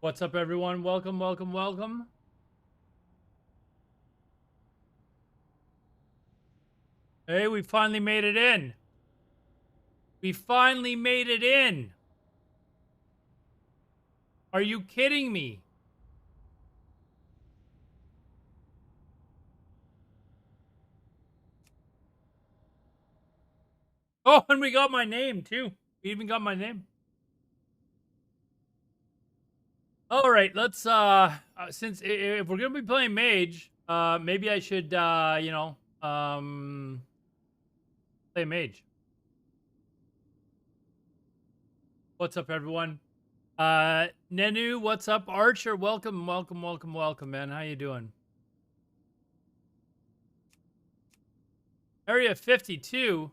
What's up, everyone? Welcome, welcome, welcome. Hey, we finally made it in. We finally made it in. Are you kidding me? Oh, and we got my name, too. We even got my name. All right, let's, since if we're going to be playing Mage, maybe I should, play Mage. What's up, everyone? Nenu, what's up? Archer, welcome, welcome, welcome, welcome, man. How you doing? Area 52.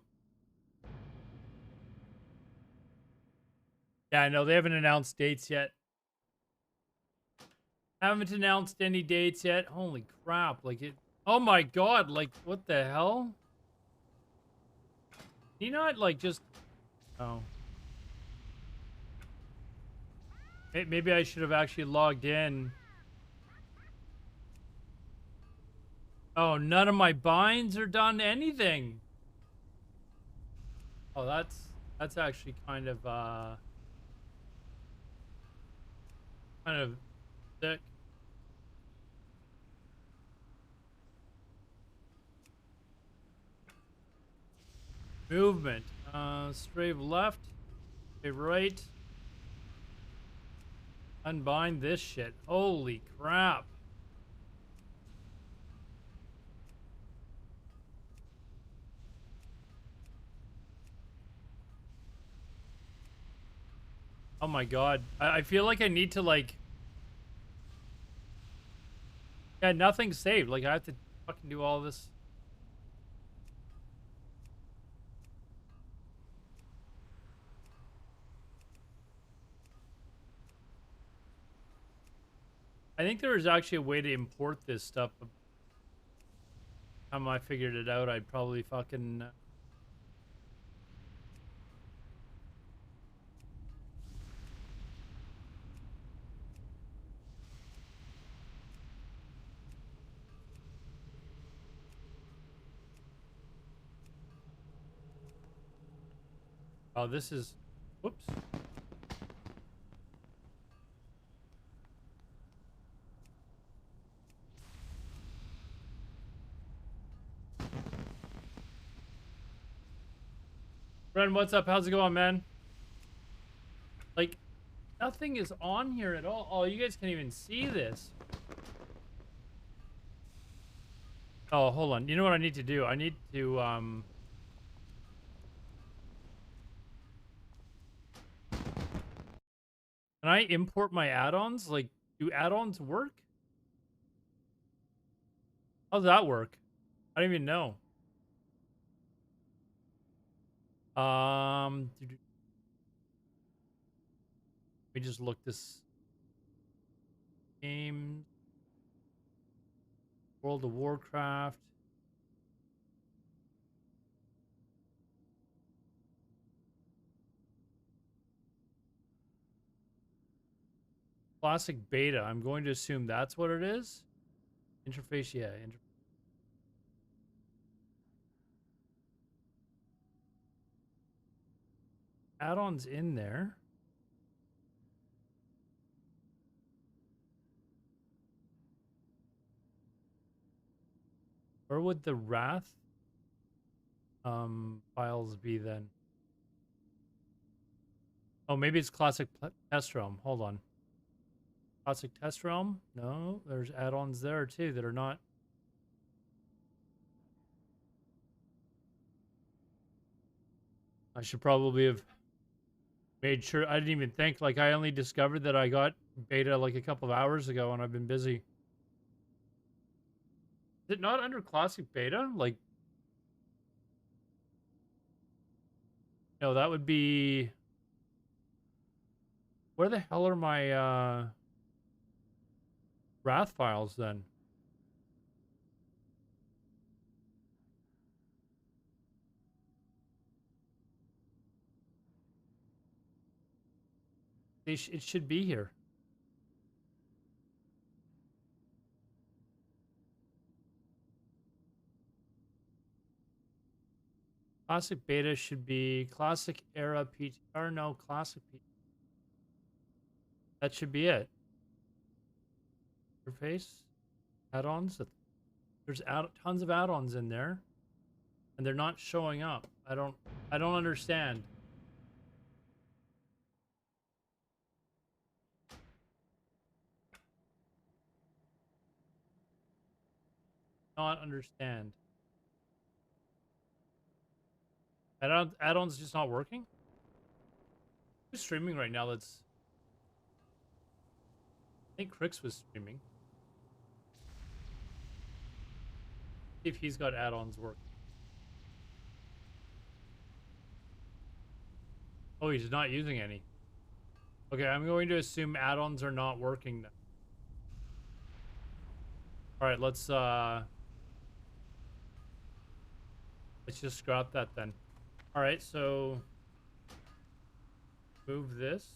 Yeah, I know they haven't announced dates yet. Haven't announced any dates yet. Holy crap. Like it. Oh my god. Like, what the hell? Can you not, like, just. Oh. Maybe I should have actually logged in. Oh, none of my binds are done anything. Oh, that's actually kind of sick. Movement. Straight left. Straight right. Unbind this shit. Holy crap. Oh my god. I feel like I need to, like. Yeah, nothing's saved. Like, I have to fucking do all this. I think there was actually a way to import this stuff. By the time I figured it out, I'd probably fucking. Oh, this is. Whoops. Ren, what's up? How's it going, man? Like, nothing is on here at all. Oh, you guys can't even see this. Oh, hold on. You know what I need to do? I need to, Can I import my add-ons? Like, do add-ons work? How's that work? I don't even know. Let me just look this game. World of Warcraft. Classic beta. I'm going to assume that's what it is. Interface, yeah. Add-ons in there. Where would the Wrath files be then? Oh, maybe it's Classic Test Realm. Hold on. Classic Test Realm? No, there's add-ons there too that are not. I should probably have made sure. I didn't even think. Like, I only discovered that I got beta like a couple of hours ago and I've been busy. Is it not under Classic Beta? Like, no, that would be. Where the hell are my Wrath files then? It should be here. Classic beta should be classic era PTR. No, classic PTR. That should be it. Interface, add-ons. There's tons of add-ons in there, and they're not showing up. I don't understand. Not understand. Add-ons just not working? Who's streaming right now? I think Crix was streaming. See if he's got add-ons working. Oh, he's not using any. Okay, I'm going to assume add-ons are not working now. Alright, let's just scrap that then. Alright, so move this.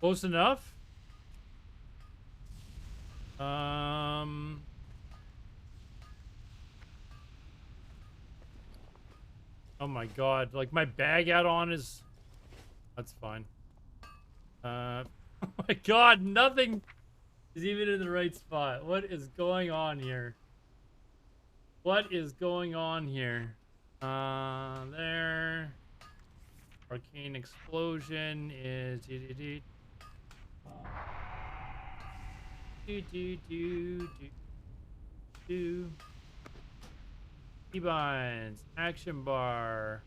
Close enough. Oh my god, like my bag add-on is... That's fine. Oh my god, nothing is even in the right spot. What is going on here? What is going on here? There. Arcane explosion is... Keybinds, action bar.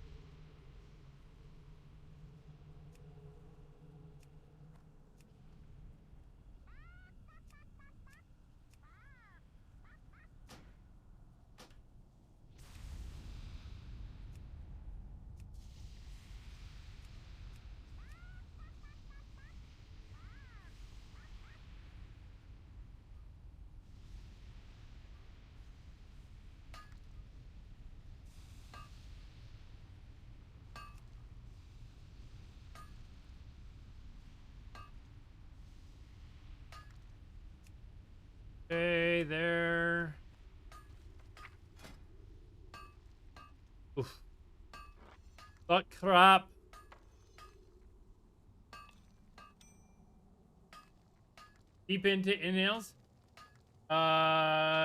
Okay, there. Oof. But crap. Deep into inhales. Add-ons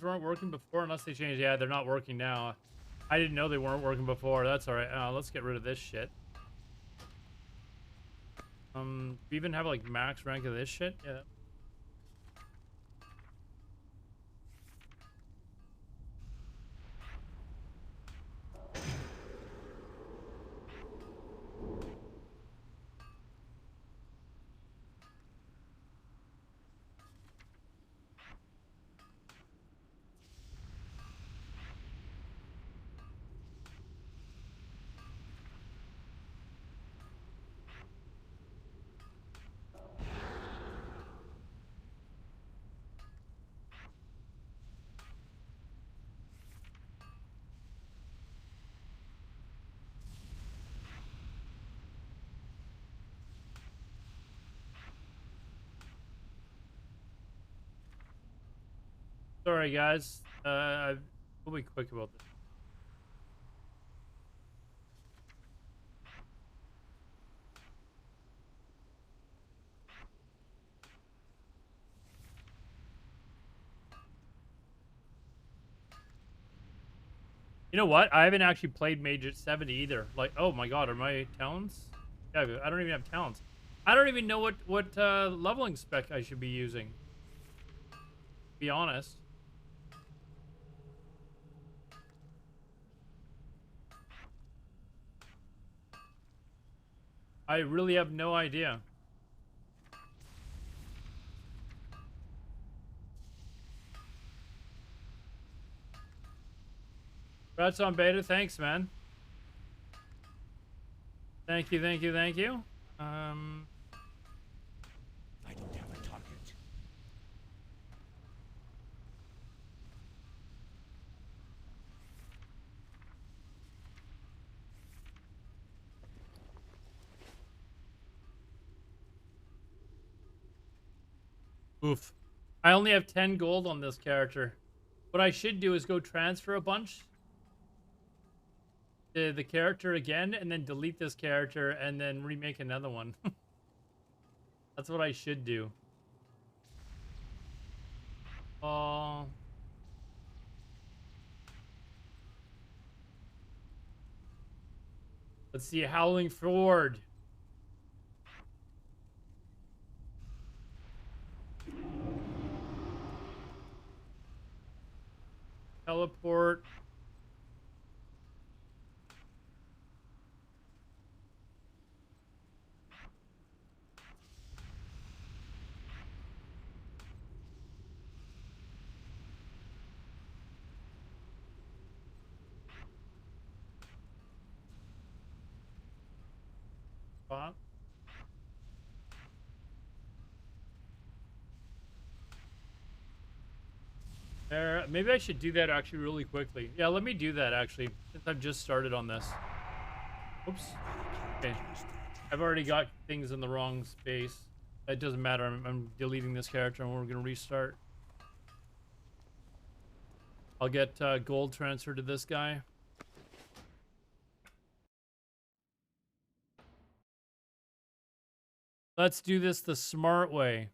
weren't working before unless they changed. Yeah, they're not working now. I didn't know they weren't working before. That's all right. Let's get rid of this shit. We even have like max rank of this shit. Yeah. Sorry, guys. We'll be quick about this. You know what? I haven't actually played Mage at 70 either. Like, oh my god, are my talents? Yeah, I don't even have talents. I don't even know what leveling spec I should be using. To be honest. I really have no idea. Congrats on beta. Thanks, man. Thank you, thank you, thank you. I don't have a target. Oof. I only have 10 gold on this character. What I should do is go transfer a bunch to the character again, and then delete this character, and then remake another one. That's what I should do. Oh. Let's see, Howling Ford. Teleport. Spot. There. Maybe I should do that actually really quickly. Yeah, let me do that actually, since I've just started on this. Oops. Okay. I've already got things in the wrong space. It doesn't matter. I'm deleting this character and we're going to restart. I'll get gold transferred to this guy. Let's do this the smart way.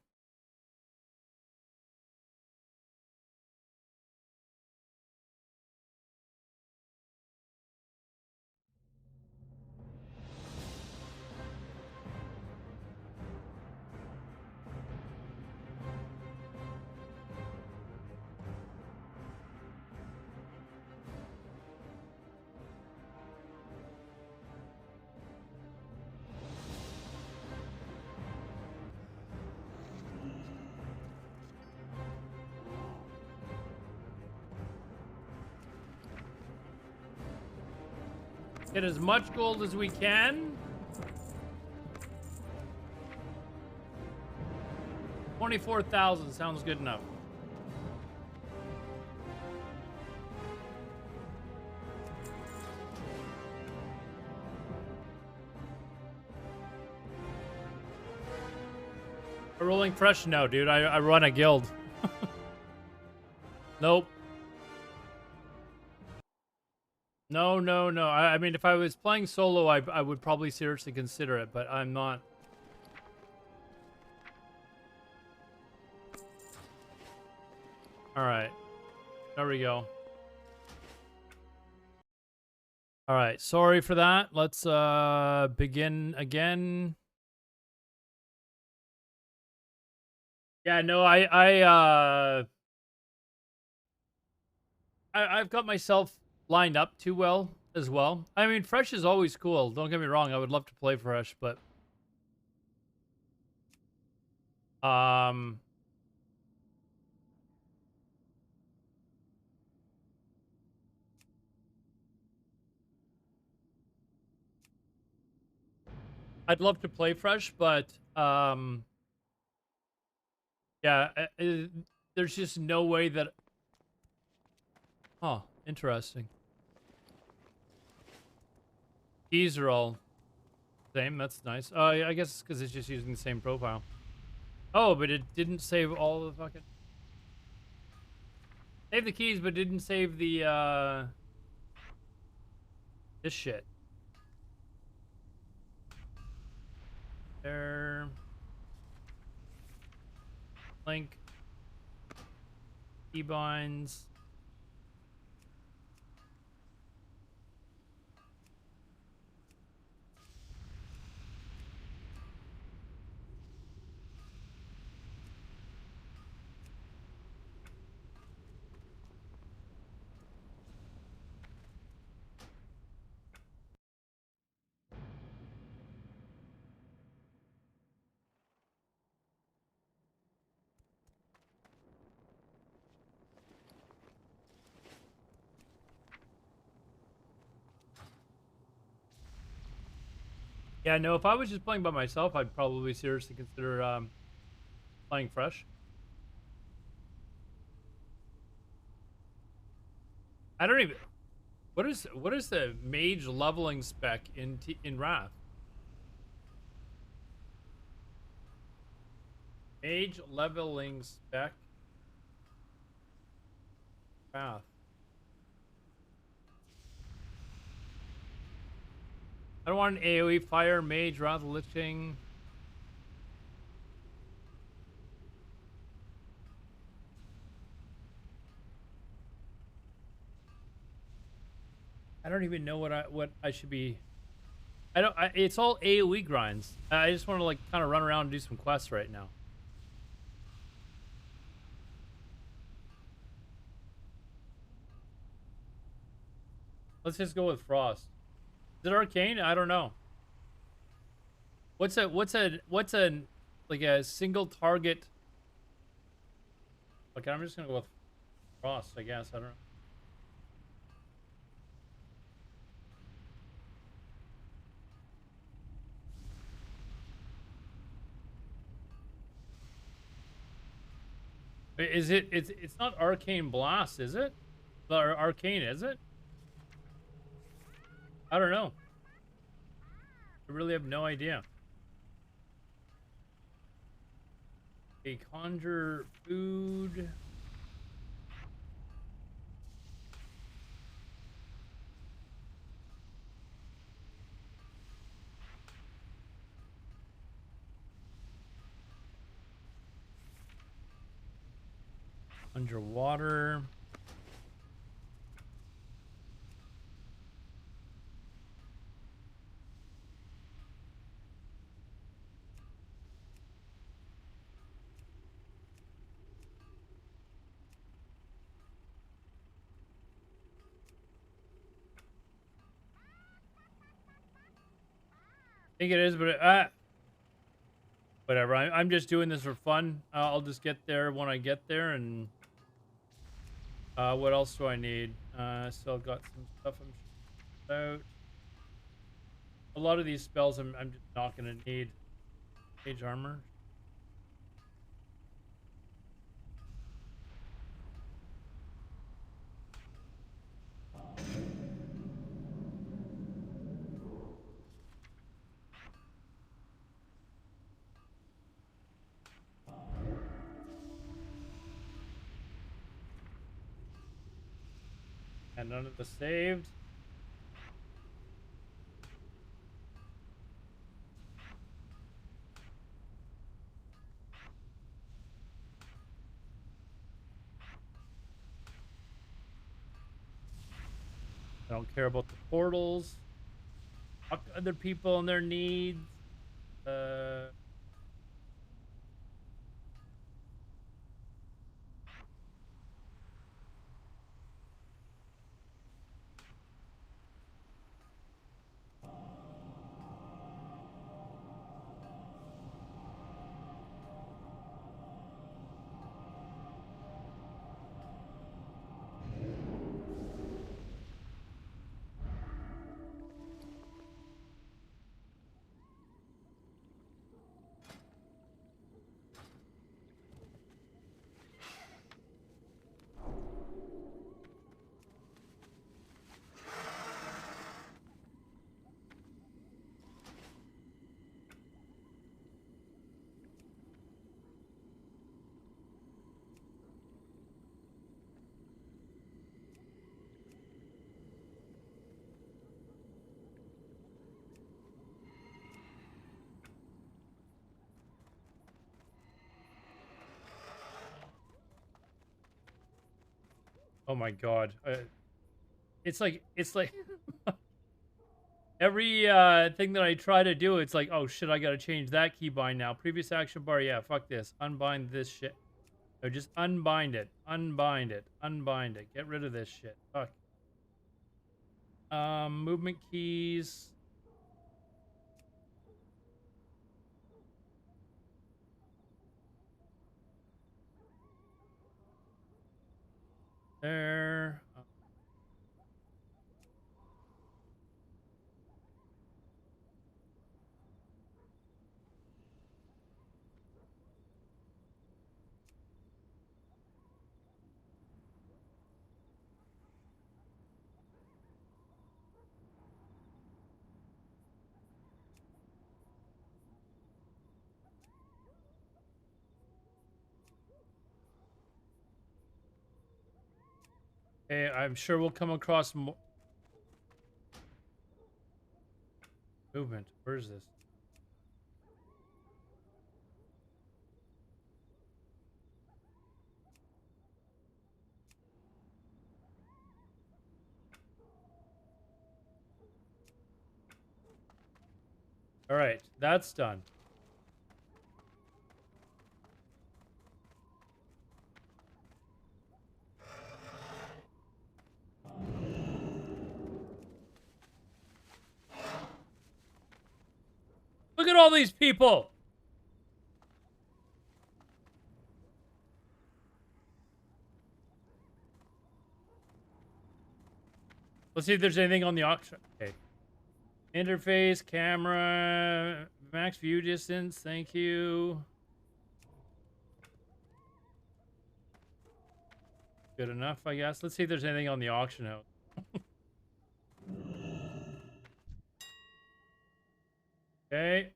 Get as much gold as we can. 24,000 sounds good enough. Rolling fresh? No, dude. I run a guild. Nope. No, no, no. I mean, if I was playing solo, I would probably seriously consider it, but I'm not. All right. There we go. All right. Sorry for that. Let's begin again. Yeah, no, I've got myself lined up too well as well. I mean, fresh is always cool. Don't get me wrong. I would love to play fresh, but I'd love to play fresh, but yeah, there's just no way that. Huh, interesting. Keys are all same. That's nice. Oh, yeah, I guess it's because it's just using the same profile. Oh, but it didn't save all the fucking. Save the keys, but didn't save the this shit. There. Link. Keybinds. Yeah, no, if I was just playing by myself, I'd probably seriously consider playing fresh. I don't even. What is the mage leveling spec in Wrath? Mage leveling spec path. I don't want an AoE fire mage wrath liching. I don't even know what I should be. It's all AoE grinds. I just want to like kind of run around and do some quests right now. Let's just go with Frost. Is it arcane? I don't know. What's a like a single target? Okay, I'm just gonna go with Frost, I guess. I don't know. Is it? It's not arcane blast, is it? Or arcane, is it? I don't know. I really have no idea. A conjure food. Underwater. I think it is, but whatever. I'm just doing this for fun. I'll just get there when I get there, and what else do I need? Still got some stuff I'm out. A lot of these spells I'm just not gonna need. Mage armor. And none of the saved. I don't care about the portals. Fuck other people and their needs. Oh my god. It's like every thing that I try to do, it's like, oh shit, I gotta change that keybind now. Previous action bar, yeah, fuck this. Unbind this shit. Or just unbind it. Unbind it. Unbind it. Get rid of this shit. Fuck. Movement keys. There. Okay, I'm sure we'll come across more movement. Where is this? All right, that's done. Look at all these people. Let's see if there's anything on the auction. Okay. Interface, camera, max view distance. Thank you. Good enough, I guess. Let's see if there's anything on the auction house. Okay.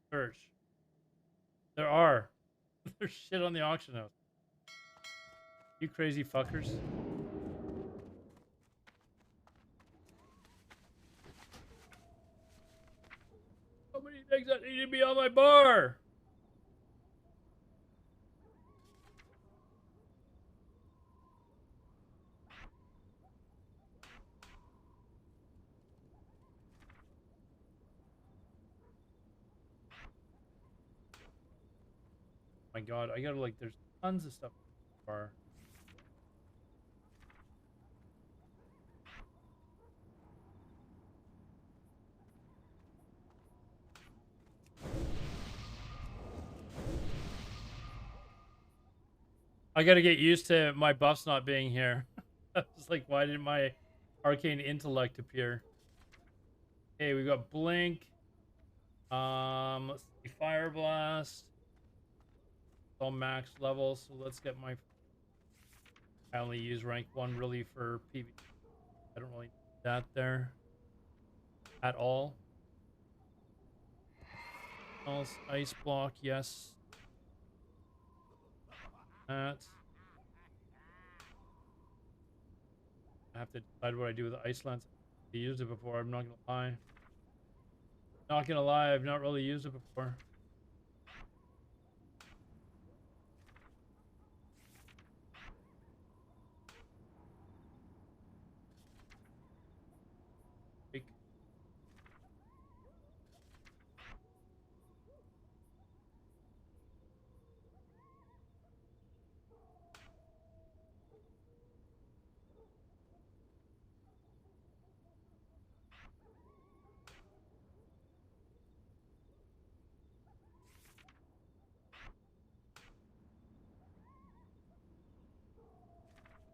Search. There are. There's shit on the auction house. You crazy fuckers. How many things that need to be on my bar? My god, I gotta like, there's tons of stuff on the bar. I gotta get used to my buffs not being here. It's like, why didn't my arcane intellect appear? Hey, we got blink. Let's see, fire blast. It's all max level, so let's get my. I only use rank 1 really for PvP. I don't really need that there at all. Else, ice block, yes. That. I have to decide what I do with the ice lance. I used it before. I'm not gonna lie. Not gonna lie, I've not really used it before.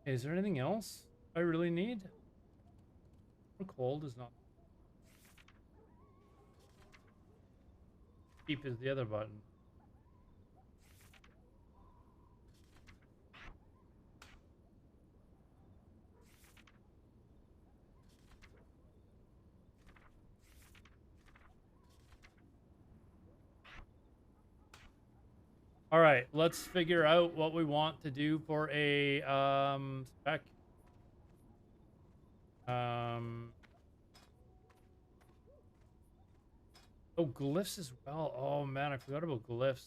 Is there anything else I really need? Cold is not cheap as the other button. All right, let's figure out what we want to do for a spec. Oh, glyphs as well. Oh man, I forgot about glyphs.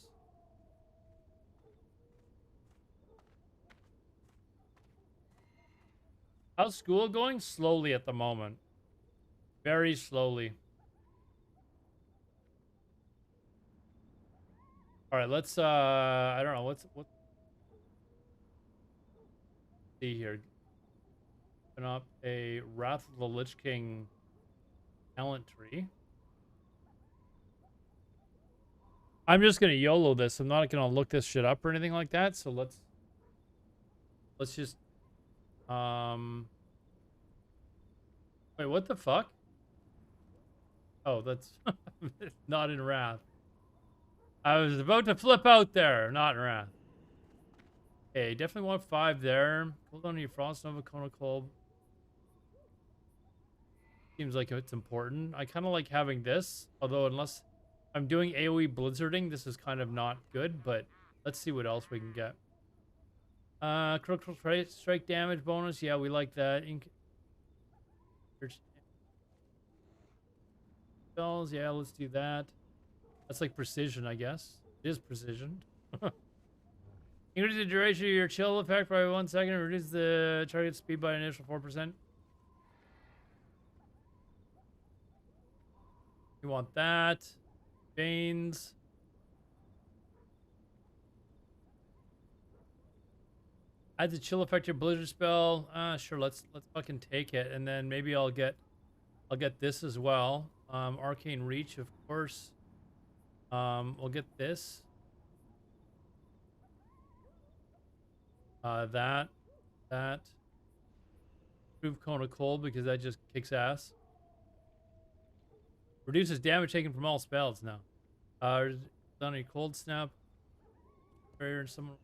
How's school going? Slowly at the moment. Very slowly. All right, let's I don't know, let's see here. Open up a Wrath of the Lich King talent tree. I'm just gonna YOLO this. I'm not gonna look this shit up or anything like that. So let's just wait, what the fuck? Oh, that's not in Wrath. I was about to flip out there, not in Wrath. Okay, definitely want 5 there. Hold on to your Frost Nova Kona Cold. Seems like it's important. I kind of like having this, although unless I'm doing AoE blizzarding, this is kind of not good, but let's see what else we can get. Critical strike damage bonus. Yeah, we like that. Spells. Yeah, let's do that. That's like precision, I guess. It is precision. Increase the duration of your chill effect by 1 second. Reduce the target speed by an initial 4%. You want that. Chains. Add the chill effect to your blizzard spell. Sure, let's fucking take it. And then maybe I'll get this as well. Arcane Reach, of course. We'll get this. That. Prove Cone of Cold because that just kicks ass. Reduces damage taken from all spells now. Done a cold snap. Barrier someone.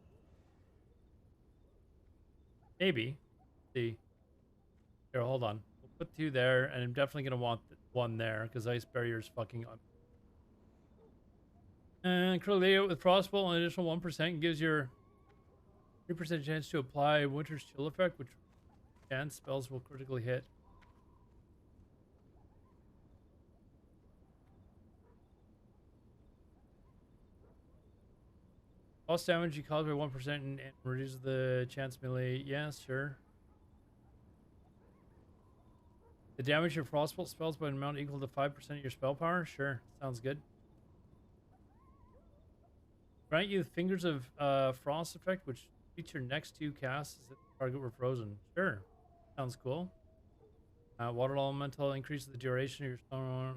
Maybe. See. Here, hold on. We'll put 2 there, and I'm definitely gonna want 1 there because Ice Barrier is fucking up. And Critical with Frostbolt, an additional 1% gives your 3% chance to apply Winter's Chill effect, which chance spells will critically hit. Lost damage you cause by 1% and reduces the chance melee. Yeah, sure. The damage your Frostbolt spells by an amount equal to 5% of your spell power? Sure, sounds good. Grant you the Fingers of Frost effect, which treats your next 2 casts as if the target were frozen. Sure, sounds cool. Water Elemental increases the duration of your stone.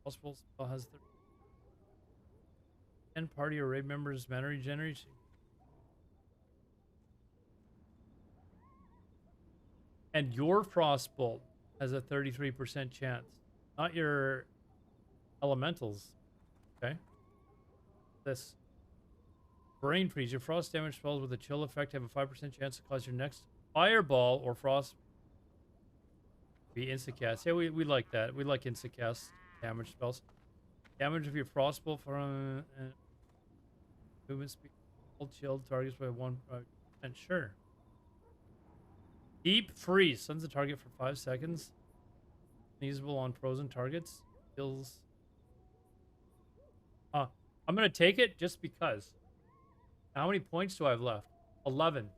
Possible spell has 10 party or raid members mana regeneration. And your Frostbolt has a 33% chance. Not your elementals. Okay. This. Brain Freeze. Your frost damage spells with a chill effect have a 5% chance to cause your next fireball or frost be instacast. Yeah, we like that. We like instacast damage spells. Damage of your Frostbolt from movement speed. Hold chilled targets by 1%. Sure. Deep Freeze. Stuns the target for 5 seconds. Usable on frozen targets. Kills. I'm going to take it just because. How many points do I have left? 11.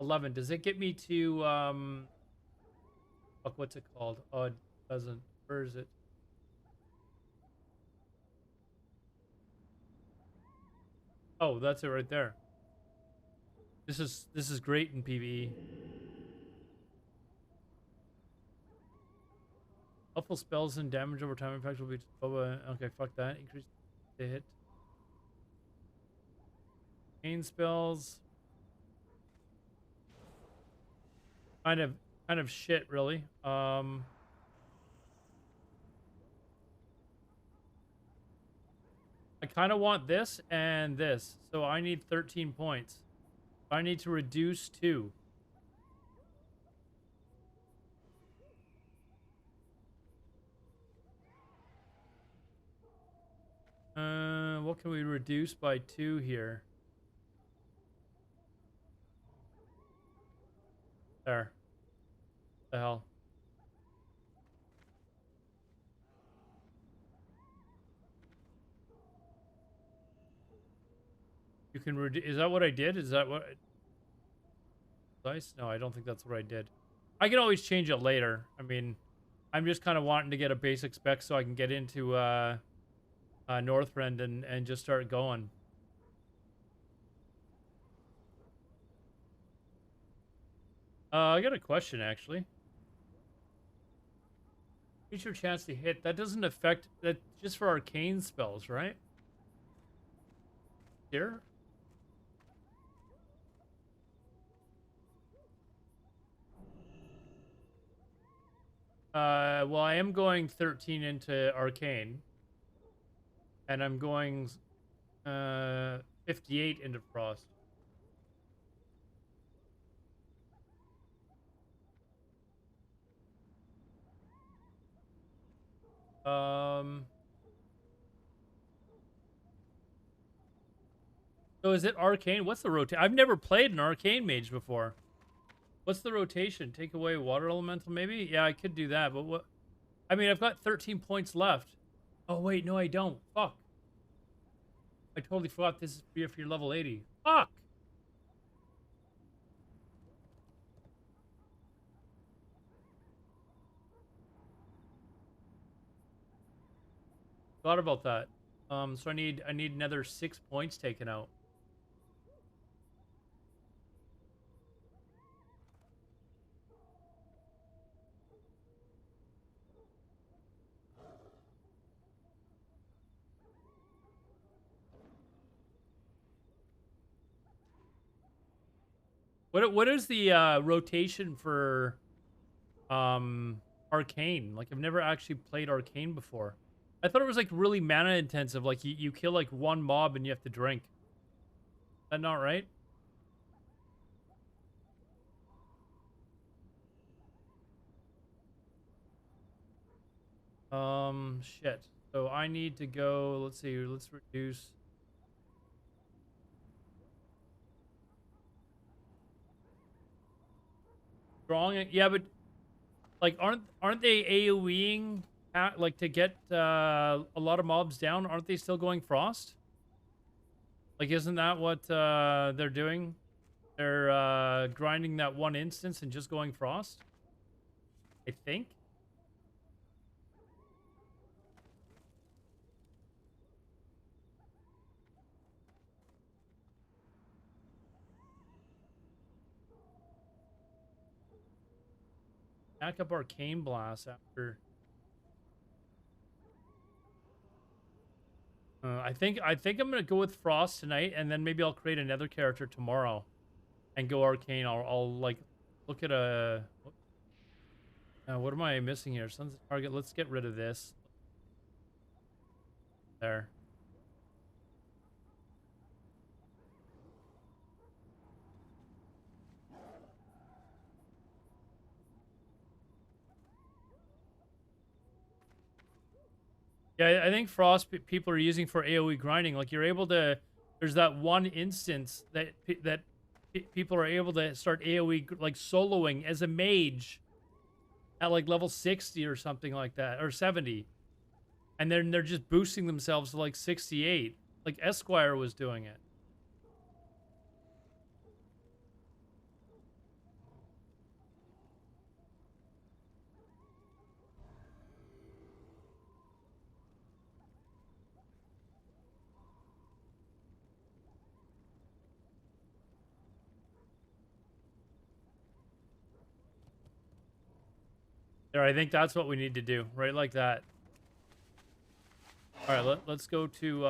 11. Does it get me to, fuck, what's it called? Oh, it doesn't. Where is it? Oh, that's it right there. This is great in PvE. Helpful spells and damage over time effect will be... Okay, fuck that. Increase the hit. Main spells. Kind of shit, really. I kind of want this and this. So I need 13 points. I need to reduce 2. What can we reduce by 2 here? There. The hell. You can reduce. Is that what I did? Is that what? Nice? No, I don't think that's what I did. I can always change it later. I mean, I'm just kind of wanting to get a basic spec so I can get into Northrend and just start going. I got a question actually. Future chance to hit. That doesn't affect that just for arcane spells, right? Here? Well, I am going 13 into arcane. And I'm going 58 into frost. So is it arcane? What's the rotation? I've never played an arcane mage before. What's the rotation? Take away water elemental, maybe? Yeah, I could do that, but what? I mean, I've got 13 points left. Oh, wait, no, I don't. Fuck. I totally forgot this is if you're level 80. Fuck! Thought about that. So I need another 6 points taken out. What is the rotation for arcane? Like I've never actually played arcane before. I thought it was like really mana intensive. Like you kill like one mob and you have to drink. Is that not right? Shit. So I need to go. Let's see. Let's reduce. Strong. Yeah, but like aren't they AoEing like to get a lot of mobs down? Aren't they still going frost? Like isn't that what they're doing? They're grinding that one instance and just going frost. I think. Back up arcane blast after. I think I'm gonna go with frost tonight, and then maybe I'll create another character tomorrow, and go arcane. I'll like look at a. What am I missing here? Sun's target. Let's get rid of this. There. Yeah, I think frost people are using for AoE grinding. Like you're able to. There's that one instance that people are able to start AoE like soloing as a mage at like level 60 or something like that, or 70, and then they're just boosting themselves to like 68. Like Esquire was doing it. There, I think that's what we need to do, right like that. All right, let's go to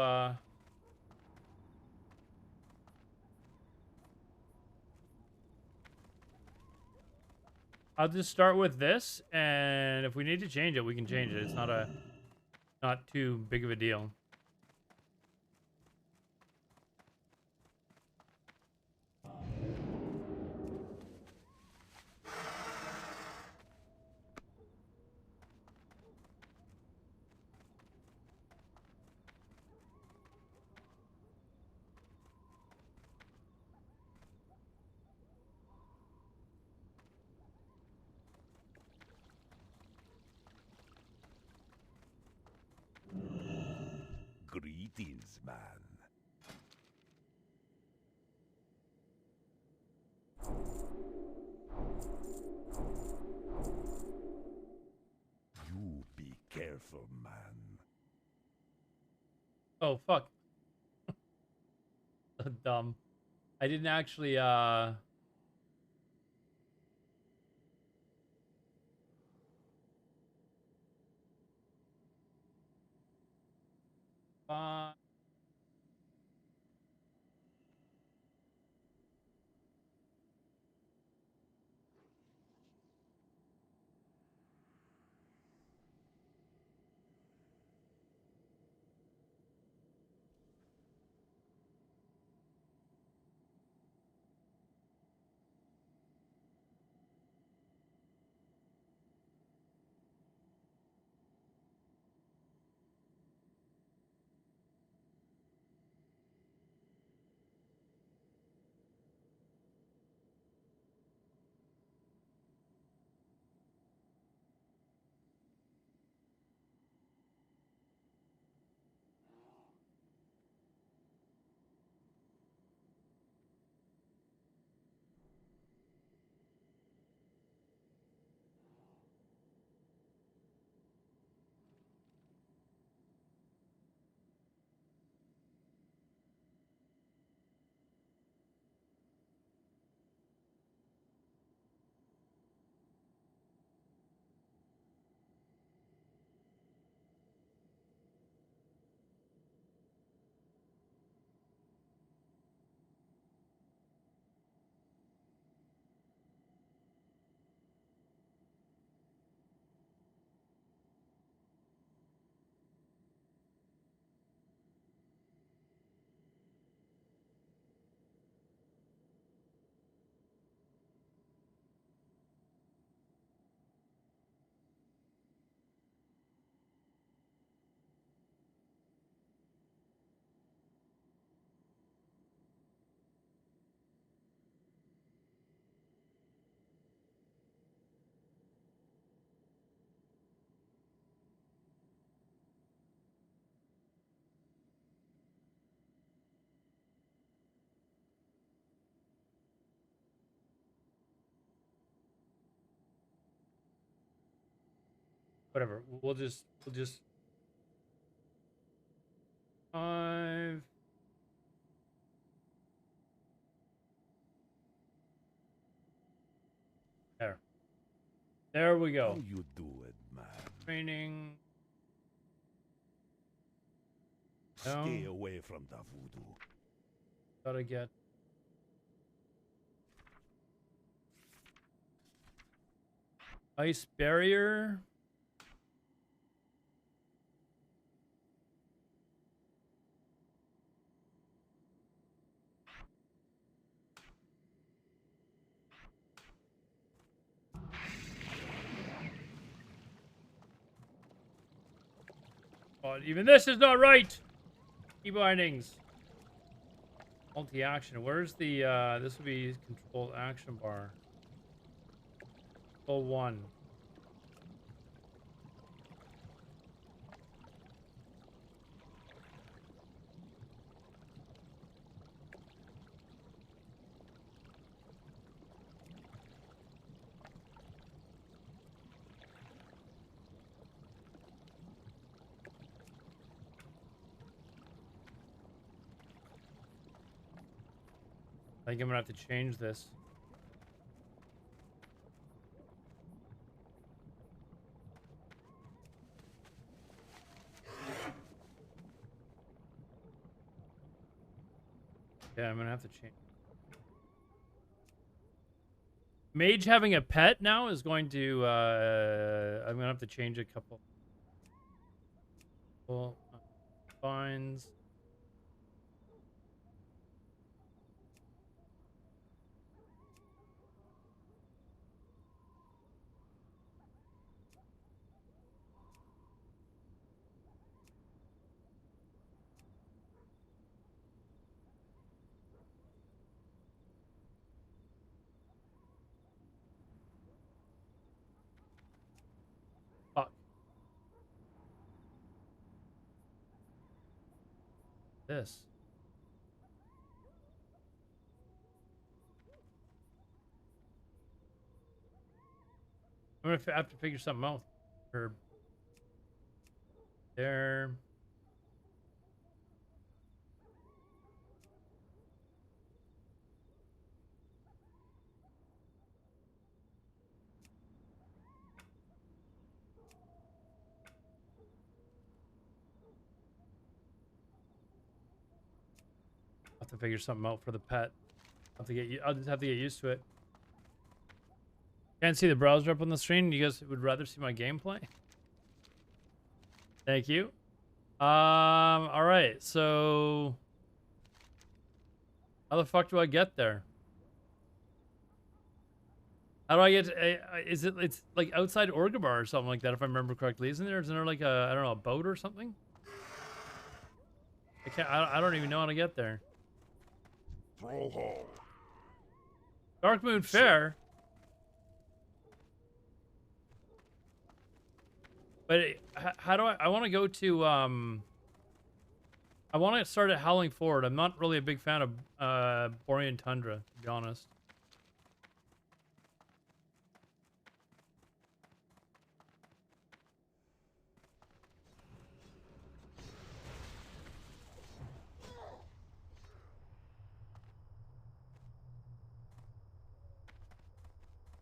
I'll just start with this, and if we need to change it, we can change it. It's not too big of a deal. Greetings, man. You be careful, man. Oh fuck. So dumb. I didn't actually uh Whatever. We'll just 5. There. There we How go. you do it, man? Training. Stay No. away from the voodoo. Gotta get. Ice barrier. Oh, even this is not right. Key bindings. Multi-action. Where's the this would be controlled action bar. Control 1. I think I'm gonna have to change this. Yeah, I'm gonna have to change. Mage having a pet now is going to I'm gonna have to change a couple. Well, fines. Fuck this. I'm gonna have to figure something out. Or there. Have to figure something out for the pet. I'll just have to get used to it. Can't see the browser up on the screen. You guys would rather see my gameplay? Thank you. All right. So, how the fuck do I get there? How do I get to, is it, it's like outside Orgabar or something like that, if I remember correctly. Isn't there like a, I don't know, a boat or something? I don't even know how to get there. Throw hole. Dark Moon Fair? But how do I want to go to, I want to start at Howling Ford. I'm not really a big fan of Borean Tundra, to be honest.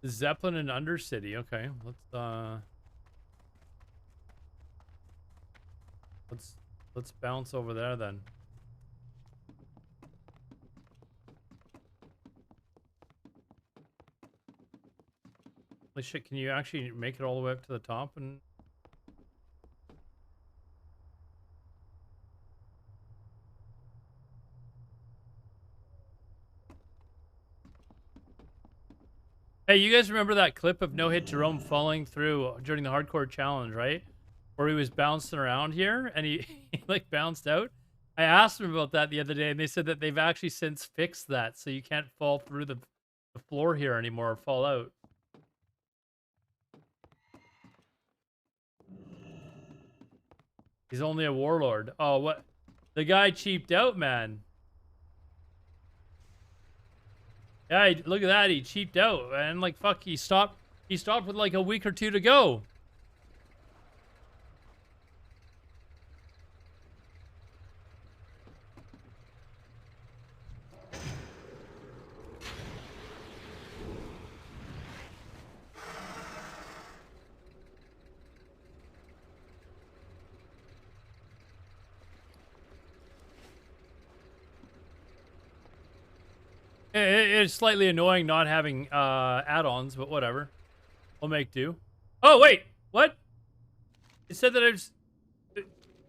Zeppelin and Undercity. Okay, let's bounce over there then. Holy shit, can you actually make it all the way up to the top? And hey, you guys remember that clip of No Hit Jerome falling through during the hardcore challenge, right? Where he was bouncing around here and he, he like bounced out. I asked him about that the other day and they said that they've actually since fixed that, so you can't fall through the floor here anymore or fall out. He's only a warlord. Oh, what? The guy cheaped out, man. Yeah, look at that. He cheaped out. And like, fuck, he stopped with like a week or two to go. it's slightly annoying not having add-ons, but whatever. We'll make do. Oh wait, what? It said that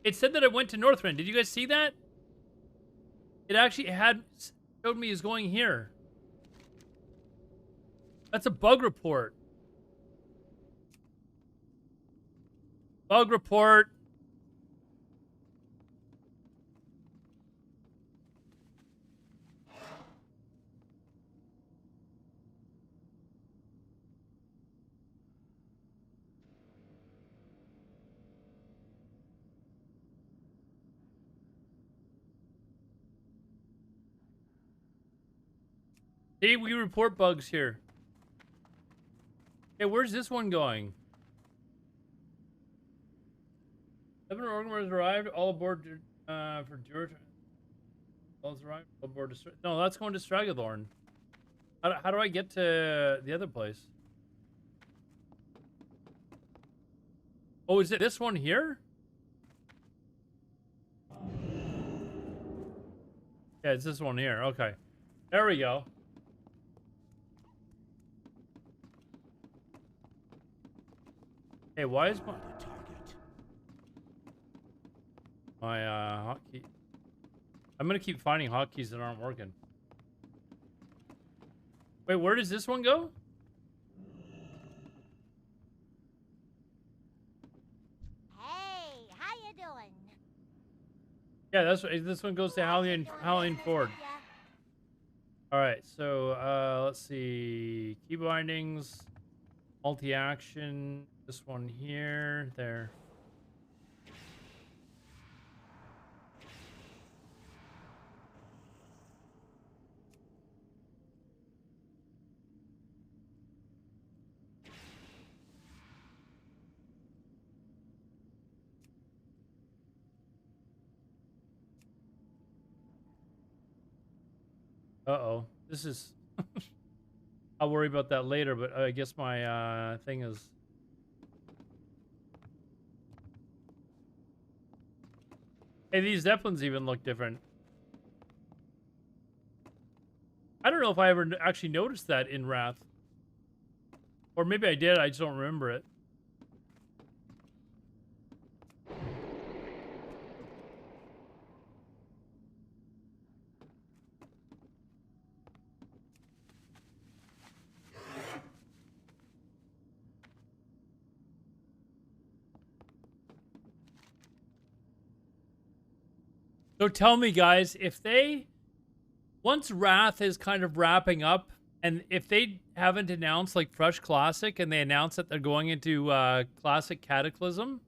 it said that it went to Northrend. Did you guys see that? It actually showed me as going here. That's a bug report. Bug report. See, we report bugs here. Hey, where's this one going? 7 organismers arrived. All aboard for George. All arrived. All aboard. No, that's going to Stragathorn. How do I get to the other place? Oh, is it this one here? Yeah, it's this one here. Okay. There we go. Hey, why is my hotkey? I'm gonna keep finding hotkeys that aren't working. Wait, where does this one go? Hey, how you doing? Yeah, this one goes to Howling Ford. All right, so let's see, key bindings, multi-action. This one here, there. Uh-oh, this is. I'll worry about that later, but I guess my thing is. Hey, these Zeppelins even look different. I don't know if I ever actually noticed that in Wrath. Or maybe I did, I just don't remember it. So tell me, guys, if once Wrath is kind of wrapping up, and if they haven't announced like Fresh Classic and they announce that they're going into Classic Cataclysm,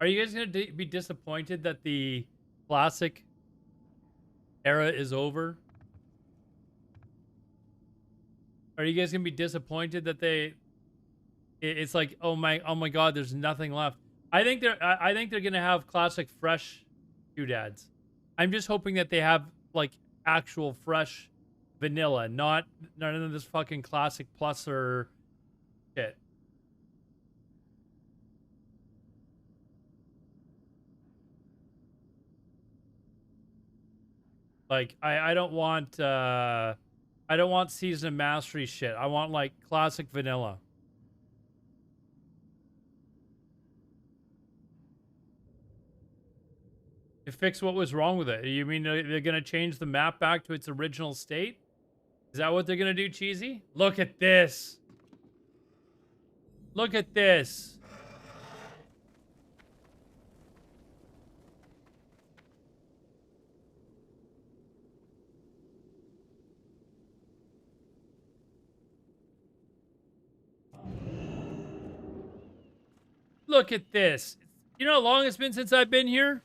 are you guys going to be disappointed that the Classic era is over? Are you guys going to be disappointed that it's like, oh my god, there's nothing left? I think they're going to have Classic Fresh doodads. I'm just hoping that they have like actual fresh vanilla, not none of this fucking Classic Plus or shit. Like I don't want Season of Mastery shit. I want like classic vanilla. To fix what was wrong with it. You mean they're gonna change the map back to its original state? Is that what they're gonna do, Cheesy? Look at this. Look at this. Look at this. You know how long it's been since I've been here?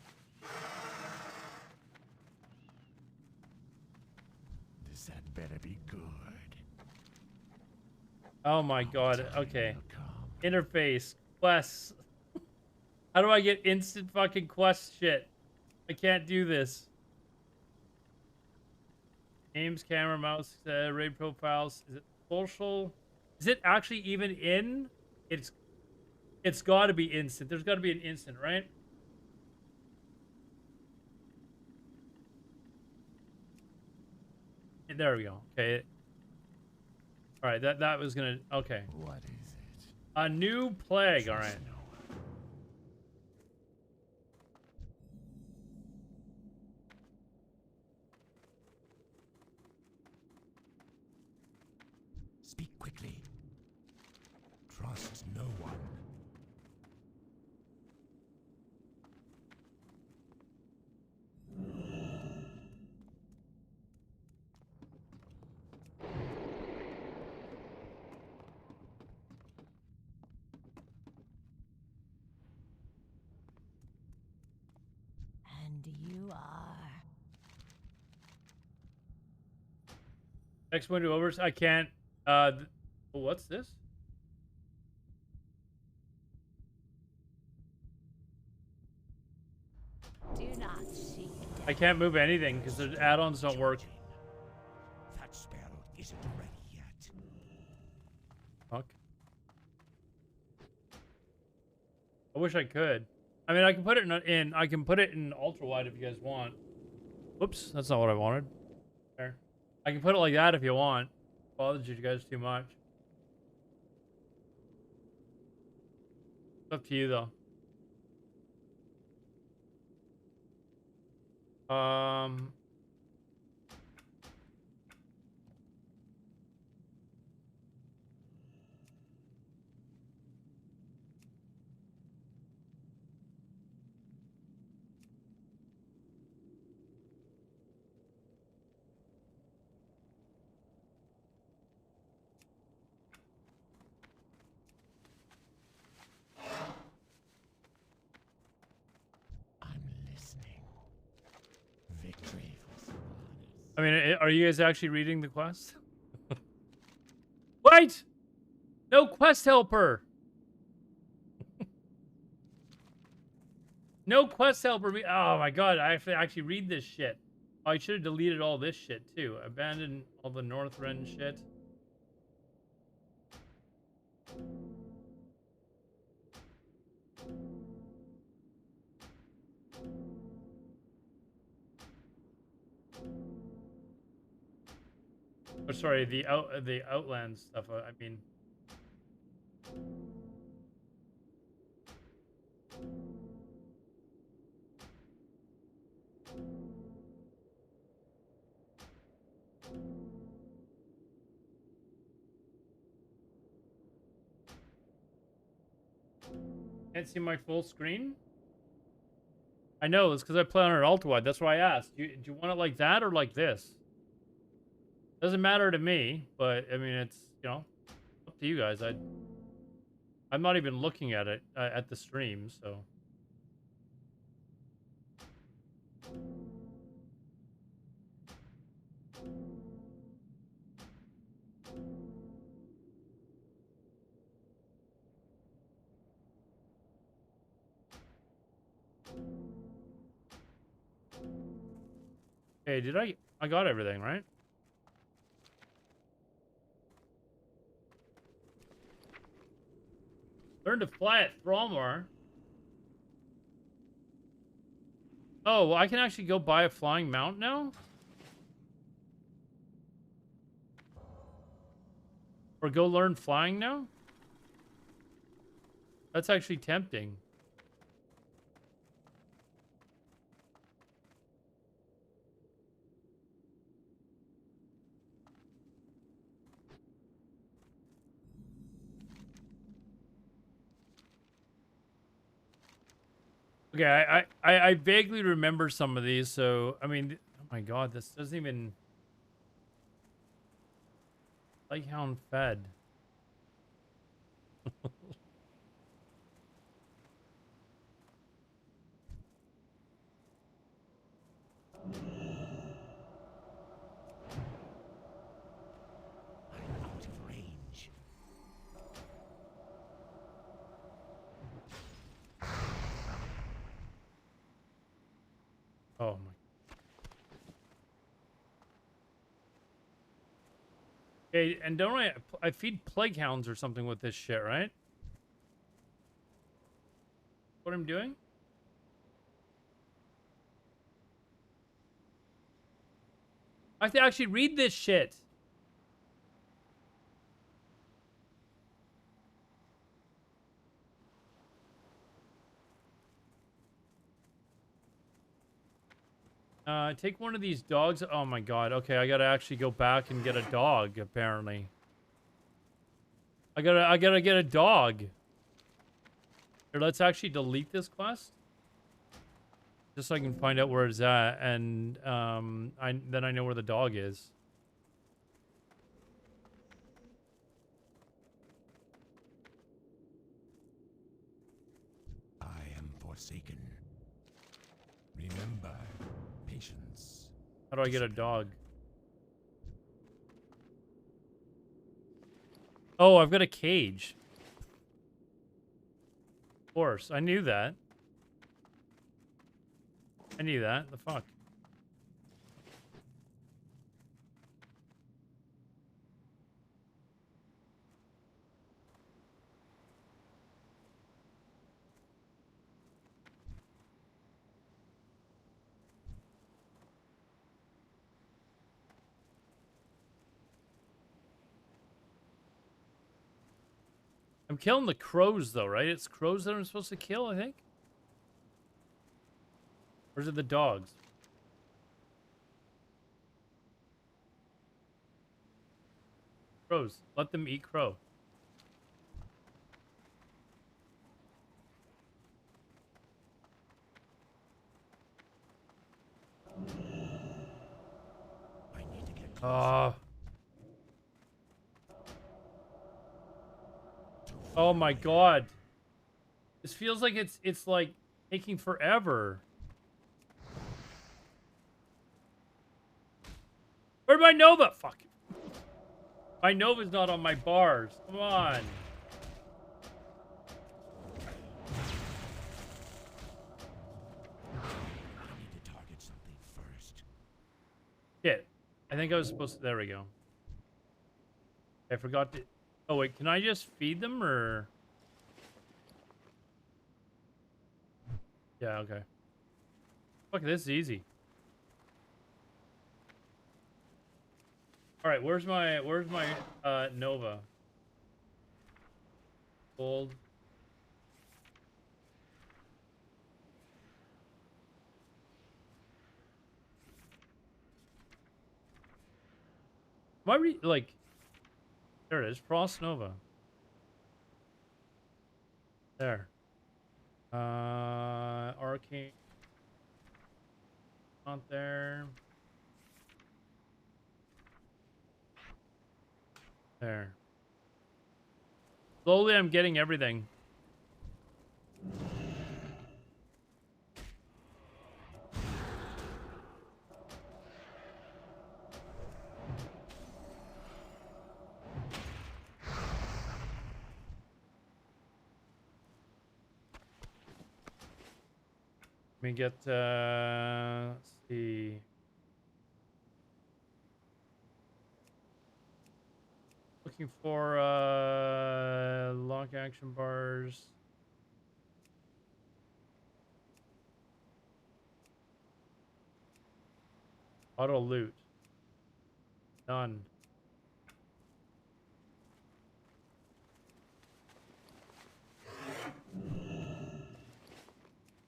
This had better be good. Oh my god. Okay. Interface. Quests. How do I get instant fucking quest shit? I can't do this. Names, camera, mouse, raid profiles. Is it social? Is it actually even in? It's got to be instant. There's got to be an instant, right? And there we go. Okay. All right, that was gonna. Okay. What is it? A new plague. All right. Trust no one. Speak quickly. Trust no one. And you are. Next window over. I can't. What's this? Do not seek death. I can't move anything because the add-ons don't work. That spell isn't ready yet. Fuck. I wish I could. I mean, I can put it in. I can put it in ultra wide if you guys want. Whoops, that's not what I wanted. There. I can put it like that if you want. Bothers you guys too much. It's up to you though. I'm listening. Victory for some others. I mean, are you guys actually reading the quest? Wait! No quest helper! No quest helper. Oh my god, I have to actually read this shit. Oh, I should have deleted all this shit too. Abandon all the Northrend shit. Oh, sorry, the Outland stuff. I mean, can't see my full screen. I know it's because I play on an ultra wide. That's why I asked. Do you want it like that or like this? Doesn't matter to me, but I mean, it's, you know, up to you guys. I'm not even looking at it at the stream, so. Hey, I got everything, right? Learn to fly at Thrallmore. Oh, well, I can actually go buy a flying mount now? Or go learn flying now? That's actually tempting. Okay, I vaguely remember some of these, so I mean, oh my god, this doesn't even like Hound fed. I'm out of range. Oh my. Okay, and don't I feed plague hounds or something with this shit, right? What I'm doing? I have to actually read this shit. Take one of these dogs. Oh my god. Okay, I gotta actually go back and get a dog, apparently. I gotta get a dog. Here, let's actually delete this quest. Just so I can find out where it's at, and then I know where the dog is. I am forsaken. Remember, patience. How do I get a dog? Oh, I've got a cage. Of course, I knew that. I knew that. The fuck? I'm killing the crows, though, right? It's crows that I'm supposed to kill, I think? Or is it the dogs? Crows. Let them eat crow. I need to get closer. Oh my god. This feels like it's like taking forever. Where'd my Nova? Fuck. My Nova's not on my bars. Come on. I need to target something first. Shit. I think I was supposed to... There we go. I forgot to... Oh, wait. Can I just feed them, or... Yeah, okay. Fuck, this is easy. Alright, where's my Nova? Gold. Am I like... There it is. Frost Nova. There. Arcane. Not there. There. Slowly, I'm getting everything. Let me get, let's see. Looking for, lock action bars. Auto loot. None.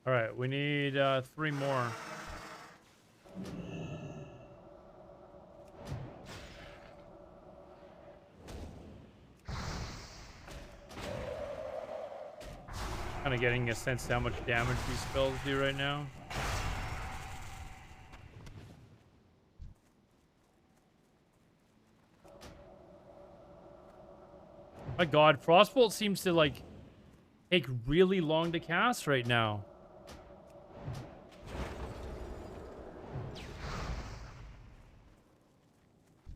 All right, we need 3 more. Kind of getting a sense of how much damage these spells do right now. My god, Frostbolt seems to like take really long to cast right now.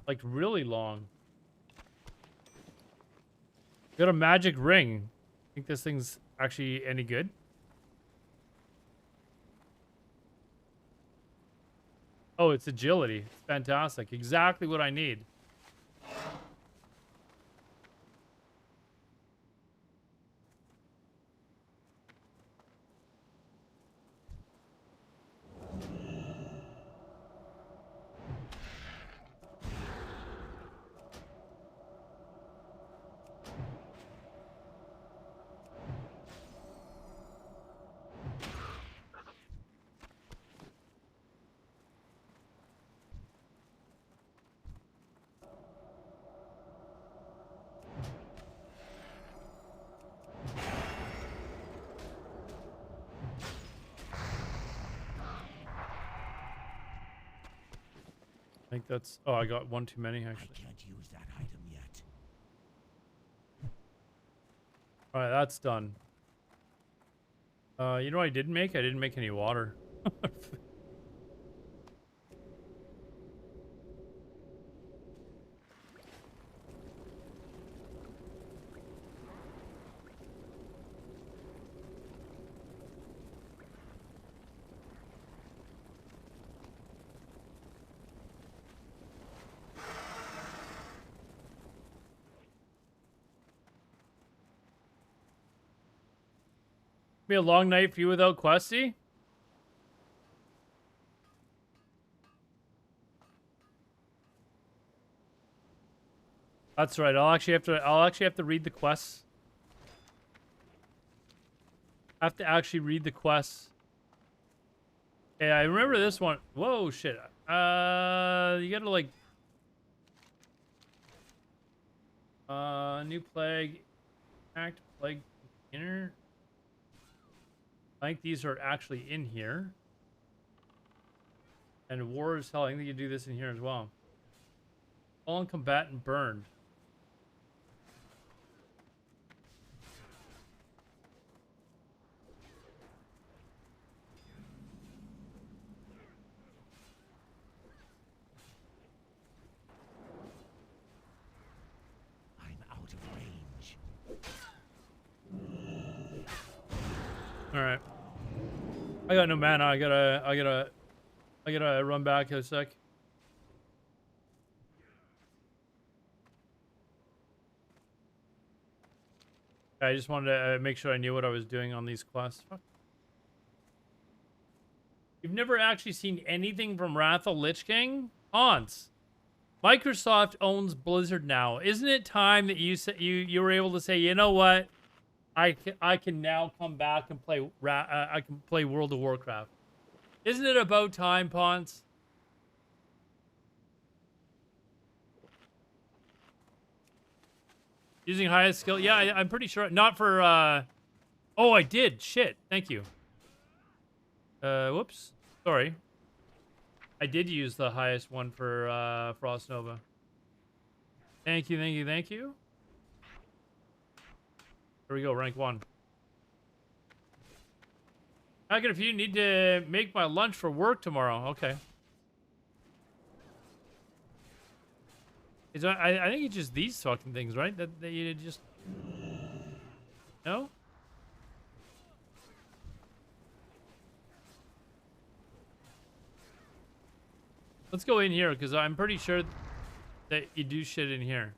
Like really long. Got a magic ring. Think this thing's actually any good? Oh, it's agility. It's fantastic. Exactly what I need. think that's... Oh, I got one too many, actually. I can't use that item yet. Alright, that's done. You know what I didn't make? I didn't make any water. Be a long night for you without Questy? That's right. I'll actually have to read the quests. I have to actually read the quests. Yeah, I remember this one. Whoa, shit. You gotta like new plague, act plague container. I think these are actually in here. And war is hell. I think you do this in here as well. Fallen combatant burned. I'm out of range. All right. I got no mana. I gotta run back in a sec. I just wanted to make sure I knew what I was doing on these quests. Fuck. You've never actually seen anything from Wrath of Lich King? Hans, Microsoft owns Blizzard now. Isn't it time that you were able to say, you know what? I can now come back and play I can play World of Warcraft. Isn't it about time, Ponce? Using highest skill? Yeah, I'm pretty sure. Not for, Oh, I did. Shit. Thank you. Whoops. Sorry. I did use the highest one for, Frost Nova. Thank you, thank you, thank you. Here we go, rank 1. Hackett, if you need to make my lunch for work tomorrow. Okay. I think it's just these fucking things, right? That you just... No? Let's go in here, because I'm pretty sure that you do shit in here.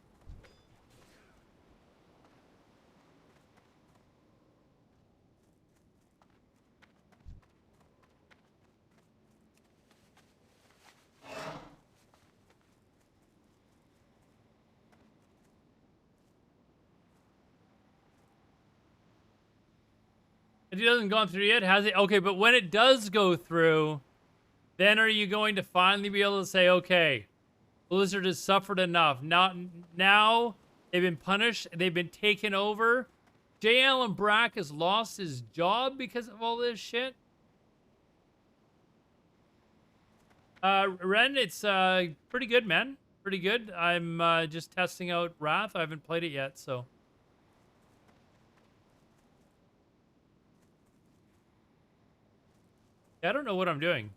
It hasn't gone through yet, has it? Okay, but when it does go through, then are you going to finally be able to say, okay, Blizzard has suffered enough. Now they've been punished. They've been taken over. J. Allen Brack has lost his job because of all this shit. Ren, it's pretty good, man. Pretty good. I'm just testing out Wrath. I haven't played it yet, so... I don't know what I'm doing.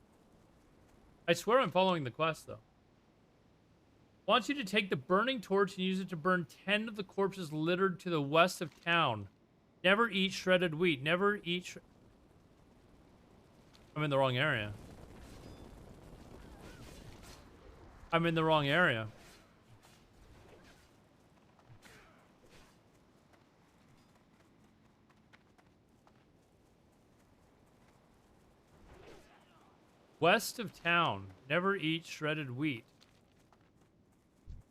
I swear I'm following the quest, though. Wants you to take the burning torch and use it to burn 10 of the corpses littered to the west of town. Never eat shredded wheat. Never eat... I'm in the wrong area. I'm in the wrong area. West of town. Never eat shredded wheat.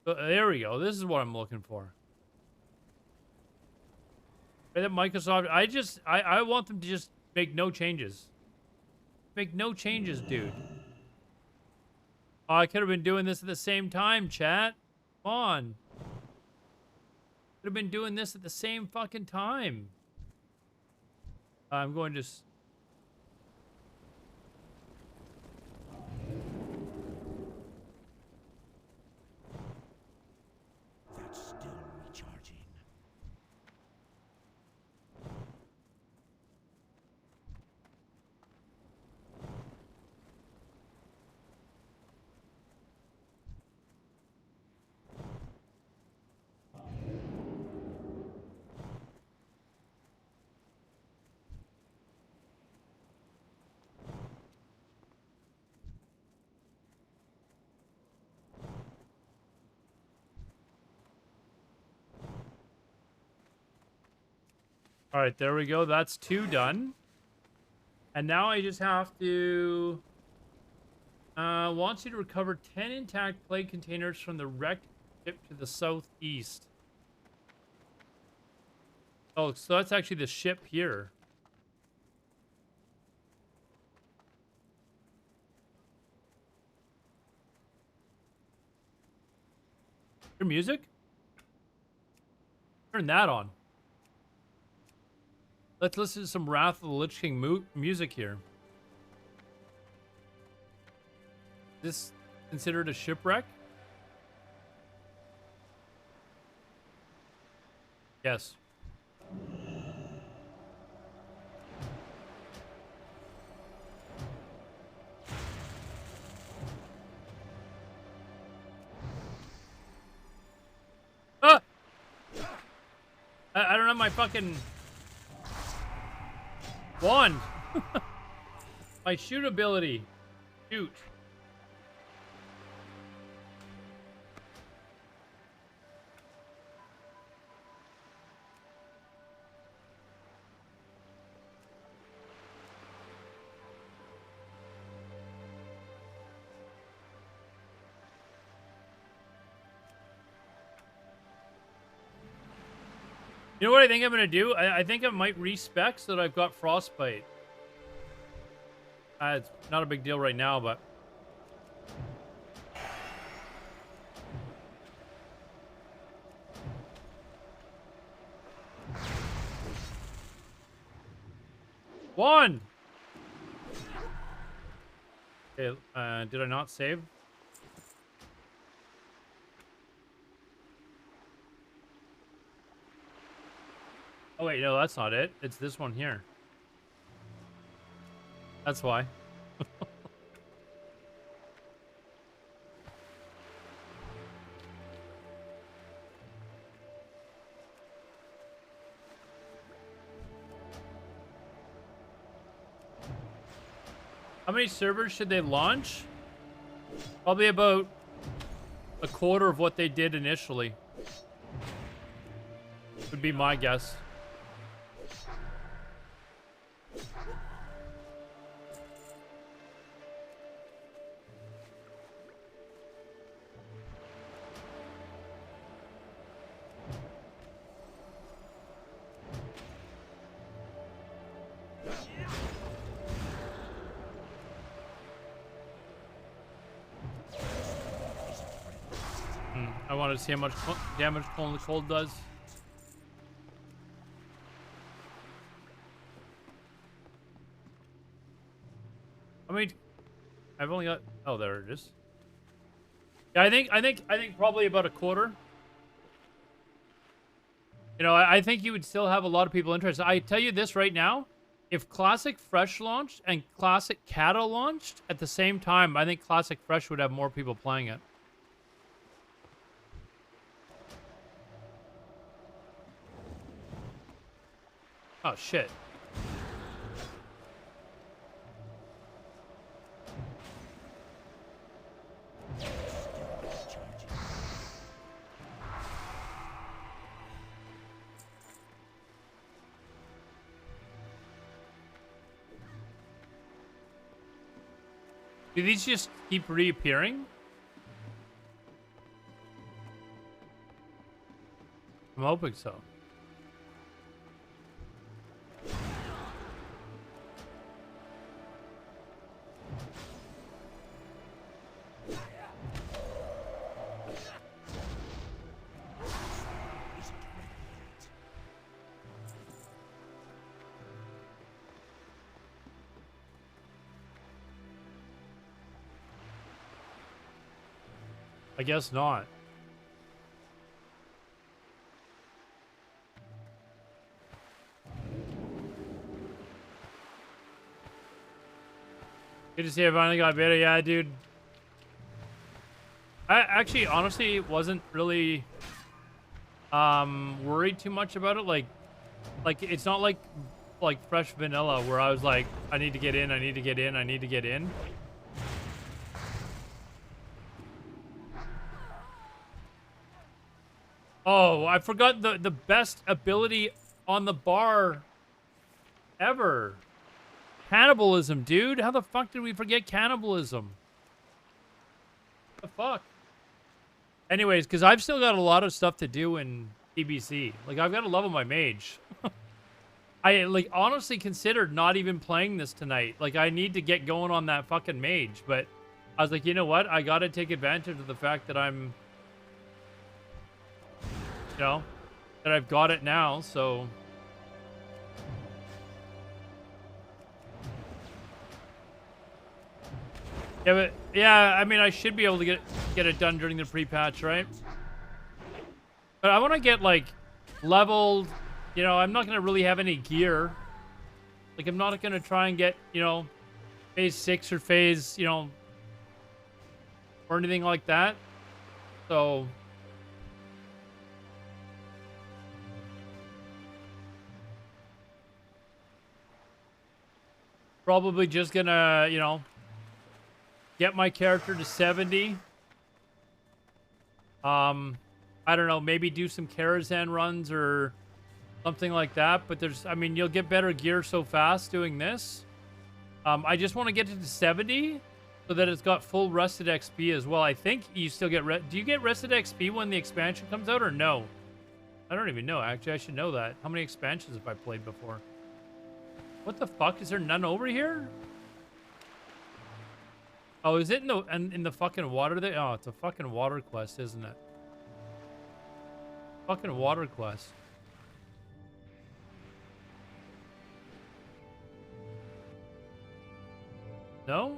There we go. This is what I'm looking for. That Microsoft... I want them to just make no changes. Make no changes, dude. Oh, I could have been doing this at the same time, chat. Come on. Could have been doing this at the same fucking time. I'm going to... All right, there we go. That's 2 done. And now I just have to... wants you to recover 10 intact plague containers from the wrecked ship to the southeast. Oh, so that's actually the ship here. Your music? Turn that on. Let's listen to some Wrath of the Lich King music here. Is this considered a shipwreck? Yes. Ah! I don't have my fucking wand. My shoot ability. Shoot. You know what I think I'm going to do? I think I might respec so that I've got frostbite. It's not a big deal right now, but... One! Okay, did I not save? Oh wait, no, that's not it. It's this one here. That's why. How many servers should they launch? Probably about a quarter of what they did initially. Would be my guess. I want to see how much damage cold does. I mean, I've only got. Oh, there it is. Yeah, I think probably about a quarter. You know, I think you would still have a lot of people interested. I tell you this right now: if Classic Fresh launched and Classic Cattle launched at the same time, I think Classic Fresh would have more people playing it. Oh, shit. Do these just keep reappearing? I'm hoping so. I guess not. Good to see I finally got better. Yeah, dude. I actually, honestly, wasn't really worried too much about it. Like it's not like fresh vanilla where I was like, I need to get in, I need to get in, I need to get in. Oh, I forgot the best ability on the bar ever. Cannibalism, dude. How the fuck did we forget cannibalism? What the fuck? Anyways, because I've still got a lot of stuff to do in TBC. Like, I've got to level my mage. I, like, honestly considered not even playing this tonight. Like, I need to get going on that fucking mage. But I was like, you know what? I got to take advantage of the fact that I'm... You know? That I've got it now, so... Yeah, but yeah, I mean, I should be able to get it done during the pre-patch, right? But I want to get like leveled. You know, I'm not gonna really have any gear. Like, I'm not gonna try and get, you know, phase 6 or phase, you know, or anything like that. So probably just gonna, you know, get my character to 70. I don't know, maybe do some Karazhan runs or something like that. But there's, I mean, you'll get better gear so fast doing this. I just want to get it to 70 so that it's got full rested XP as well. I think you still get, do you get rested XP when the expansion comes out or no? I don't even know. Actually, I should know that. How many expansions have I played before? What the fuck? Is there none over here? Oh, is it in the fucking water there? Oh, it's a fucking water quest, isn't it? Fucking water quest. No?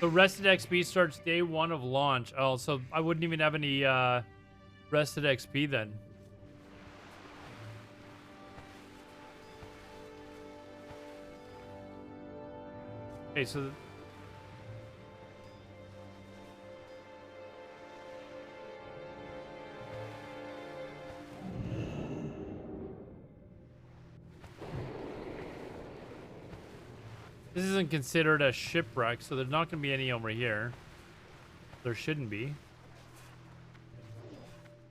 The rested XP starts day 1 of launch. Oh, so I wouldn't even have any rested XP then. Okay, so... This isn't considered a shipwreck, so there's not going to be any over here. There shouldn't be.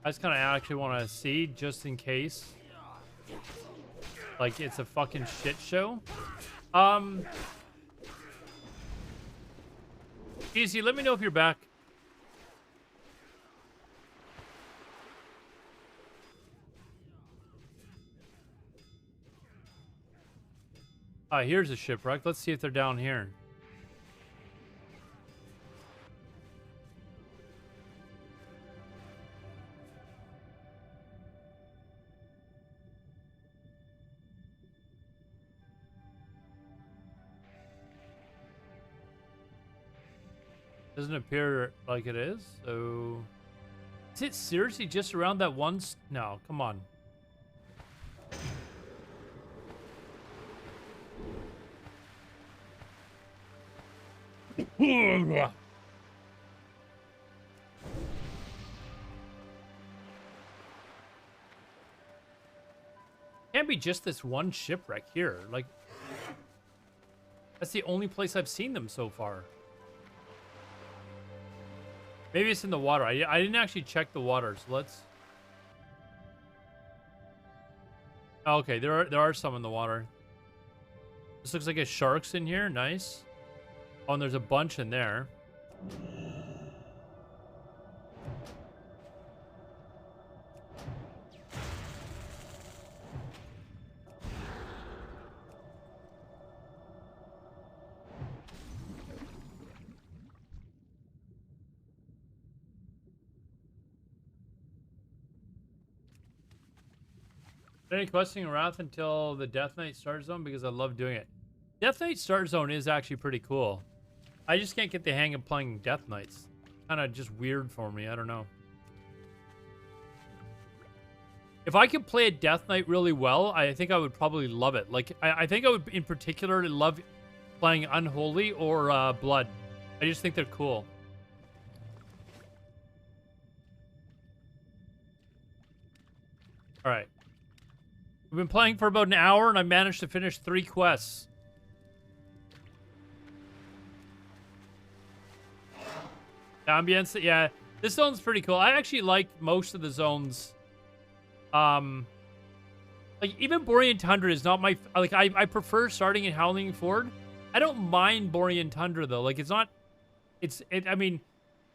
I just kind of actually want to see, just in case. Like, it's a fucking shit show. Easy, let me know if you're back. Here's a shipwreck. Let's see if they're down here. Doesn't appear like it is, so... Is it seriously just around that one... No, come on. Can't be just this one shipwreck here. Like, that's the only place I've seen them so far. Maybe it's in the water. I didn't actually check the water, so let's... Oh, okay, there are some in the water. This looks like a shark's in here. Nice. Oh, and there's a bunch in there. Any questing Wrath until the Death Knight Start Zone because I love doing it. Death Knight Start Zone is actually pretty cool. I just can't get the hang of playing Death Knights. Kind of just weird for me. I don't know. If I could play a Death Knight really well, I think I would probably love it. Like, I think I would in particular love playing Unholy or Blood. I just think they're cool. All right. We've been playing for about an hour, and I managed to finish 3 quests. Ambience, yeah. This zone's pretty cool. I actually like most of the zones. Like, even Borean Tundra is not my... Like, I prefer starting in Howling Ford. I don't mind Borean Tundra, though. Like, it's not... I mean,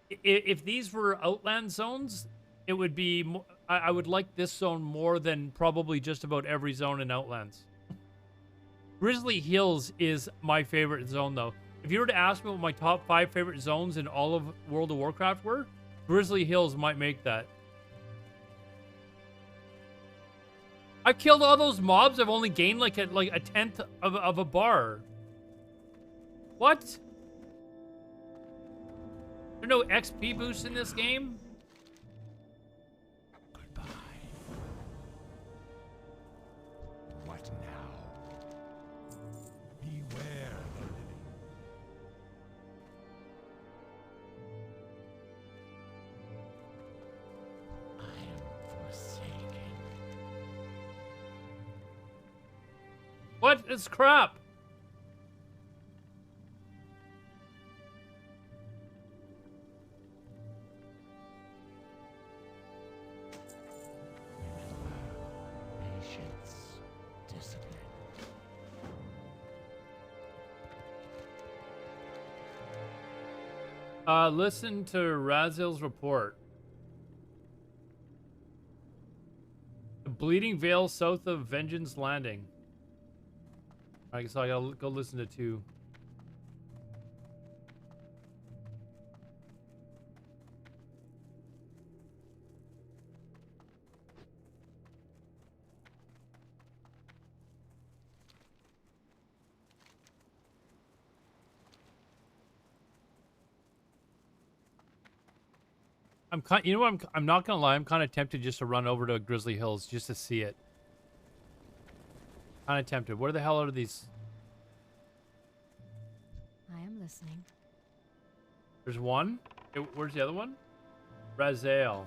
if these were Outland zones, it would be... I would like this zone more than probably just about every zone in Outlands. Grizzly Hills is my favorite zone, though. If you were to ask me what my top 5 favorite zones in all of World of Warcraft were, Grizzly Hills might make that. I've killed all those mobs. I've only gained like a tenth of a bar. What? There's no XP boost in this game? Goodbye. What now? Beware the living. I am forsaken. What is crap? Patience, discipline. Listen to Razil's report. The Bleeding Vale south of Vengeance Landing. Alright, so I gotta go listen to 2. You know what? I'm not gonna lie. I'm kind of tempted just to run over to Grizzly Hills just to see it. Kind of tempted. Where the hell are these? I am listening. There's one. Where's the other one? Raziel.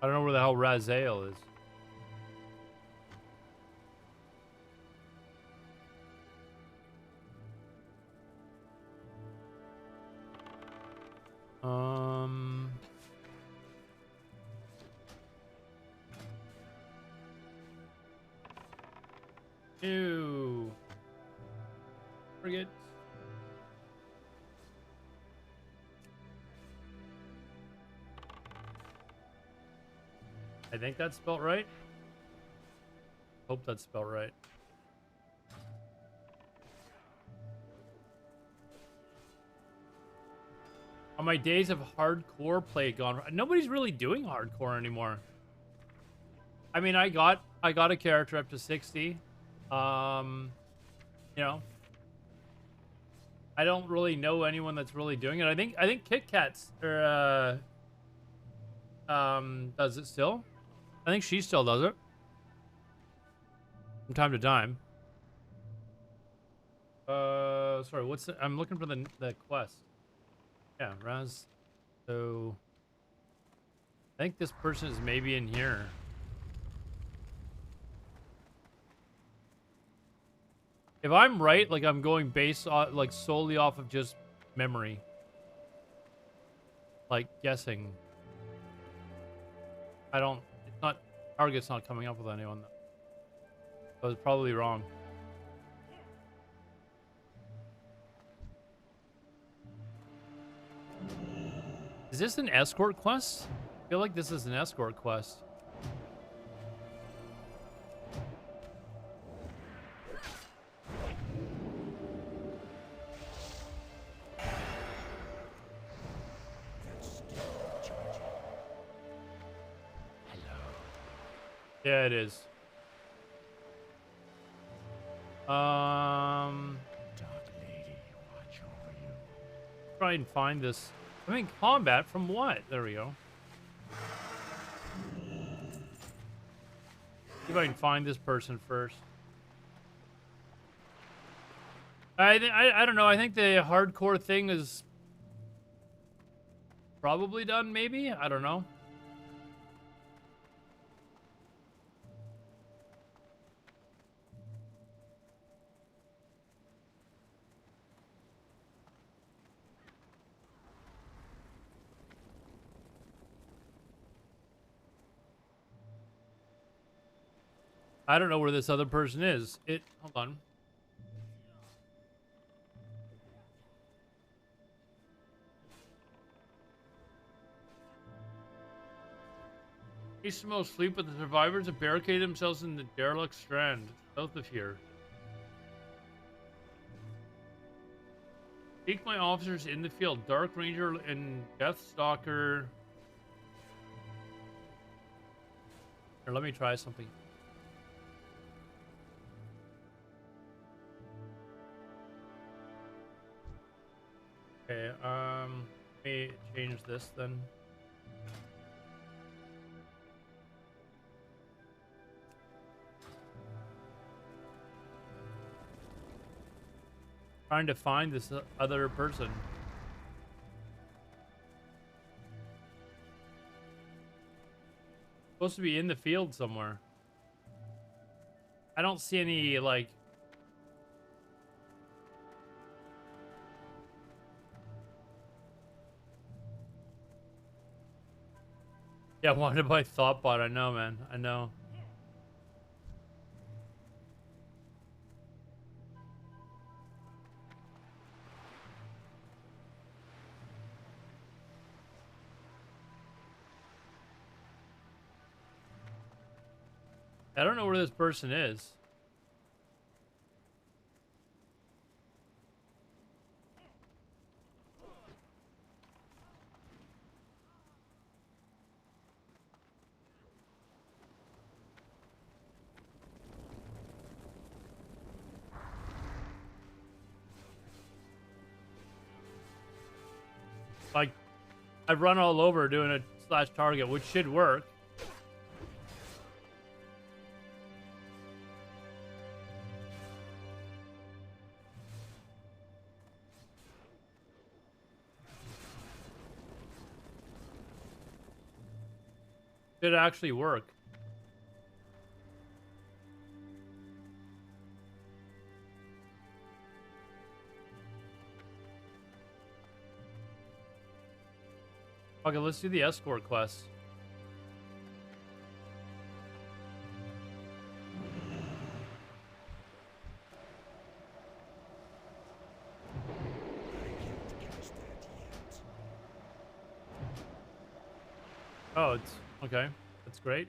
I don't know where the hell Raziel is. Ew. Forget. I think that's spelled right. Hope that's spelled right. On my days of hardcore play gone, nobody's really doing hardcore anymore. I mean, I got a character up to 60. You know, I don't really know anyone that's really doing it. I think Kit Kat's or does it still? I think she still does it from time to time. Sorry, what's the, I'm looking for the quest. Yeah, Raz. So I think this person is maybe in here. If I'm right, like I'm going based on like solely off of just memory. Like guessing. It's not, Target's not coming up with anyone though. I was probably wrong. Is this an escort quest? I feel like this is an escort quest. Yeah, it is. Dark Lady, watch over you. Try and find this. I mean, combat from what? There we go. See if I can find this person first. I don't know. I think the hardcore thing is probably done. Maybe, I don't know. I don't know where this other person is. Hold on. Eastmost fleet, but the survivors have barricaded themselves in the derelict strand south of here. Seek my officers in the field. Dark Ranger and Deathstalker. Here, let me try something. Okay, let me change this then. Trying to find this other person. Supposed to be in the field somewhere. I don't see any, like... Yeah, wanted by Thoughtbot. I know, man. I know. I don't know where this person is. Like, I've run all over doing a slash target, which should work. Should actually work. Okay, let's do the escort quest. Oh, it's okay. That's great.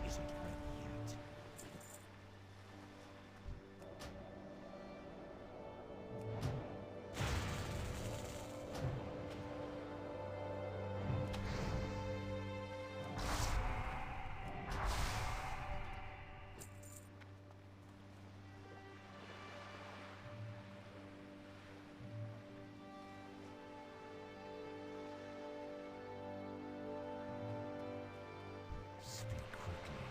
Isn't ready yet. Speak quickly.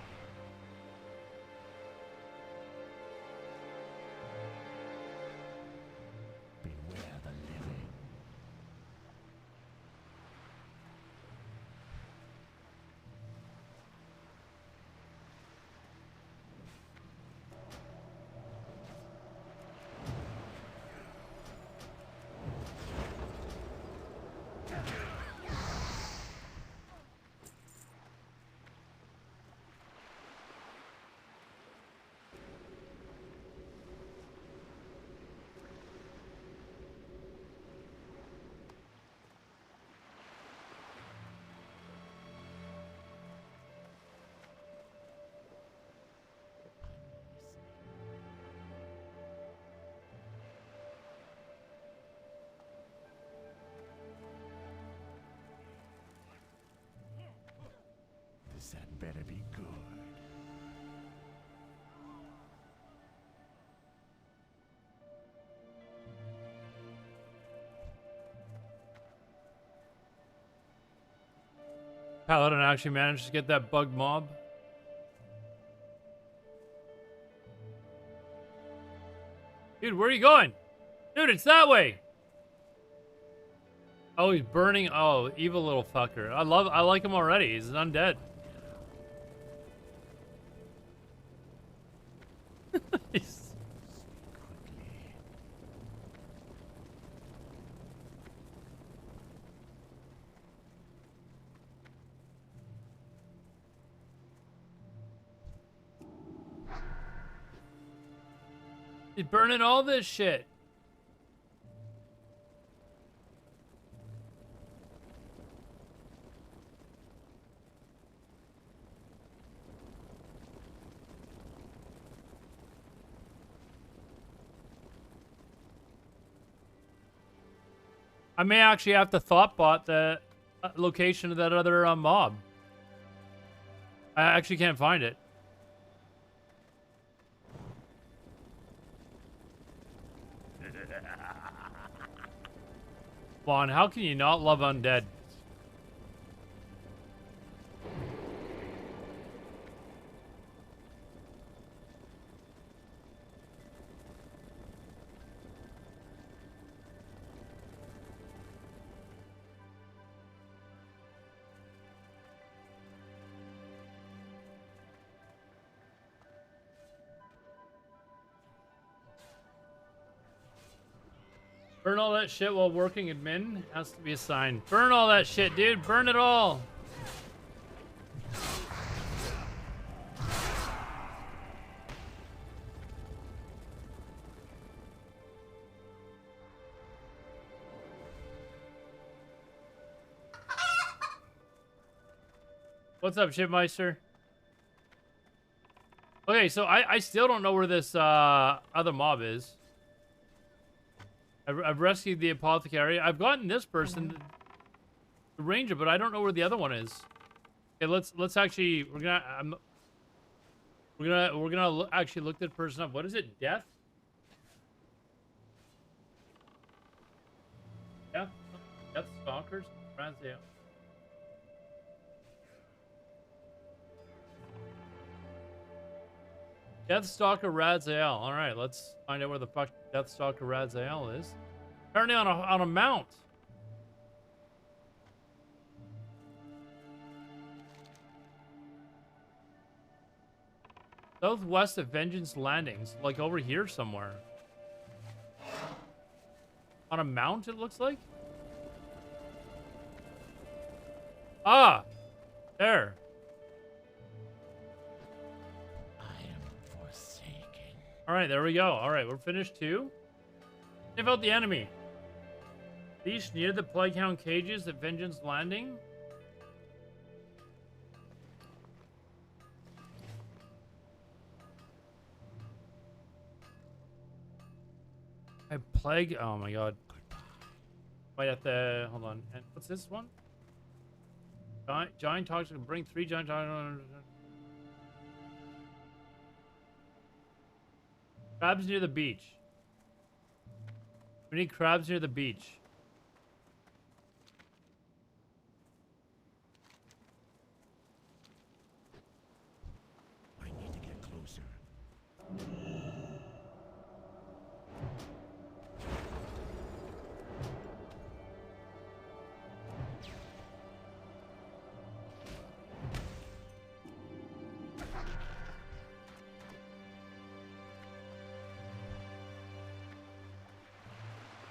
Beware the living. That better be good. Paladin actually managed to get that bug mob. Dude, where are you going? Dude, it's that way. Oh, he's burning. Oh, evil little fucker. I like him already. He's an undead. He's... He's burning all this shit. I may actually have to thoughtbot the location of that other mob. I actually can't find it. Vaughn, how can you not love undead? Burn all that shit while working admin has to be assigned. Burn all that shit, dude. Burn it all. What's up, Shipmeister? Okay, so I still don't know where this other mob is. I've rescued the apothecary. I've gotten this person, the ranger, but I don't know where the other one is. Okay, let's actually we're gonna actually look that person up. What is it? Death? Death? Death stalkers? Raziel. Deathstalker Raziel. All right, let's find out where the fuck Deathstalker Raziel is. Apparently on a mount. Southwest of Vengeance Landings, like over here somewhere. On a mount, it looks like. Ah, there. All right, there we go. All right, we're finished too. Sniff out the enemy. Leash near the Plaguehound cages at Vengeance Landing. I plague. Oh my god. Might have to hold on. And what's this one? Giant toxic. Bring 3 giant toxic. Crabs near the beach. We need crabs near the beach. I need to get closer.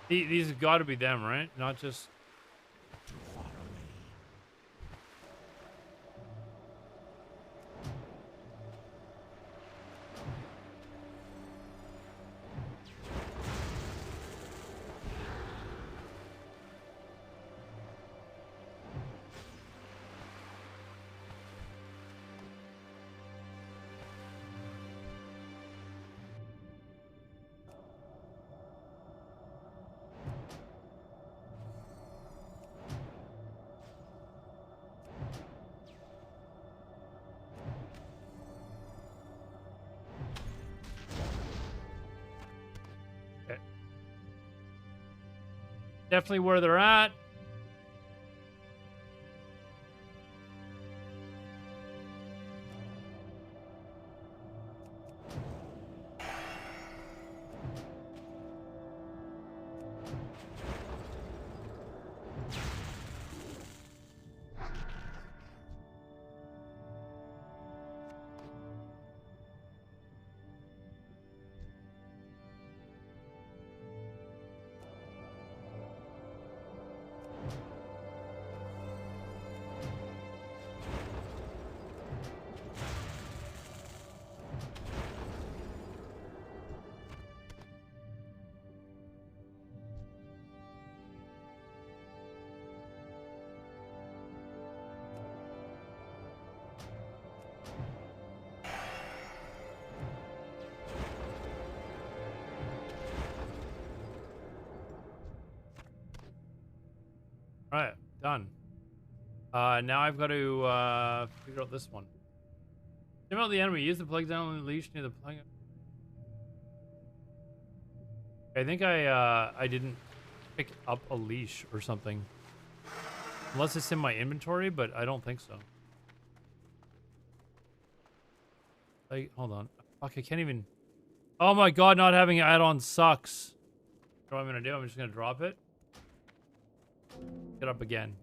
These have got to be them, right? Not just... Too far away. Definitely where they're at. done. Now I've got to figure out this one. Stim out the enemy. Use the plug down on the leash near the plug. I think I didn't pick up a leash or something. Unless it's in my inventory, but I don't think so. Like, hold on. Fuck, I can't even... Oh my god, not having an add-on sucks. What I'm gonna do, I'm just gonna drop it. Get up again.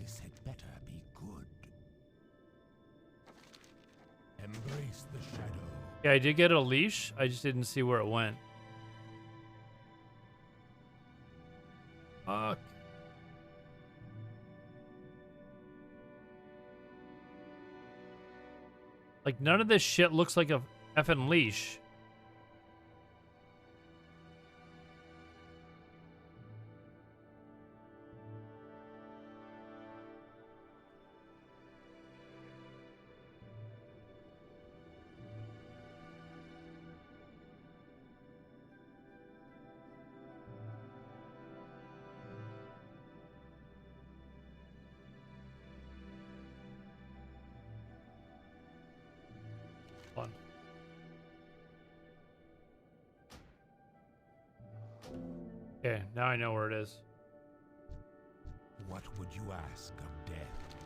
This had better be good. Embrace the shadow. Yeah, I did get a leash. I just didn't see where it went. Fuck. Like, none of this shit looks like a effing leash. Fun. Okay, now I know where it is. What would you ask of death?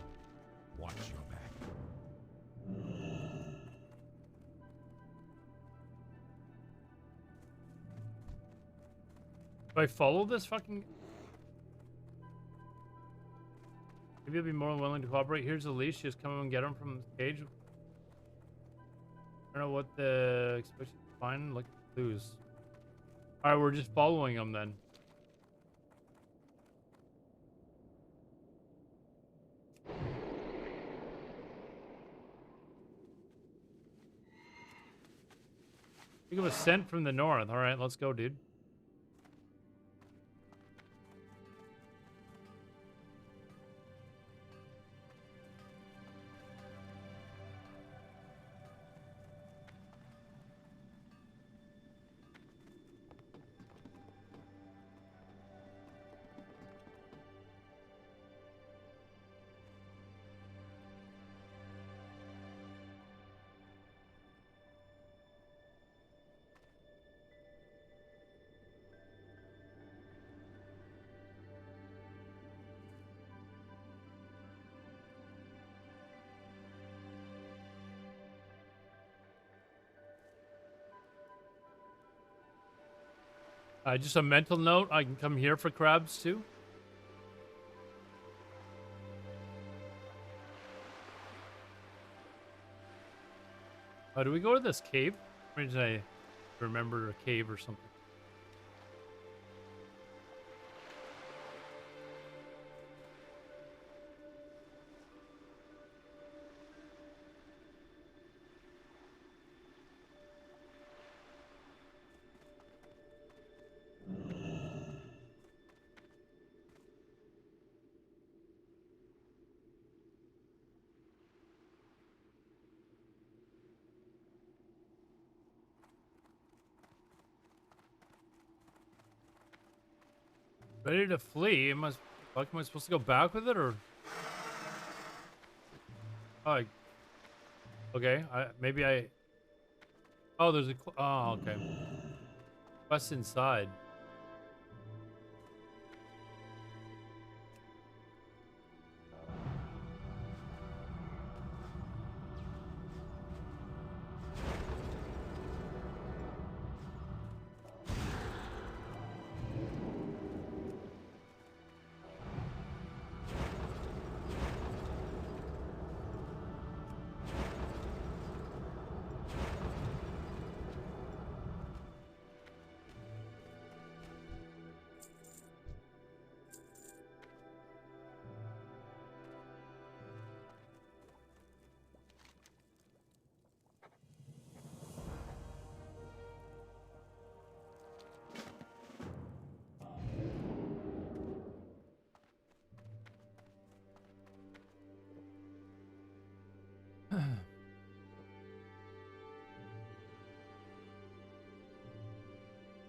Watch your back. Do I follow this fucking... Maybe I'll be more willing to cooperate. Here's the leash. Just come and get him from the cage. I don't know what the expectation to find. Look at the clues. Alright, we're just following him then. I think it was sent from the north. Alright, let's go, dude. Just a mental note, I can come here for crabs too. Do we go to this cave? Or did I remember a cave or something? Ready to flee? Am I supposed to go back with it or? Oh, okay. Maybe I. Oh, there's a. Oh, okay. What's inside?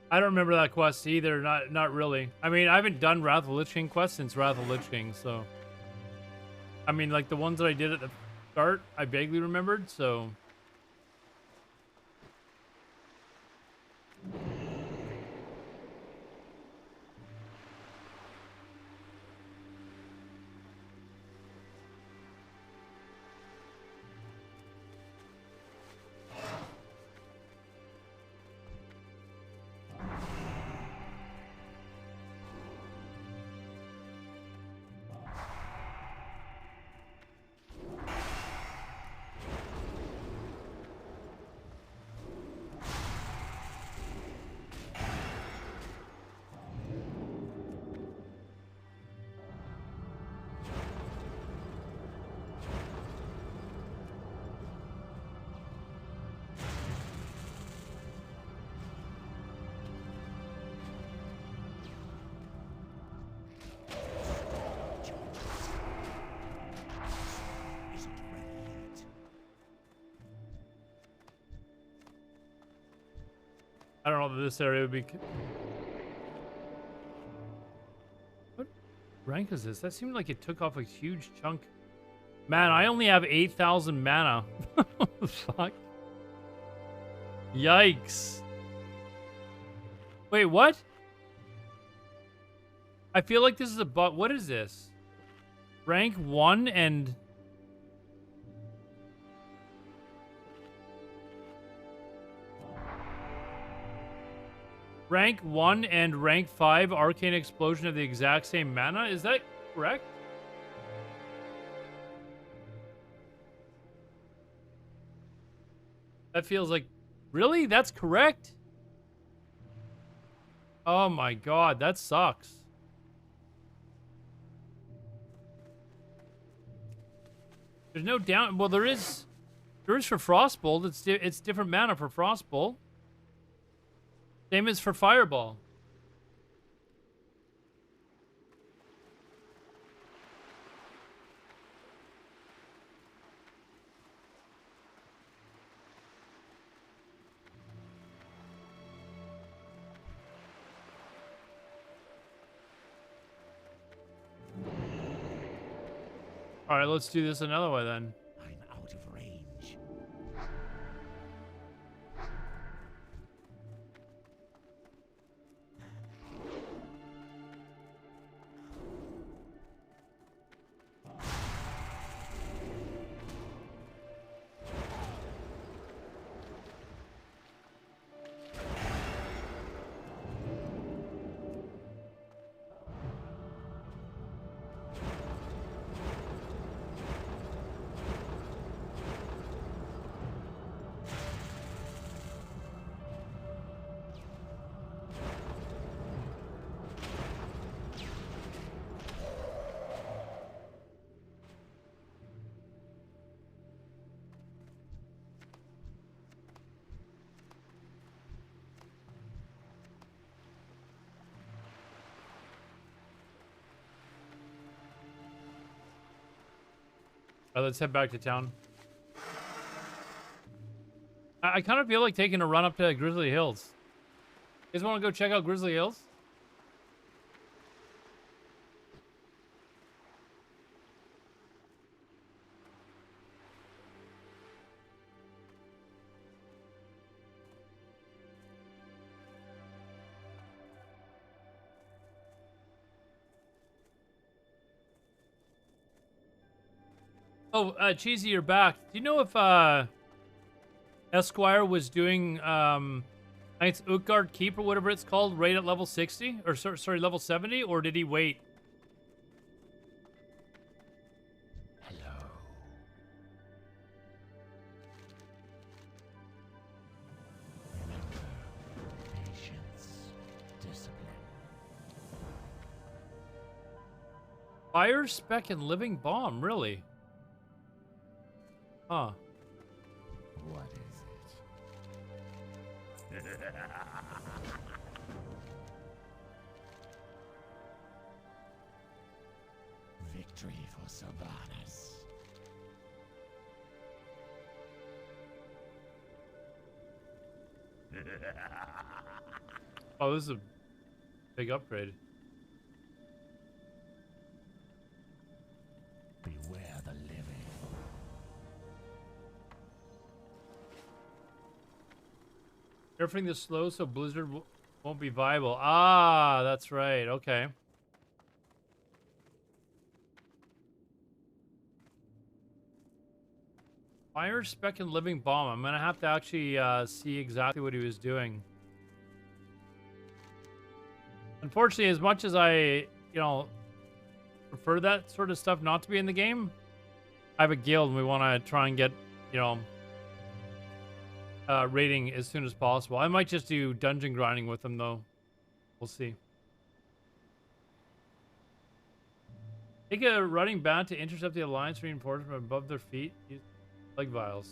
I don't remember that quest either. Not really. I mean, I haven't done Wrath of the Lich King quest since Wrath of the Lich King, so. I mean, like the ones that I did at the start, I vaguely remembered, so. Isn't ready yet. I don't know that this area would be. What rank is this? That seemed like it took off a huge chunk. Man, I only have 8,000 mana. Fuck. Yikes. Wait, what? I feel like this is a bug. What is this? Rank 1 and... Rank 1 and rank 5 arcane explosion have the exact same mana? Is that correct? That feels like... Really? That's correct? Oh my god, that sucks. There's no down... Well, there is for Frostbolt. It's different mana for Frostbolt. Same as for Fireball. All right, let's do this another way then. I'm out of range. All right, let's head back to town. I kind of feel like taking a run up to Grizzly Hills. You guys want to go check out Grizzly Hills? Oh, Cheesy, you're back. Do you know if Esquire was doing I think it's Utgard Keep or whatever it's called, right at level 60? Or sorry, level 70? Or did he wait? Hello. Remember, patience, discipline. Fire, Spec, and Living Bomb, really? Huh. What is it? Victory for Sylvanas. Oh, this is a big upgrade. Beware the living. Everything this slow so Blizzard won't be viable. Ah, that's right. Okay. Fire spec and living bomb. I'm gonna have to actually see exactly what he was doing. Unfortunately, as much as I, prefer that sort of stuff not to be in the game, I have a guild and we want to try and get, rating as soon as possible. I might just do dungeon grinding with them though. We'll see. Take a running bat to intercept the Alliance reinforcement above their feet. Use leg vials.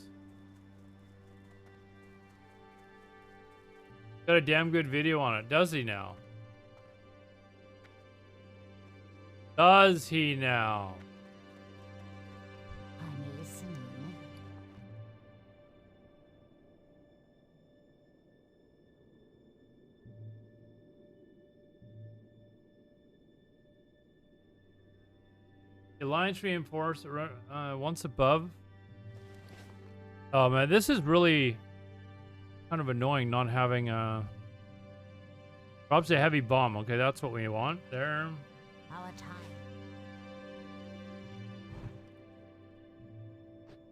Got a damn good video on it. Does he now? Does he now? I'm listening. Alliance reinforced once above. Oh man, this is really kind of annoying not having drops a heavy bomb. Okay, that's what we want there. Our time.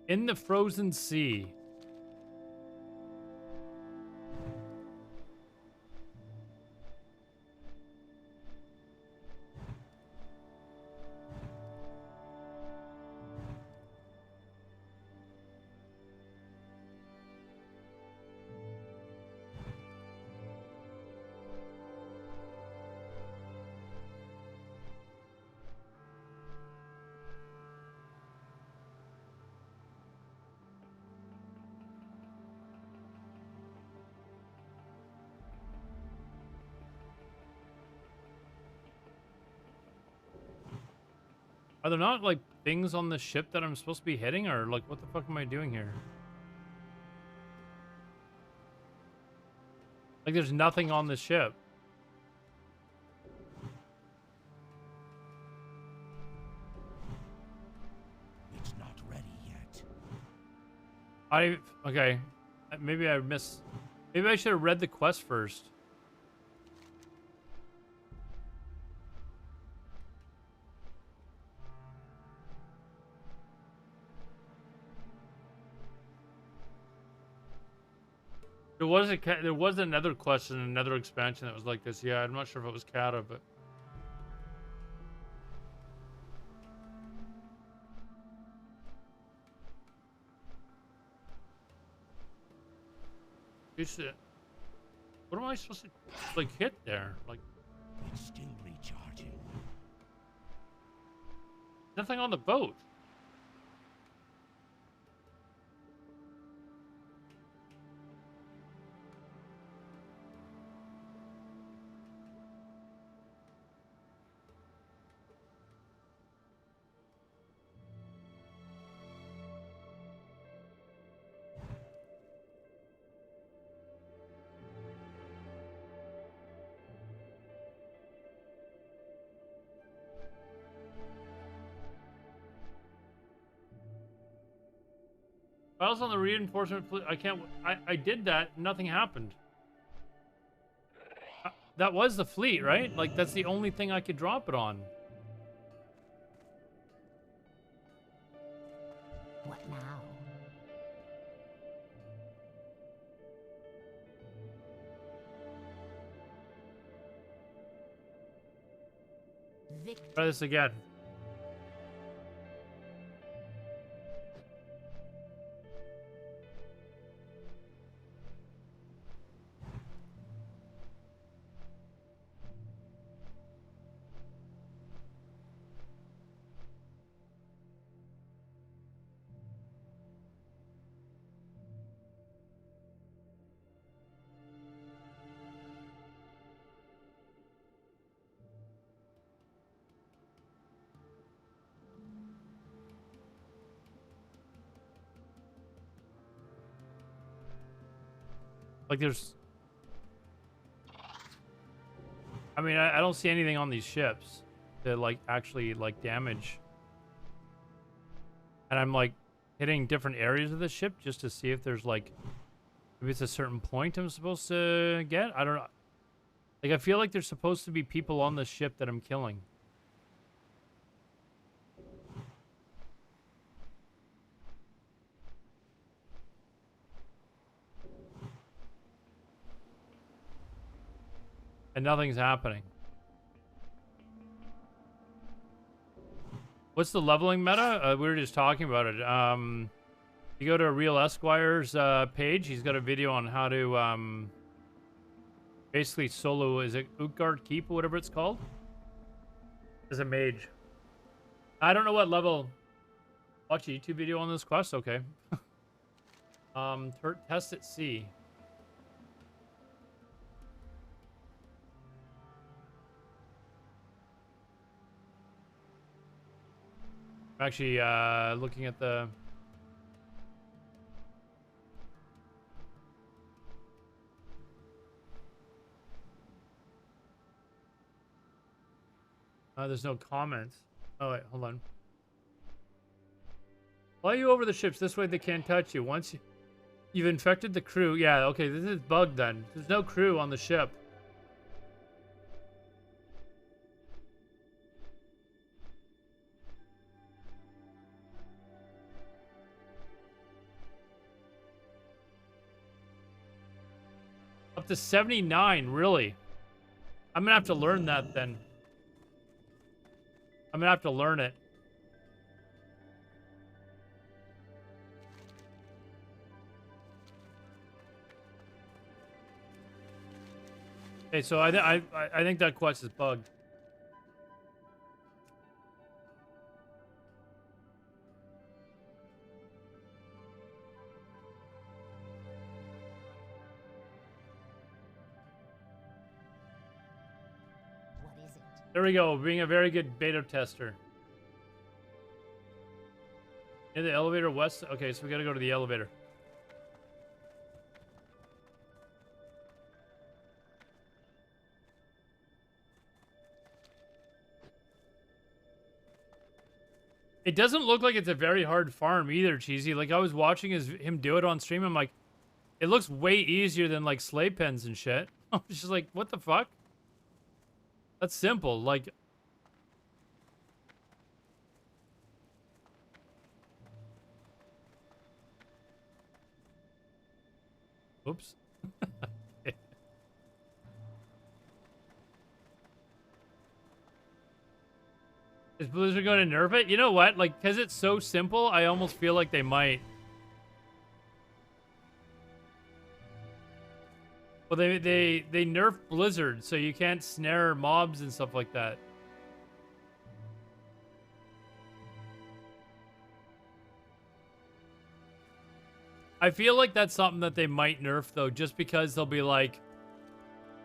In the frozen sea. Are there not, like, things on the ship that I'm supposed to be hitting? Or, like, what the fuck am I doing here? Like, there's nothing on the ship. It's not ready yet. Okay. Maybe I missed... Maybe I should have read the quest first. There was another quest in another expansion that was like this. Yeah, I'm not sure if it was Kata, but what am I supposed to like hit there? Like It's still recharging. nothing on the boat. I was on the reinforcement fleet. I can't. I did that. Nothing happened. That was the fleet, right? Like that's the only thing I could drop it on. What now? Victory. Try this again. Like there's I mean, I don't see anything on these ships that like actually like damage. And I'm like hitting different areas of the ship just to see if there's like, maybe it's a certain point I'm supposed to get. I don't know. Like, I feel like there's supposed to be people on the ship that I'm killing. And nothing's happening. What's the leveling meta? We were just talking about it. You go to Real Esquire's page. He's got a video on how to basically solo. Is it Utgard Keep or whatever it's called? As a mage. I don't know what level. Watch a YouTube video on this quest. Okay. Test at sea. I'm actually looking at the. There's no comments. Oh wait, hold on. Fly you over the ships. This way they can't touch you. Once you've infected the crew. Yeah, okay, this is bugged then. There's no crew on the ship. Up to 79, really? I'm gonna have to learn that then. I'm gonna have to learn it. Okay, so I think that quest is bugged. What is it? There we go, being a very good beta tester. Near the elevator west. Okay, so we gotta go to the elevator. It doesn't look like it's a very hard farm either, Cheesy. Like, I was watching him do it on stream. I'm like, it looks way easier than, like, slave pens and shit. I was just like, what the fuck? That's simple. Like... Oops. Is Blizzard going to nerf it? You know what? Like, because it's so simple, I almost feel like they might. Well, they nerf Blizzard, so you can't snare mobs and stuff like that. I feel like that's something that they might nerf, though, just because they'll be like,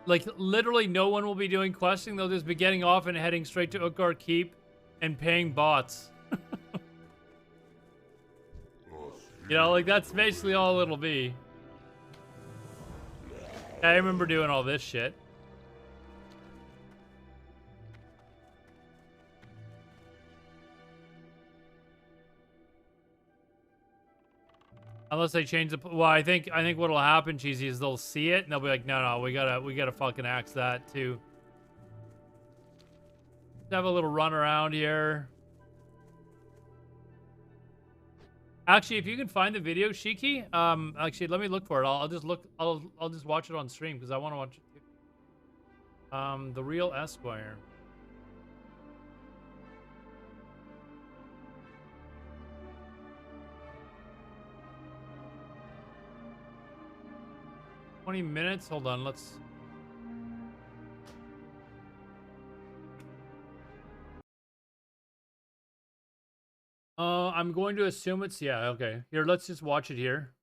literally no one will be doing questing. They'll just be getting off and heading straight to Utgard Keep and paying bots. You know, like, that's basically all it'll be. I remember doing all this shit. Unless they change the... Well, I think what'll happen, Cheesy, is they'll see it and they'll be like, no, we gotta fucking axe that too. Let's have a little run around here. Actually, if you can find the video, Shiki, actually, let me look for it. I'll just look. I'll just watch it on stream because I want to watch it too. The Real Esquire. $20. Hold on, let's... I'm going to assume it's... Yeah, okay. Here, let's just watch it here.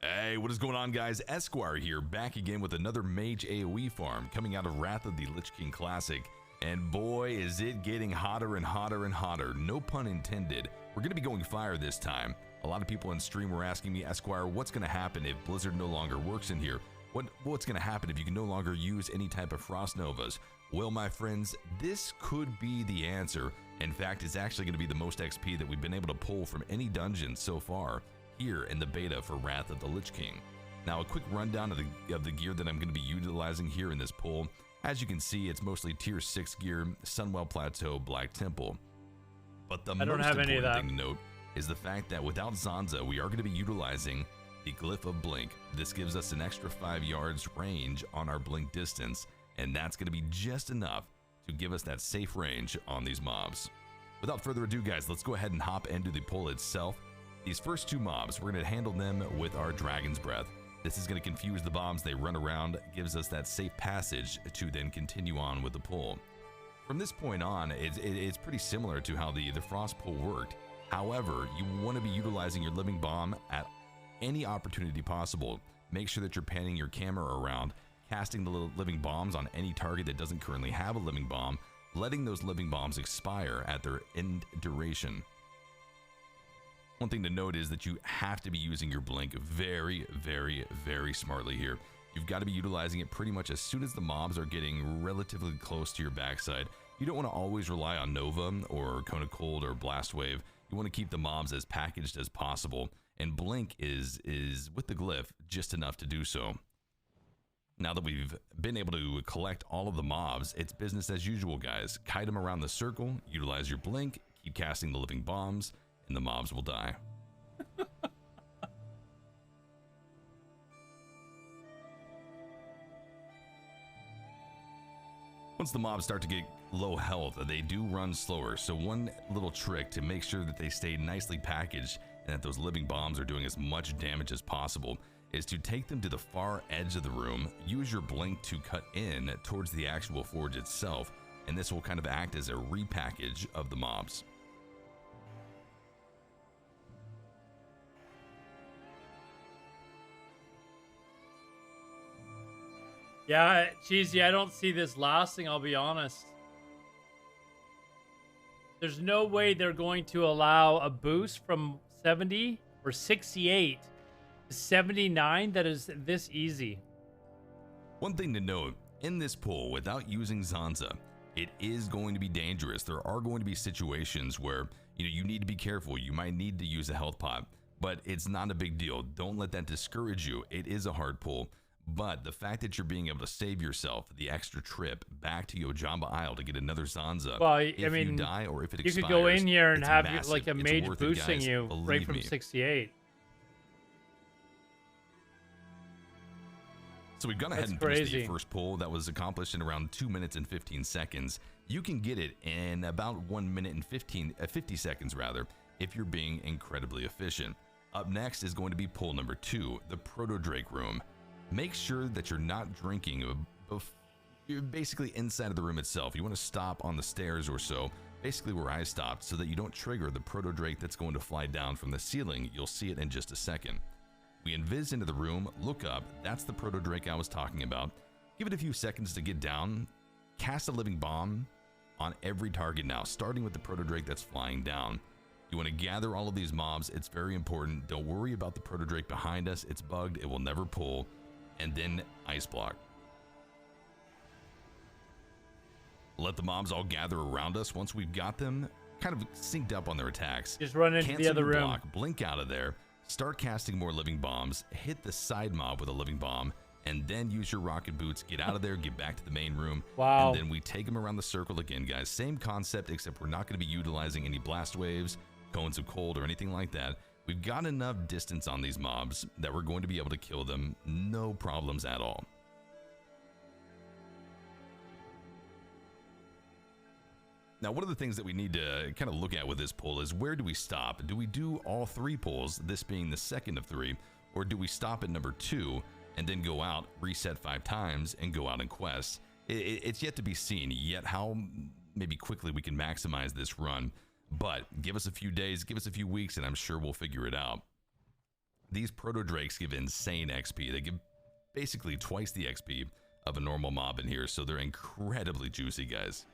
Hey, what is going on, guys? Esquire here, back again with another Mage AoE farm coming out of Wrath of the Lich King Classic. And boy, is it getting hotter and hotter and hotter. No pun intended. We're going to be going fire this time. A lot of people on stream were asking me, Esquire, what's going to happen if Blizzard no longer works in here? What's going to happen if you can no longer use any type of Frost Novas? Well, my friends, this could be the answer. In fact, it's actually going to be the most XP that we've been able to pull from any dungeon so far here in the beta for Wrath of the Lich King. Now, a quick rundown of the gear that I'm going to be utilizing here in this pull. As you can see, it's mostly tier 6 gear, Sunwell Plateau, Black Temple. But the most important thing to note is the fact that without Zanza, we are going to be utilizing the Glyph of Blink. This gives us an extra 5 yards range on our blink distance, and that's going to be just enough to give us that safe range on these mobs. Without further ado, guys, let's go ahead and hop into the pull itself. These first 2 mobs, we're going to handle them with our Dragon's Breath. This is going to confuse the bombs, they run around, gives us that safe passage to then continue on with the pull. From this point on, it's pretty similar to how the Frost pull worked. However, you want to be utilizing your Living Bomb at any opportunity possible. Make sure that you're panning your camera around, casting the little Living Bombs on any target that doesn't currently have a Living Bomb, letting those Living Bombs expire at their end duration. One thing to note is that you have to be using your blink very, very, very smartly here. You've got to be utilizing it pretty much as soon as the mobs are getting relatively close to your backside. You don't want to always rely on Nova or Cone of Cold or Blast Wave. You want to keep the mobs as packaged as possible, and blink is with the glyph just enough to do so. Now that we've been able to collect all of the mobs, it's business as usual, guys. Kite them around the circle, utilize your blink, keep casting the Living Bombs, and the mobs will die. Once the mobs start to get low health, they do run slower. So one little trick to make sure that they stay nicely packaged and that those Living Bombs are doing as much damage as possible is to take them to the far edge of the room, use your blink to cut in towards the actual forge itself, and this will kind of act as a repackage of the mobs. Yeah, Cheesy, I don't see this lasting, I'll be honest. There's no way they're going to allow a boost from 70 or 68 to 79 that is this easy. One thing to note, in this pull, without using Zanza, it is going to be dangerous. There are going to be situations where you need to be careful. You might need to use a health pot, but it's not a big deal. Don't let that discourage you. It is a hard pull. But the fact that you're being able to save yourself the extra trip back to Yojamba Isle to get another Zanza, well, if I mean, you die or if it you expires, could go in here and have massive. like a It's mage worth it, boosting guys. you Believe right from me. 68. So we've gone ahead and finished the first pull that was accomplished in around 2 minutes and 15 seconds. You can get it in about 1 minute and 50 seconds rather, if you're being incredibly efficient. Up next is going to be pull number 2, the Proto Drake room. Make sure that you're not drinking. You're basically inside of the room itself. You want to stop on the stairs or so, basically where I stopped, so that you don't trigger the Proto Drake that's going to fly down from the ceiling. You'll see it in just a second. We invis into the room, look up, that's the Proto Drake I was talking about. Give it a few seconds to get down. Cast a Living Bomb on every target now, starting with the Proto Drake that's flying down. You want to gather all of these mobs. It's very important. Don't worry about the Proto Drake behind us. It's bugged. It will never pull. And then Ice Block. Let the mobs all gather around us. Once we've got them kind of synced up on their attacks, just run into the other room. Block, blink out of there, start casting more Living Bombs, hit the side mob with a Living Bomb, and then use your rocket boots, get out of there, get back to the main room. Wow. And then we take them around the circle again, guys. Same concept, except we're not going to be utilizing any blast waves, cones of cold, or anything like that. We've got enough distance on these mobs that we're going to be able to kill them, no problems at all. Now, one of the things that we need to kind of look at with this pull is, where do we stop? Do we do all 3 pulls, this being the second of 3, or do we stop at number 2 and then go out, reset 5 times, and go out and quest? It's yet to be seen yet how maybe quickly we can maximize this run. But give us a few days, give us a few weeks, and I'm sure we'll figure it out. These Proto Drakes give insane XP. They give basically twice the XP of a normal mob in here, so they're incredibly juicy, guys.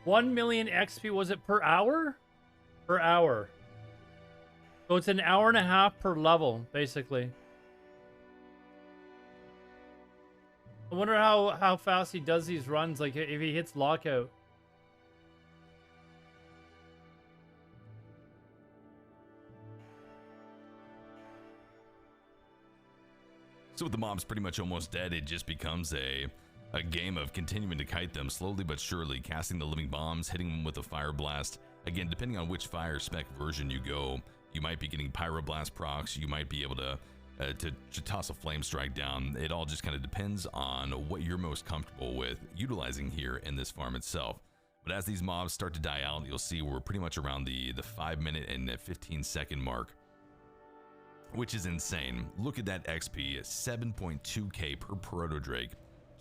1 million XP, was it per hour? Per hour. So it's an hour and a half per level, basically. I wonder how fast he does these runs, like if he hits lockout. So with the mobs pretty much almost dead, it just becomes a game of continuing to kite them slowly but surely, casting the living bombs, hitting them with a fire blast. Again, depending on which fire spec version you go, you might be getting pyroblast procs, you might be able to toss a flame strike down. It all just kind of depends on what you're most comfortable with utilizing here in this farm itself. But as these mobs start to die out, you'll see we're pretty much around the 5-minute and 15-second mark, which is insane. Look at that XP, 7.2k per proto drake,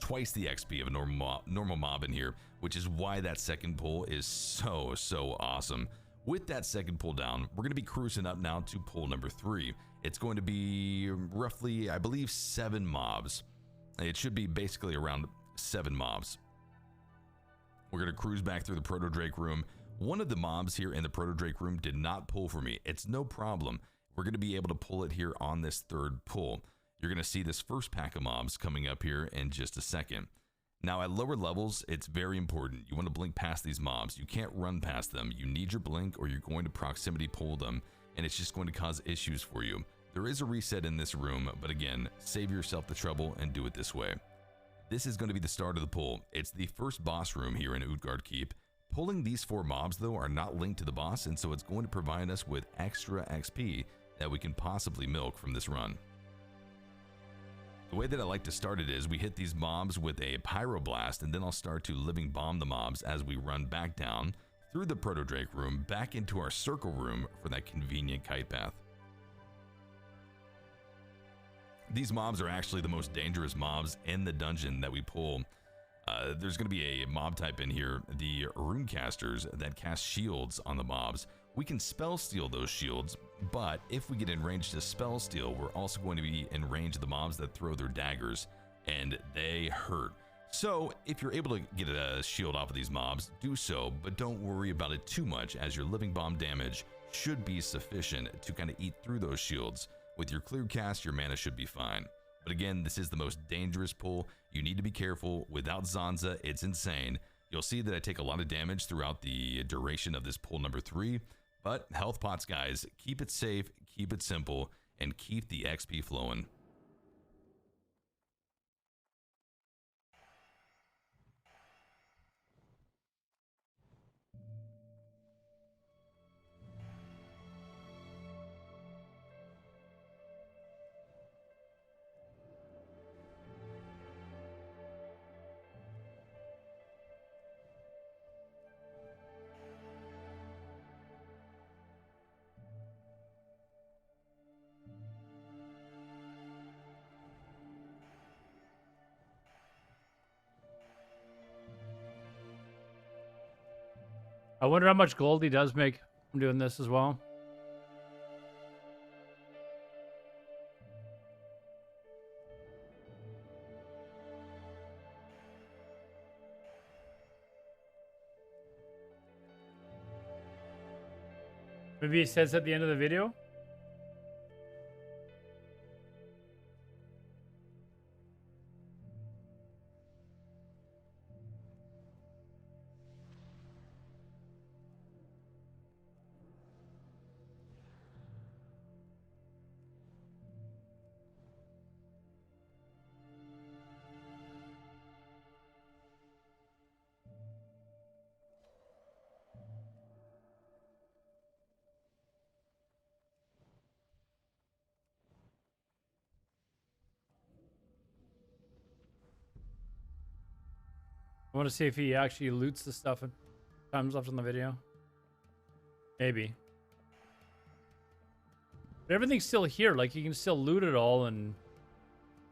twice the XP of a normal mob in here, which is why that second pull is so awesome. With that second pull down, we're going to be cruising up now to pull number 3. It's going to be roughly, I believe, 7 mobs. It should be basically around 7 mobs. We're going to cruise back through the proto drake room. One of the mobs here in the proto drake room did not pull for me. It's no problem. We're going to be able to pull it here on this third pull. You're going to see this first pack of mobs coming up here in just a second. Now at lower levels, it's very important. You want to blink past these mobs. You can't run past them. You need your blink or you're going to proximity pull them, and it's just going to cause issues for you. There is a reset in this room, but again, save yourself the trouble and do it this way. This is going to be the start of the pull. It's the first boss room here in Utgard Keep. Pulling these 4 mobs though are not linked to the boss, and so it's going to provide us with extra XP that we can possibly milk from this run. The way that I like to start it is we hit these mobs with a pyroblast, and then I'll start to living bomb the mobs as we run back down through the proto drake room back into our circle room for that convenient kite path. These mobs are actually the most dangerous mobs in the dungeon that we pull. There's going to be a mob type in here, the runecasters, that cast shields on the mobs. We can spell steal those shields, but if we get in range to spell steal, we're also going to be in range of the mobs that throw their daggers, and they hurt. So if you're able to get a shield off of these mobs, do so, but don't worry about it too much, as your living bomb damage should be sufficient to kind of eat through those shields. With your clear cast, your mana should be fine. But again, this is the most dangerous pull. You need to be careful. Without Zanza, it's insane. You'll see that I take a lot of damage throughout the duration of this pull number 3. But health pots, guys, keep it safe, keep it simple, and keep the XP flowing. I wonder how much gold he does make from doing this as well. Maybe he says at the end of the video. I want to see if he actually loots the stuff at times left in the video. Maybe. But everything's still here. Like, you can still loot it all and...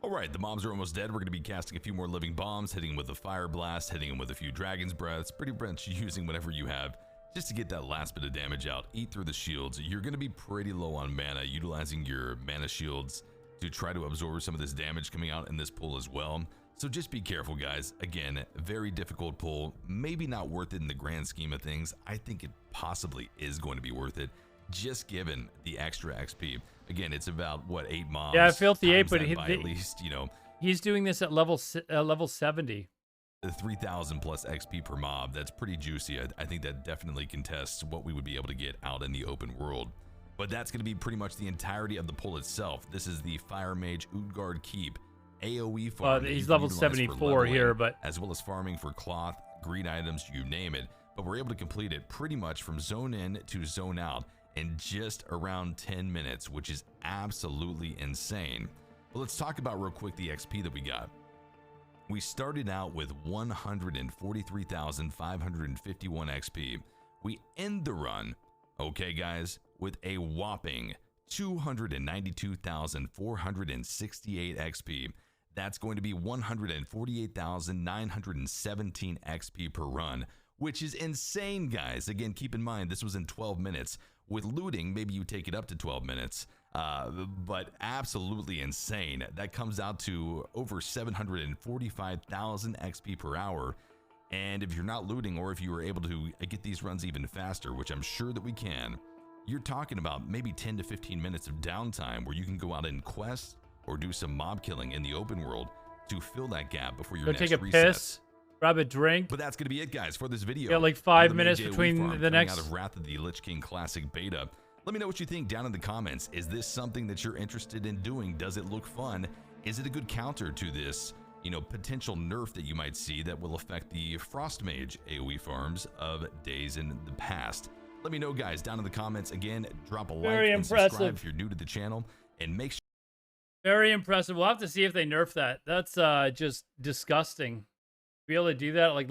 Alright, the mobs are almost dead. We're going to be casting a few more living bombs, hitting them with a fire blast, hitting them with a few dragon's breaths, pretty much using whatever you have just to get that last bit of damage out. Eat through the shields. You're going to be pretty low on mana, utilizing your mana shields to try to absorb some of this damage coming out in this pull as well. So just be careful, guys. Again, very difficult pull. Maybe not worth it in the grand scheme of things. I think it possibly is going to be worth it, just given the extra XP. Again, it's about, what, 8 mobs? Yeah, Filthy 8, but at least, you know, he's doing this at level 70. the 3,000 plus XP per mob. That's pretty juicy. I think that definitely contests what we would be able to get out in the open world. But that's going to be pretty much the entirety of the pull itself. This is the Fire Mage Utgard Keep AoE farm. He's level 74 here, but as well as farming for cloth, green items, you name it. But we're able to complete it pretty much from zone in to zone out in just around 10 minutes, which is absolutely insane. But let's talk about real quick the XP that we got. We started out with 143,551 XP. We end the run, okay guys, with a whopping 292,468 XP. That's going to be 148,917 XP per run, which is insane, guys. Again, keep in mind, this was in 12 minutes. With looting, maybe you take it up to 12 minutes, but absolutely insane. That comes out to over 745,000 XP per hour. And if you're not looting, or if you were able to get these runs even faster, which I'm sure that we can, you're talking about maybe 10 to 15 minutes of downtime where you can go out and quest or do some mob killing in the open world to fill that gap before your go next take a reset. piss, grab a drink. But that's going to be it, guys, for this video. Yeah, like 5 minutes between the next. Out of Wrath of the Lich King Classic Beta. Let me know what you think down in the comments. Is this something that you're interested in doing? Does it look fun? Is it a good counter to this, you know, potential nerf that you might see that will affect the Frost Mage AoE farms of days in the past? Let me know, guys, down in the comments. Again, drop a like and subscribe if you're new to the channel, and make sure. Very impressive. We'll have to see if they nerf that. That's just disgusting. Be able to do that, like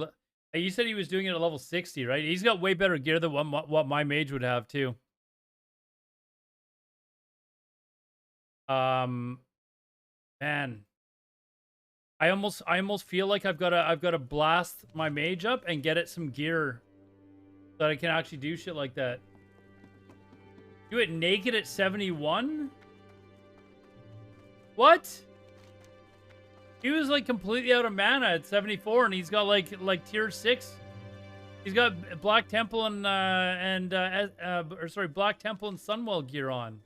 you said, he was doing it at level 60, right? He's got way better gear than what my mage would have too. Man, I almost feel like I've got to blast my mage up and get it some gear so that I can actually do shit like that. Do it naked at 71? What? He was like completely out of mana at 74, and he's got like tier 6. He's got Black Temple and Black Temple and Sunwell gear on.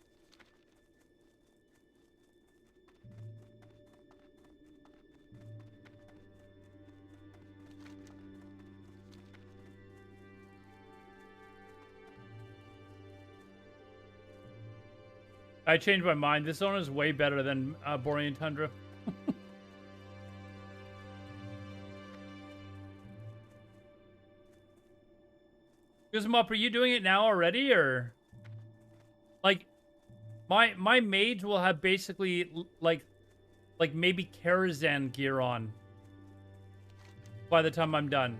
I changed my mind. This one is way better than Borean Tundra. Guzmop, are you doing it now already, or like my mage will have basically like maybe Karazhan gear on by the time I'm done?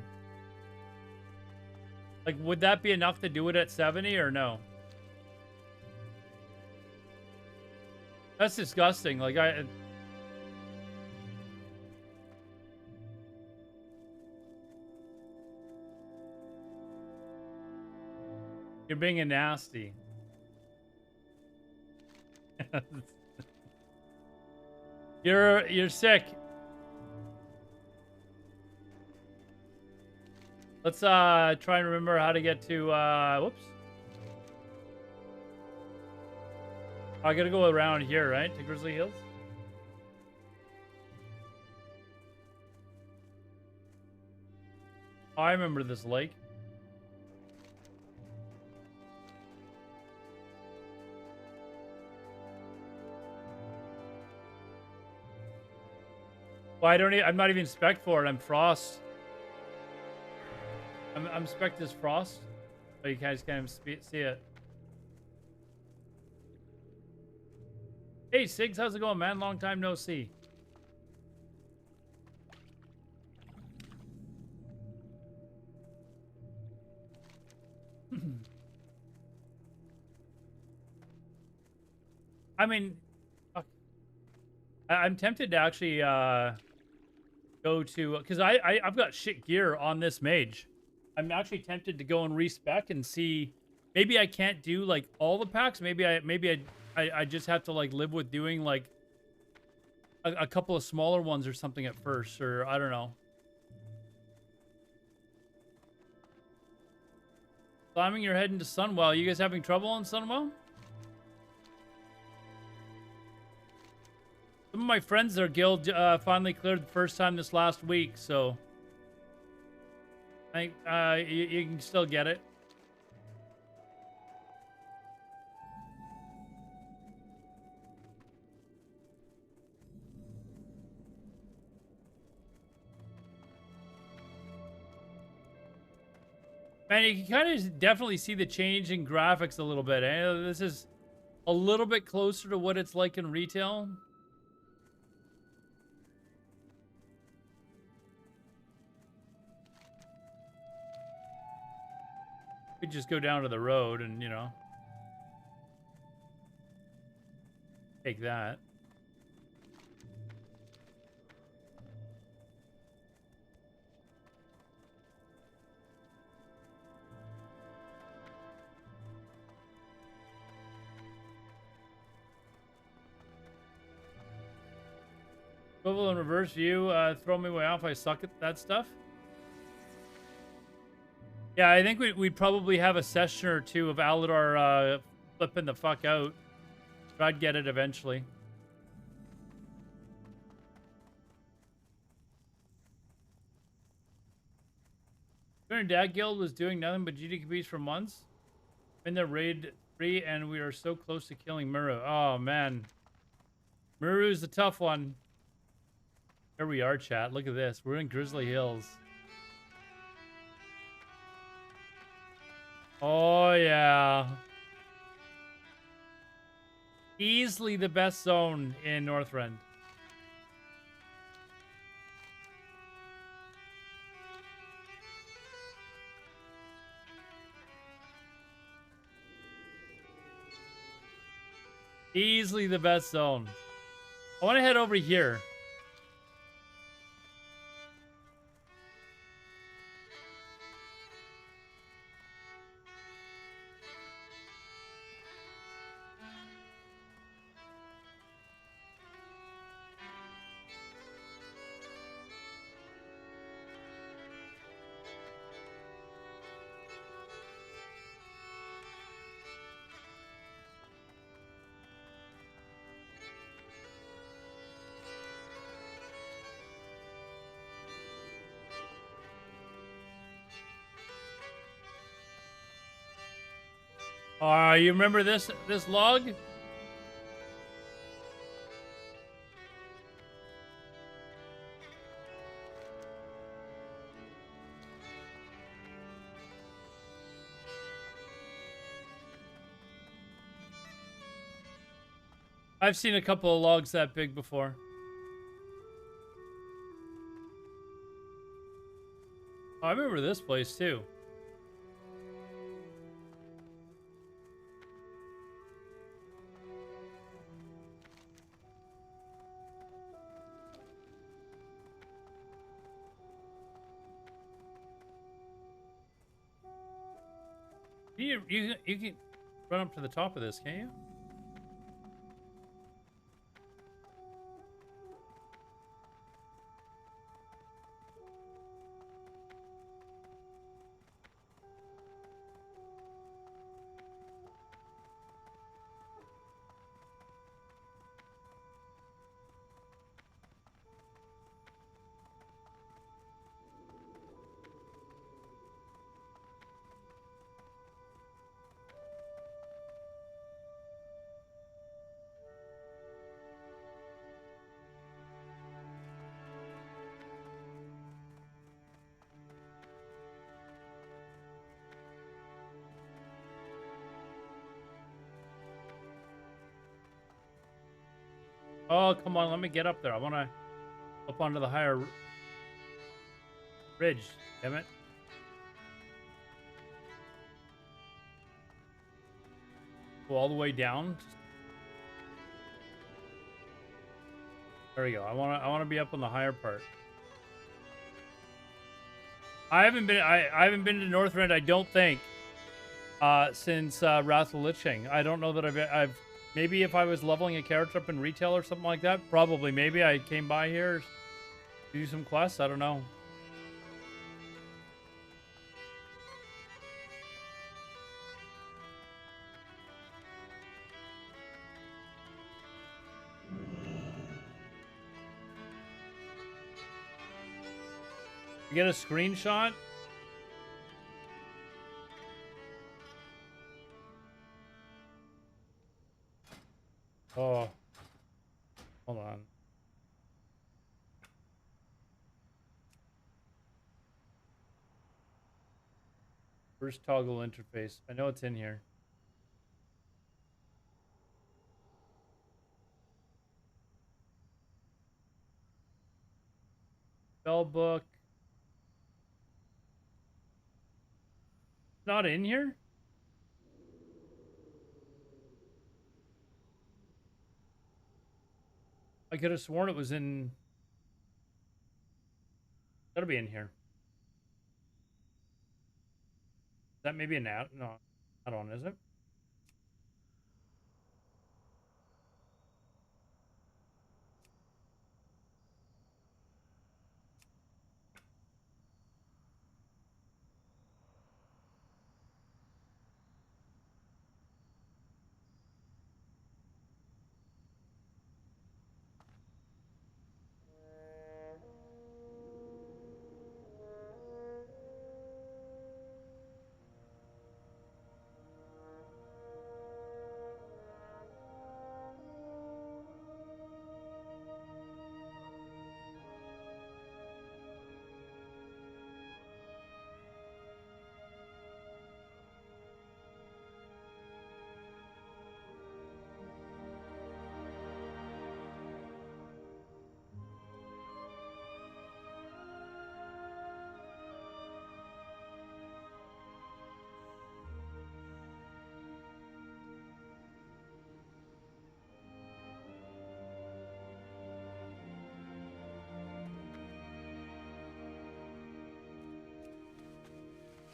Like, would that be enough to do it at 70 or no? That's disgusting. Like, you're being a nasty. You're sick. Let's try and remember how to get to whoops. I gotta go around here, right? To Grizzly Hills? Oh, I remember this lake. Well, I'm not even spec for it. I'm Frost. I'm spec as Frost. But you guys can't even see it. Hey, Sigs, how's it going, man? Long time no see. I mean, I'm tempted to actually go to, because I've got shit gear on this mage. I'm actually tempted to go and respec and see. Maybe I can't do like all the packs. Maybe I just have to like live with doing like a couple of smaller ones or something at first, or I don't know. Climbing your head into Sunwell. You guys having trouble on Sunwell? Some of my friends, their guild finally cleared the first time this last week, so I think you can still get it. Man, you can kind of definitely see the change in graphics a little bit. Eh? This is a little bit closer to what it's like in retail. Could just go down to the road and, you know, take that. Swivel in reverse view, throw me way off. I suck at that stuff. Yeah, I think we'd probably have a session or two of Aladar flipping the fuck out. I'd get it eventually. Our dad guild was doing nothing but GDQBs for months. In the raid 3, and we are so close to killing Muru. Oh man, Muru's the tough one. Here we are, chat. Look at this. We're in Grizzly Hills. Oh, yeah. Easily the best zone in Northrend. Easily the best zone. I want to head over here. You remember this log? I've seen a couple of logs that big before. Oh, I remember this place too. You can run up to the top of this, can't you? Oh, come on, let me get up there. I want to up onto the higher ridge, damn it. Go all the way down. There we go. I want to be up on the higher part. I haven't been to Northrend, I don't think, since Wrath of Lich King. I don't know that I've Maybe if I was leveling a character up in retail or something like that, probably. Maybe I came by here to do some quests. I don't know. You get a screenshot? Oh. Hold on. First toggle interface. I know it's in here. Spell book. Not in here? I could have sworn it was in. Gotta be in here. Is that maybe an add? No, add-on, is it?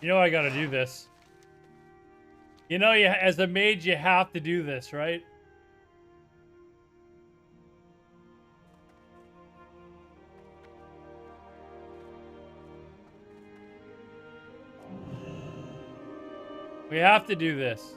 You know I gotta do this. You know, as a mage, you have to do this, right? We have to do this.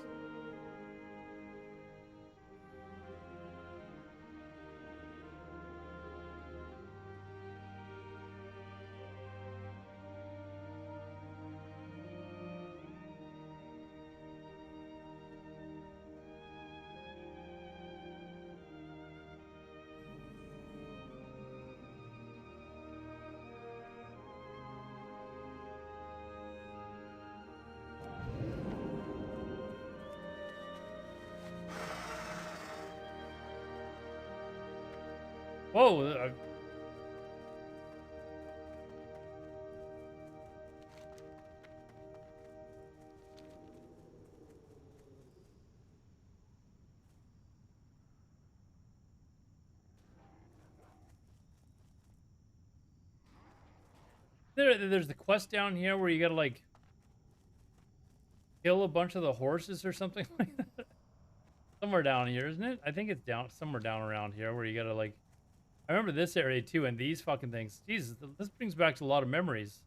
Whoa. There's the quest down here where you gotta, like, kill a bunch of the horses or something like that. Somewhere down here, isn't it? I think it's down somewhere down around here where you gotta, like... I remember this area too, and these fucking things. Jesus, this brings back to a lot of memories.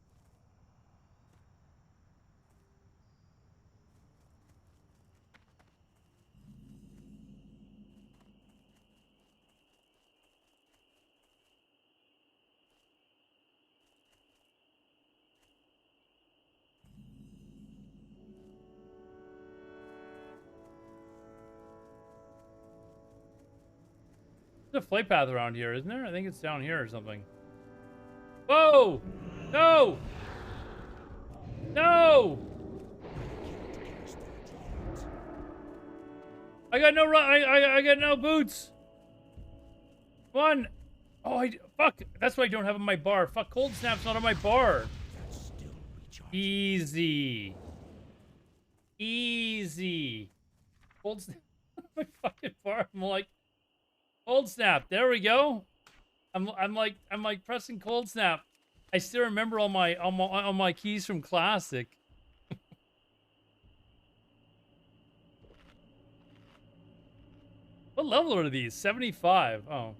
There's a flight path around here, isn't there? I think it's down here or something. Whoa! No! No! I got no I got no boots. Come on. Oh, fuck. That's why I don't have on my bar. Fuck, cold snap's not on my bar. Easy. Easy. Cold snap my fucking bar. I'm like, cold snap. There we go. I'm like pressing cold snap. I still remember all my keys from Classic. level are these? 75. Oh.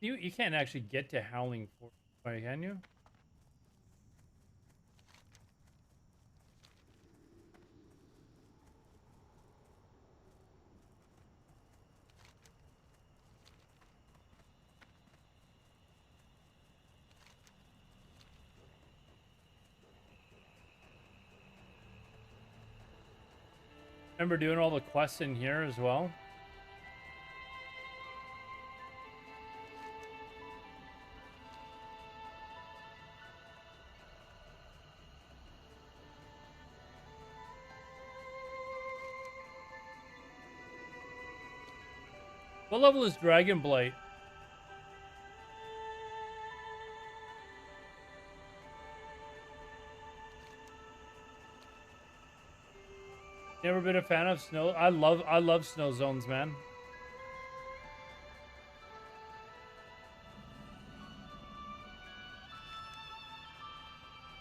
You can't actually get to Howling Forest, can you? Remember doing all the quests in here as well? What level is Dragon Blight? Never been a fan of snow. I love snow zones, man.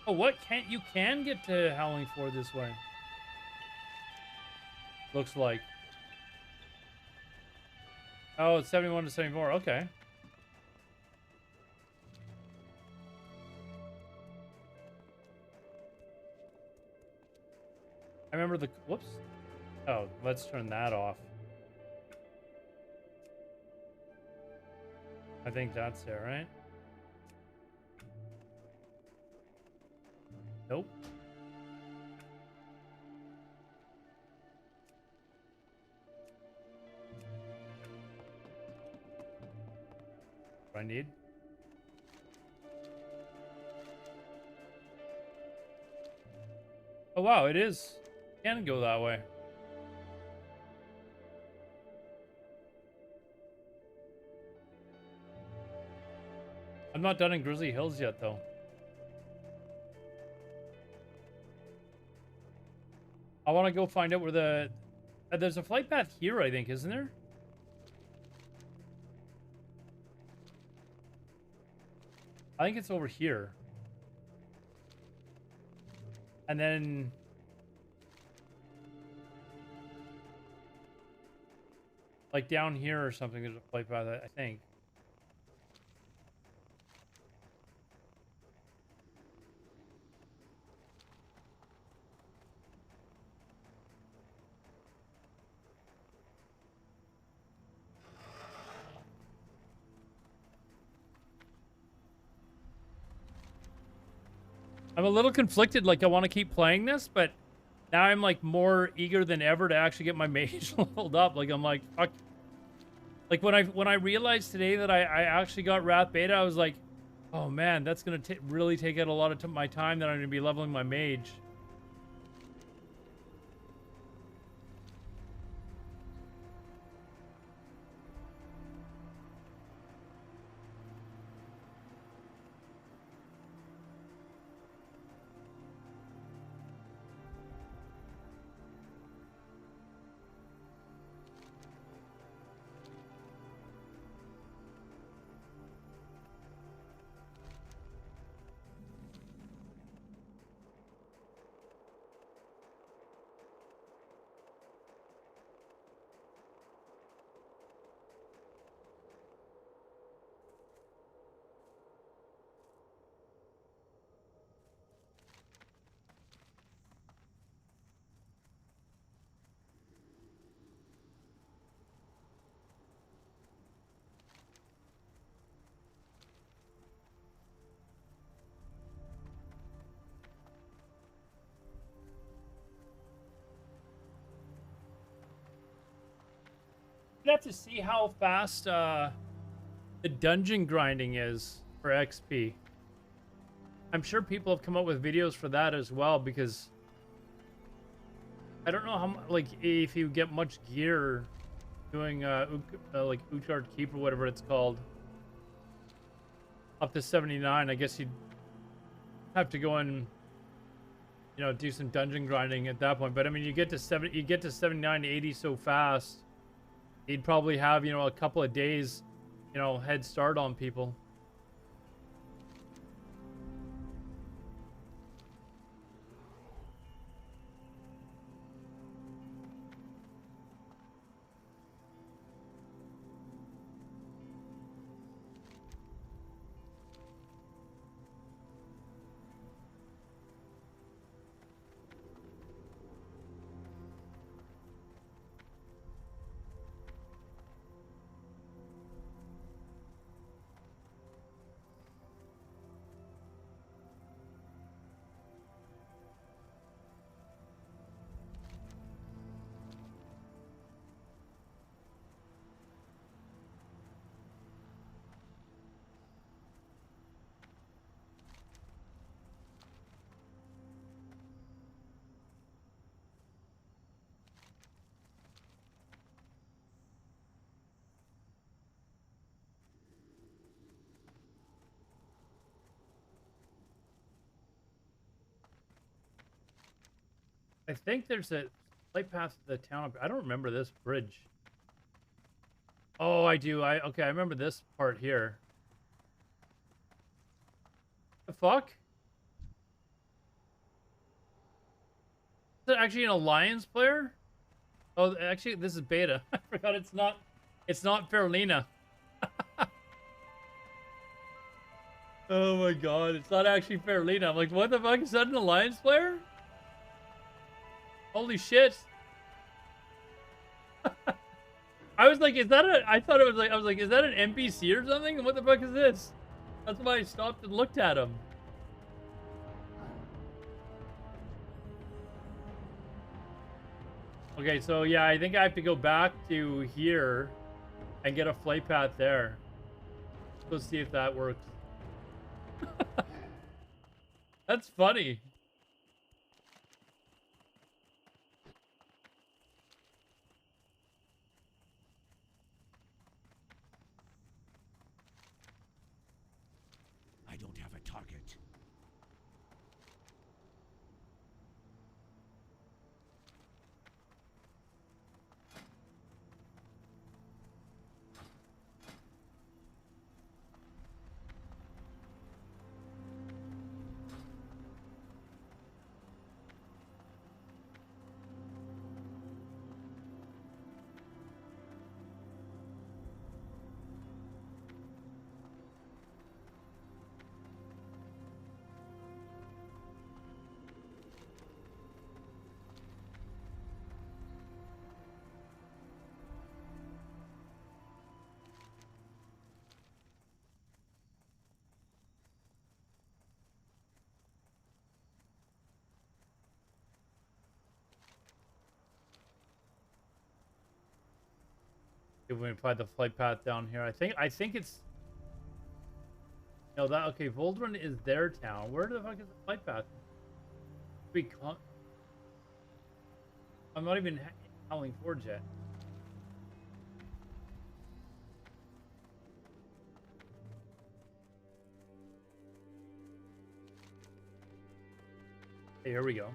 Oh, what? Can't you can get to Howling Ford this way? Looks like. Oh, it's 71 to 74. Okay. I remember the... Whoops. Oh, let's turn that off. I think that's it, right? Nope. What I need? Oh, wow, it is. Can go that way. I'm not done in Grizzly Hills yet, though. I want to go find out where the... there's a flight path here, I think, isn't there? I think it's over here. And then... like down here or something, there's a flight path, I think. I'm a little conflicted, like I want to keep playing this, but now I'm like more eager than ever to actually get my mage leveled up. Like I'm like, fuck. Like when I realized today that I actually got Wrath Beta, I was like, oh man, that's gonna really take out a lot of my time that I'm gonna be leveling my mage. have to see how fast the dungeon grinding is for XP. I'm sure people have come up with videos for that as well, because I don't know how like if you get much gear doing like Utgard Keep or whatever it's called up to 79. I guess you'd have to go and do some dungeon grinding at that point. But I mean, you get to 79 to 80 so fast, you'd probably have a couple of days head start on people. I think there's a flight path to the town. I don't remember this bridge. Oh, I do. Okay, I remember this part here. The fuck? Is it actually an Alliance player? Oh, actually, this is beta. I forgot it's not Farlina. Oh my god, it's not actually Farlina. I'm like, what the fuck? Is that an Alliance player? Holy shit. I was like, is that I thought it was like, I was like, is that an NPC or something? What the fuck is this? That's why I stopped and looked at him. Okay, so yeah, I think I have to go back to here and get a flight path there. Let's see if that works. That's funny. I don't have a target. If we apply the flight path down here, I think it's that okay. Voldrun is their town. Where the fuck is the flight path? We can't. I'm not even Howling Forge yet. Hey, here we go.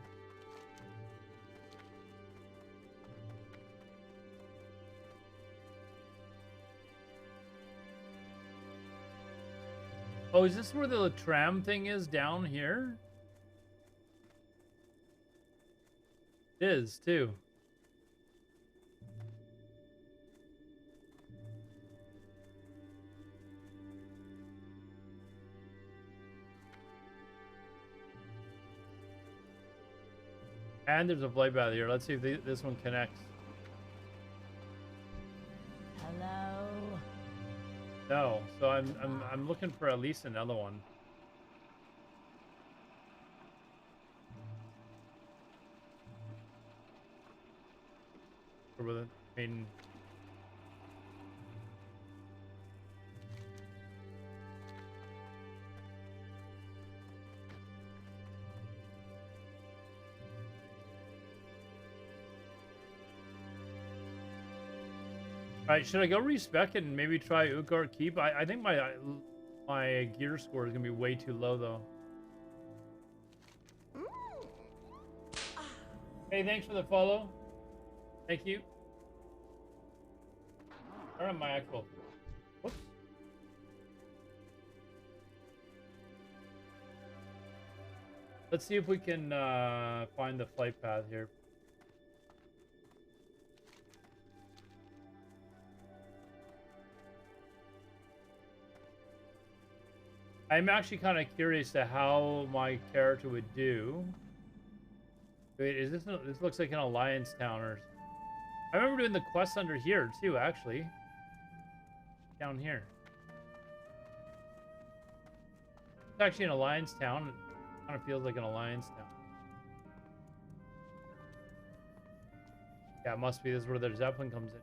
Oh, is this where the tram thing is down here? It is, too. And there's a flight path here. Let's see if this one connects. Hello? No, so I'm looking for at least another one. I mean, All right, should I go respec and maybe try Utgard Keep? I think my gear score is gonna be way too low though. Hey, thanks for the follow. Thank you. Where am I actual? Whoops. Let's see if we can find the flight path here. I'm actually kind of curious to how my character would do. Wait, is this looks like an alliance town or? I remember doing the quest under here too, actually. Down here. It's actually an alliance town. It kind of feels like an alliance town. Yeah, it must be. This is where the Zeppelin comes in.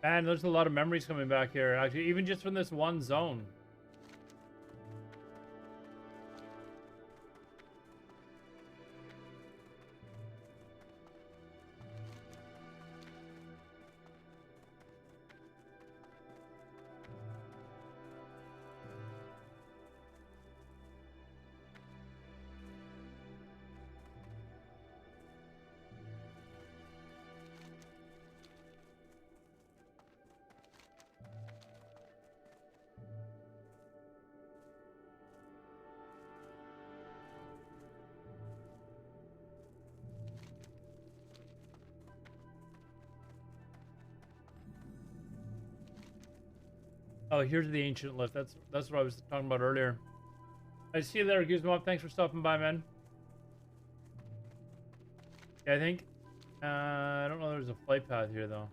Man, there's a lot of memories coming back here, actually, even just from this one zone. Oh, here's the ancient lift. That's what I was talking about earlier. I see you there, Guzman. Thanks for stopping by, man. Yeah, I think. I don't know. There's a flight path here, though.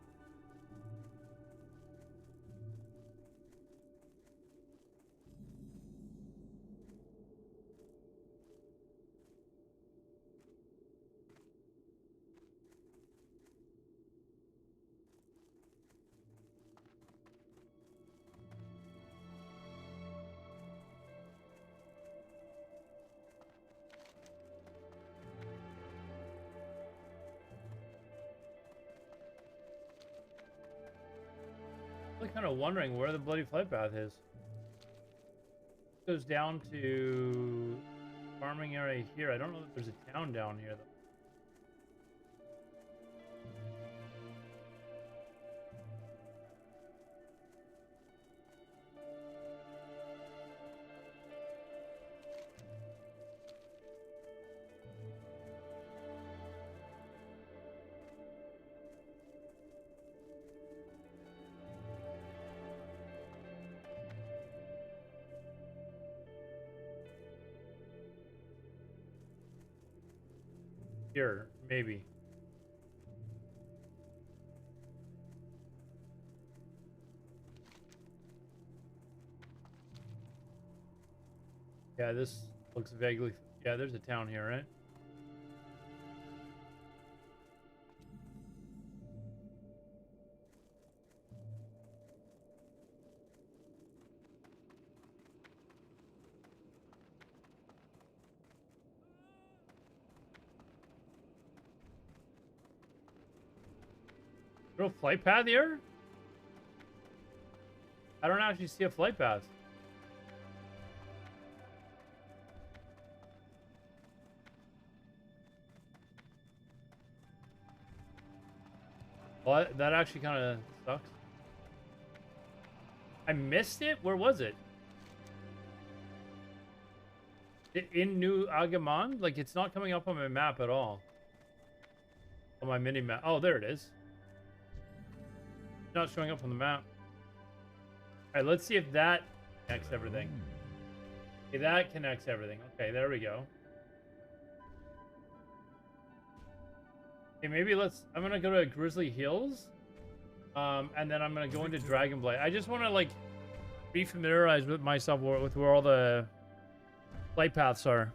I'm kind of wondering where the bloody flight path is. It goes down to farming area here. I don't know if there's a town down here, though. Here, maybe. Yeah, this looks vaguely. Yeah, there's a town here, right? No flight path here? I don't actually see a flight path. Well, that actually kind of sucks. I missed it? Where was it? In New Agamand? Like, it's not coming up on my map at all. on my mini map. Oh, there it is. It's not showing up on the map. All right, let's see if that connects everything. Okay, that connects everything. Okay, there we go. Okay, maybe I'm gonna go to Grizzly Hills, and then I'm gonna go into Dragonblight. I just want to like re-familiarize with myself with where all the flight paths are.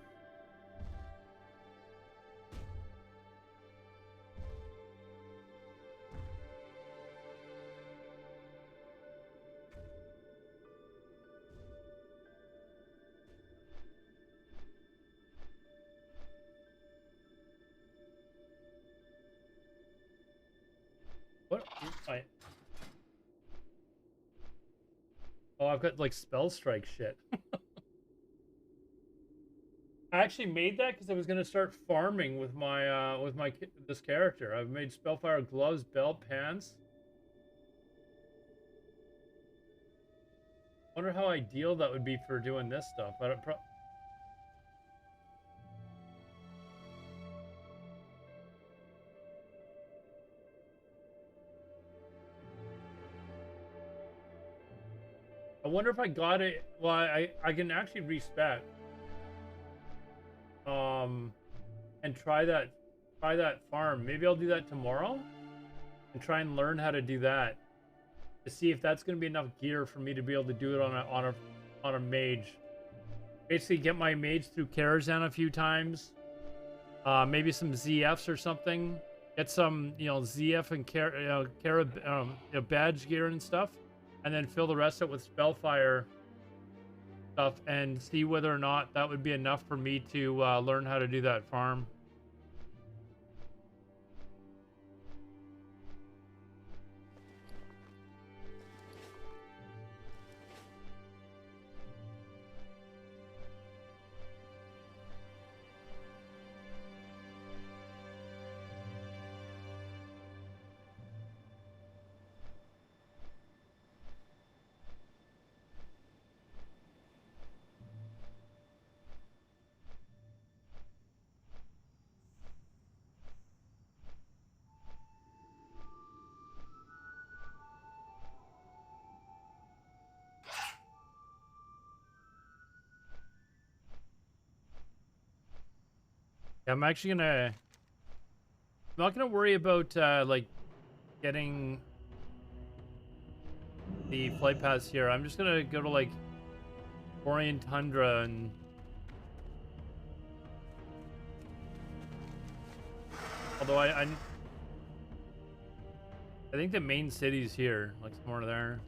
What? Oh, I've got like spell strike shit. I actually made that because I was gonna start farming with my this character. I've made Spellfire gloves, belt, pants. Wonder how ideal that would be for doing this stuff. I don't. I wonder if I got it. Well, I can actually respec. And try that farm. Maybe I'll do that tomorrow, and try and learn how to do that to see if that's going to be enough gear for me to be able to do it on a mage. Basically, get my mage through Karazhan a few times. Maybe some ZFs or something. Get some ZF and badge gear and stuff, and then fill the rest up with Spellfire stuff and see whether or not that would be enough for me to learn how to do that farm. I'm actually gonna. I'm not gonna worry about like getting the flight paths here. I'm just gonna go to like Orient Tundra and. Although I think the main city's here, like somewhere there.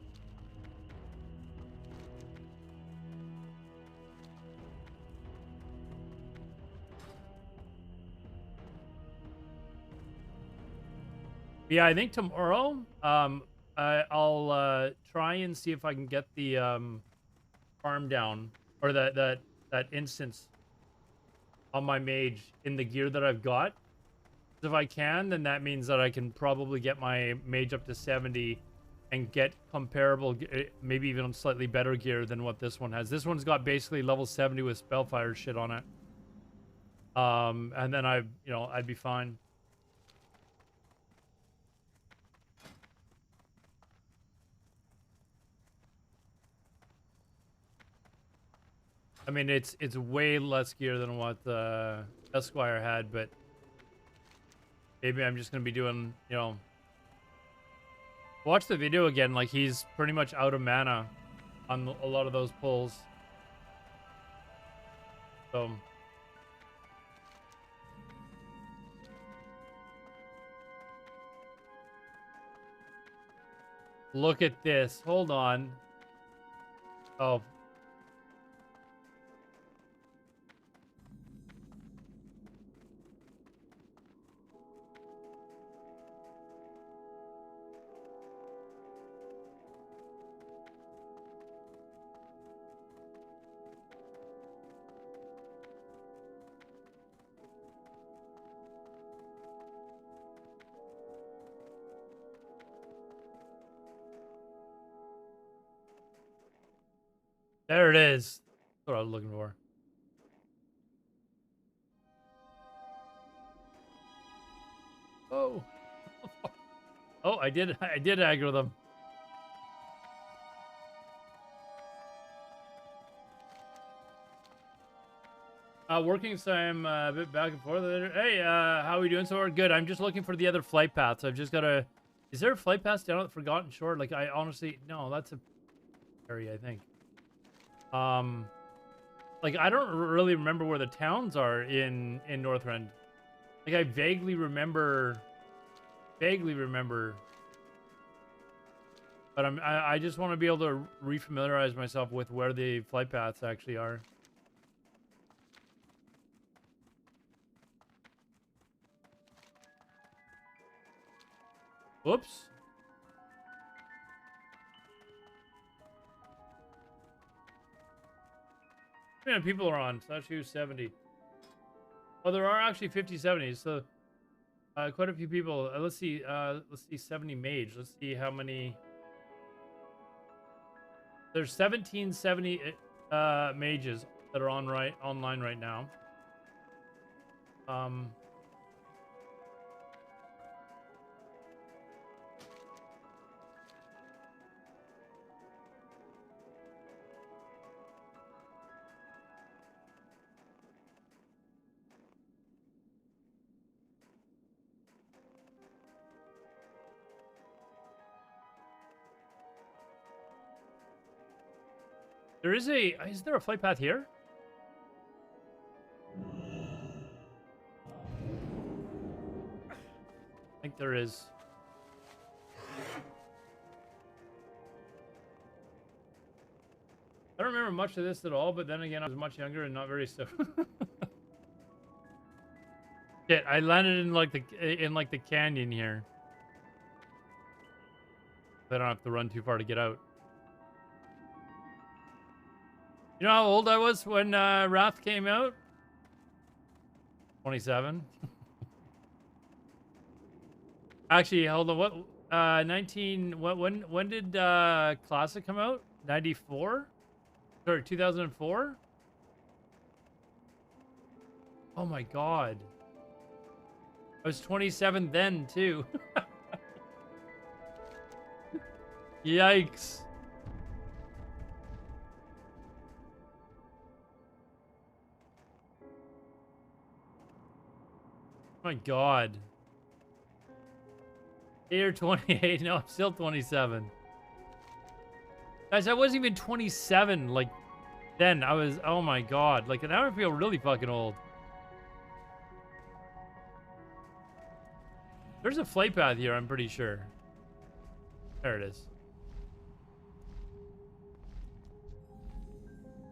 Yeah, I think tomorrow, I'll try and see if I can get the farm down or that instance on my mage in the gear that I've got. If I can, then that means that I can probably get my mage up to 70 and get comparable, maybe even slightly better gear than what this one has. This one's got basically level 70 with Spellfire shit on it. And then I'd be fine. I mean, it's way less gear than what Esquire had, but maybe I'm just gonna be doing, watch the video again. Like, he's pretty much out of mana on a lot of those pulls. So look at this. Hold on. Oh. There it is. That's what I was looking for. Oh. no. Oh, I did aggro them. Working, so I'm a bit back and forth. Hey, how are we doing? So we're good. I'm just looking for the other flight paths. I've just got to... Is there a flight path down at Forgotten Shore? Like, I honestly... No, that's a area, I think. Like, I don't really remember where the towns are in Northrend. Like, I vaguely remember... But I just want to be able to refamiliarize myself with where the flight paths actually are. Whoops. Yeah, people are on. Statue 70. Oh, there are actually 50 70s, so quite a few people. Let's see 70 mage. Let's see how many. There's 1770 mages that are online right now. Is there a flight path here? I think there is. I don't remember much of this at all, but then again, I was much younger and not very so. Shit, I landed in like the canyon here. I don't have to run too far to get out. You know how old I was when Wrath came out? 27. Actually, hold on. What? 19. When did Classic come out? 94? Sorry, 2004. Oh my god. I was 27 then too. Yikes. My god. You're 28. No, I'm still 27. Guys, I wasn't even 27 like then. I was, oh my god. Like, now I feel really fucking old. There's a flight path here, I'm pretty sure. There it is.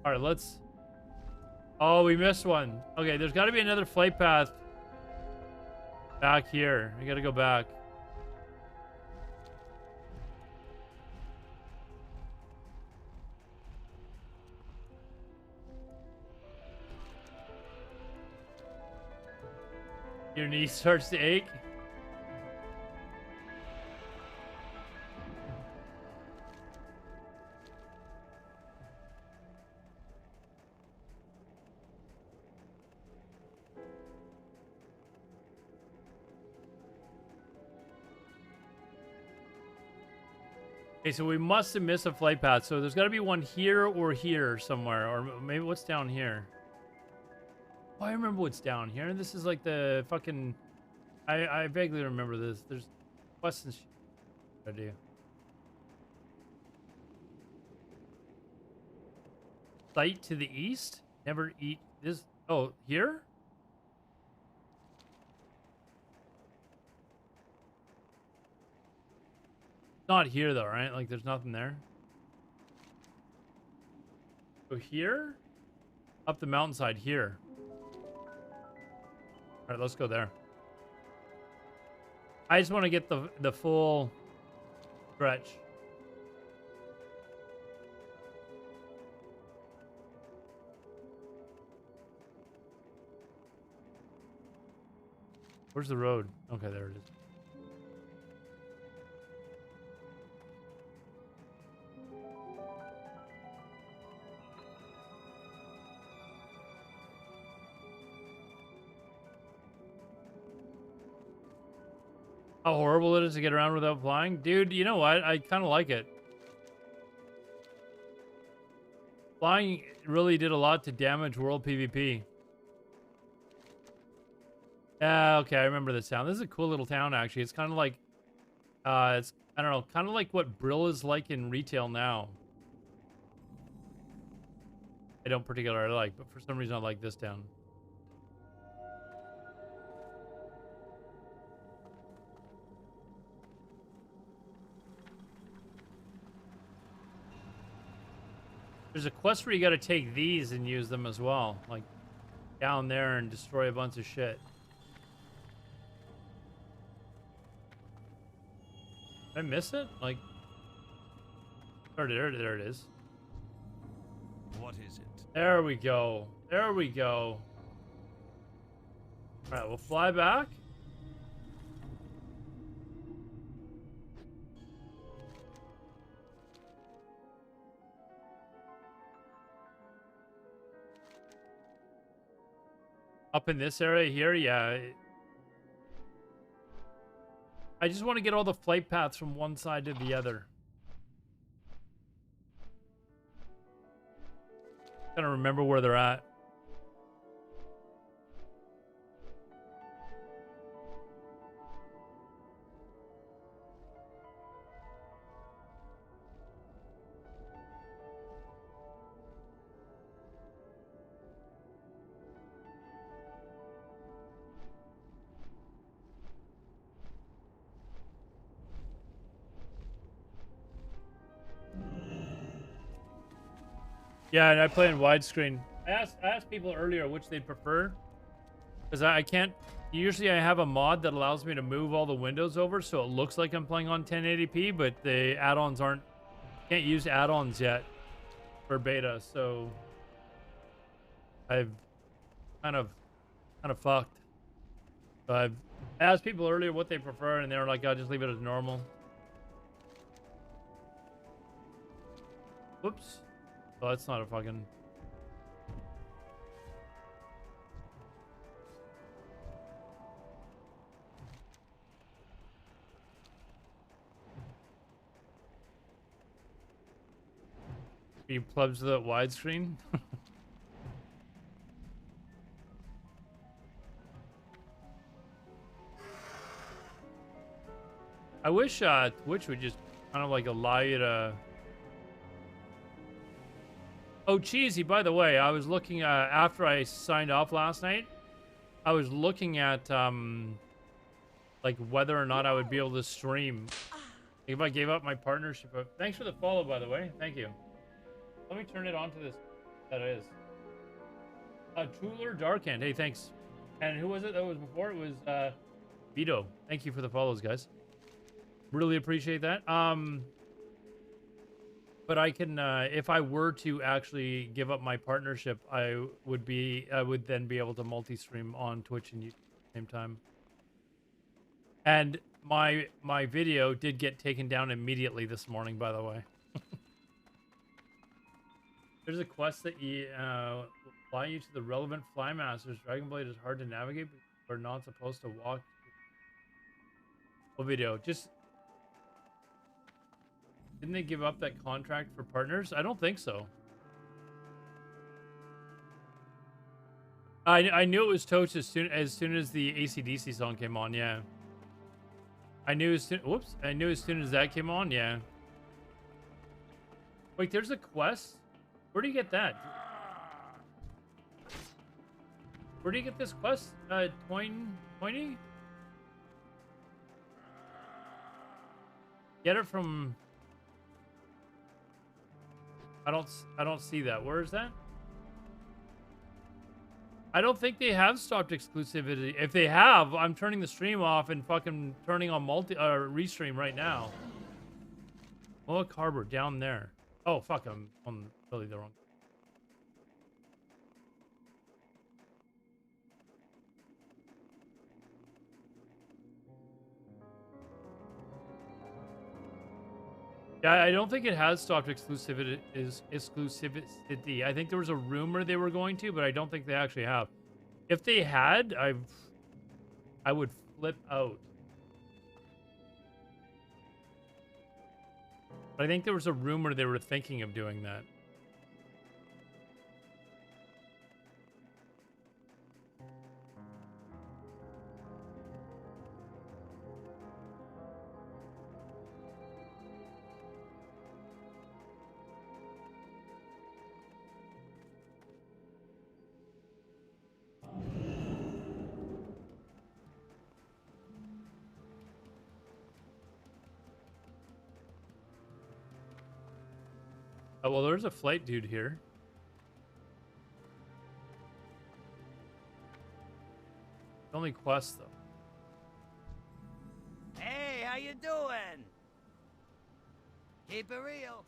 Alright, let's... Oh, we missed one. Okay, there's got to be another flight path back here. I gotta go back. Your knee starts to ache. Okay, so we must have missed a flight path. So there's got to be one here or here somewhere. Or maybe what's down here? Oh, I remember what's down here. This is like the fucking... I vaguely remember this. There's quests and shit I do. Site to the east? Never eat this... Oh, here? Not here though, right? Like there's nothing there. So here? Up the mountainside here. Alright, let's go there. I just want to get the full stretch. Where's the road? Okay, there it is. How horrible it is to get around without flying? Dude, you know what? I kind of like it. Flying really did a lot to damage world PvP. Yeah, okay, I remember this town. This is a cool little town, actually. It's kind of like, it's, I don't know, kind of like what Brill is like in retail now. I don't particularly like, but for some reason I like this town. There's a quest where you gotta take these and use them as well. Like, down there and destroy a bunch of shit. Did I miss it? Like, there it is. What is it? There we go. There we go. All right, we'll fly back. Up in this area here, yeah. I just want to get all the flight paths from one side to the other. Gotta remember where they're at. Yeah, and I play in widescreen. I asked people earlier which they'd prefer, because I can't. Usually, I have a mod that allows me to move all the windows over, so it looks like I'm playing on 1080p. But the add-ons aren't. Can't use add-ons yet for beta, so I've kind of fucked. So I've asked people earlier what they prefer, and they were like, "I'll just leave it as normal." Whoops. Oh, that's not a fucking... You plebs the widescreen? I wish Twitch would just kind of like allow you to... Oh, Cheesy, by the way, I was looking after I signed off last night, I was looking at like whether or not I would be able to stream if I gave up my partnership. Thanks for the follow, by the way. Thank you. Let me turn it on to this. That is. Tuller Darkhand. Hey, thanks. And who was it that was before? It was Vito. Thank you for the follows, guys. Really appreciate that. But I can, if I were to actually give up my partnership, I would then be able to multi-stream on Twitch and YouTube at the same time. And my video did get taken down immediately this morning, by the way. There's a quest that will fly you to the relevant fly masters. Dragonblade is hard to navigate, but we're not supposed to walk. What video? Just... Didn't they give up that contract for partners? I don't think so. I knew it was Toast as soon as the AC/DC song came on. Yeah. I knew as soon. Whoops! I knew as soon as that came on. Yeah. Wait, there's a quest. Where do you get that? Where do you get this quest? Toiny? Get it from... I don't see that. Where is that? I don't think they have stopped exclusivity. If they have, I'm turning the stream off and fucking turning on restream right now. Mullock Harbor down there. Oh fuck, I'm on really the wrong. Yeah, I don't think it has stopped exclusivity. I think there was a rumor they were going to, but I don't think they actually have. If they had, I would flip out. But I think there was a rumor they were thinking of doing that. Oh, well, there's a flight dude here. Only quest, though. Hey, how you doing? Keep it real.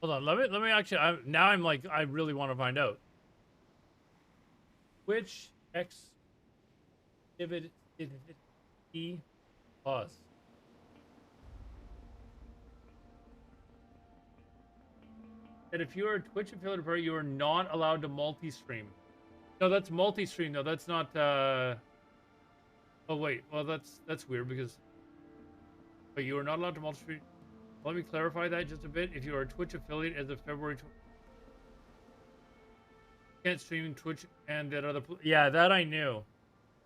Hold on, let me actually. Now I'm like, I really want to find out. Which exhibit E pause? That if you are a Twitch affiliate player, you are not allowed to multi-stream. No, that's multi-stream though. That's not. Oh wait, well that's weird because. But you are not allowed to multi-stream. Let me clarify that just a bit. If you are a Twitch affiliate as of February, can't stream Twitch and that other. Yeah, that I knew.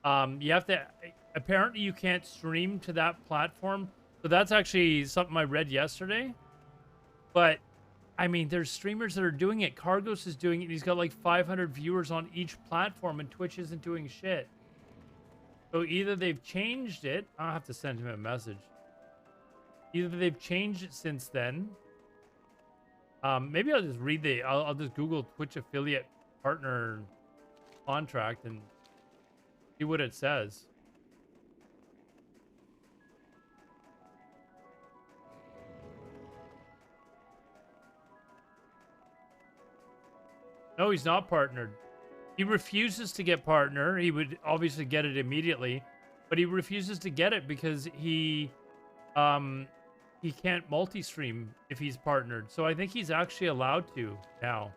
You have to. Apparently, you can't stream to that platform. So that's actually something I read yesterday. But I mean, there's streamers that are doing it. Cargos is doing it. And he's got like 500 viewers on each platform, and Twitch isn't doing shit. So either they've changed it. I'll have to send him a message. Either they've changed it since then. Maybe I'll just read I'll just Google Twitch affiliate partner contract and see what it says. No, he's not partnered. He refuses to get partner. He would obviously get it immediately, but he refuses to get it because he can't multi-stream if he's partnered. So I think he's actually allowed to now.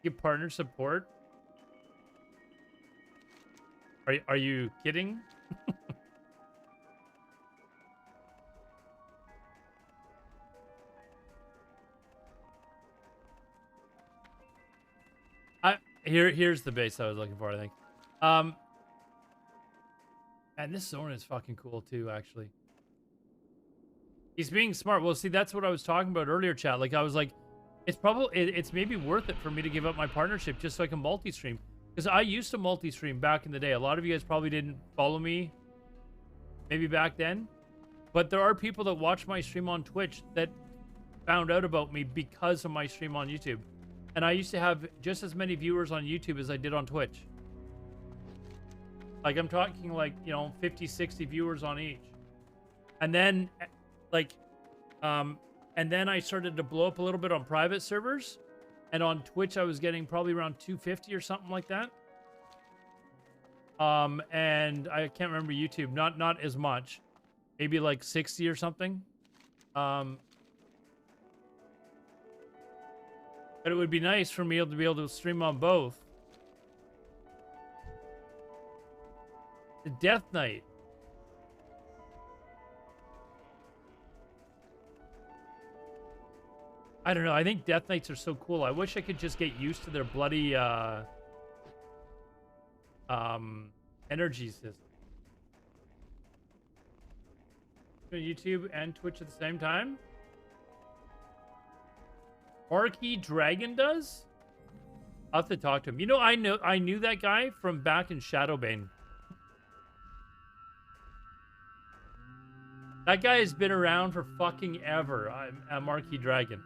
Give partner support? Are you kidding? Here's the base I was looking for, I think. And this zone is fucking cool too, actually. He's being smart. Well, see, that's what I was talking about earlier, chat. Like, I was like, it's maybe worth it for me to give up my partnership just so I can multi-stream. Because I used to multi-stream back in the day. A lot of you guys probably didn't follow me maybe back then. But there are people that watch my stream on Twitch that found out about me because of my stream on YouTube. And I used to have just as many viewers on YouTube as I did on Twitch. Like, I'm talking like, 50, 60 viewers on each. And then, like, and then I started to blow up a little bit on private servers. And on Twitch, I was getting probably around 250 or something like that. And I can't remember YouTube, not as much. Maybe like 60 or something. But it would be nice for me to be able to stream on both. The Death Knight. I don't know. I think Death Knights are so cool. I wish I could just get used to their bloody energy system. YouTube and Twitch at the same time. Marquis Dragon does? I'll have to talk to him. I knew that guy from back in Shadowbane. That guy has been around for fucking ever. I'm Marquis Dragon.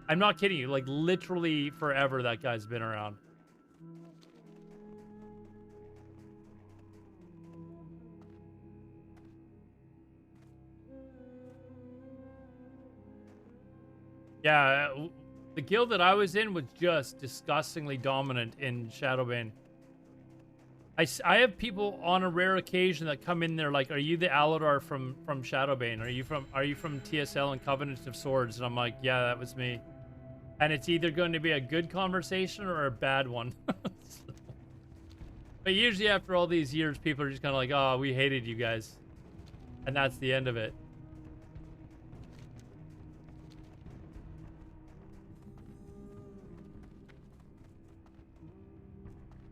I'm not kidding you. Like, literally forever that guy's been around. Yeah, the guild that I was in was just disgustingly dominant in Shadowbane. I have people on a rare occasion that come in there like, "Are you the Aladar from Shadowbane? Are you from TSL and Covenant of Swords?" And I'm like, "Yeah, that was me." And it's either going to be a good conversation or a bad one. But usually after all these years, people are just kind of like, oh, we hated you guys. And that's the end of it.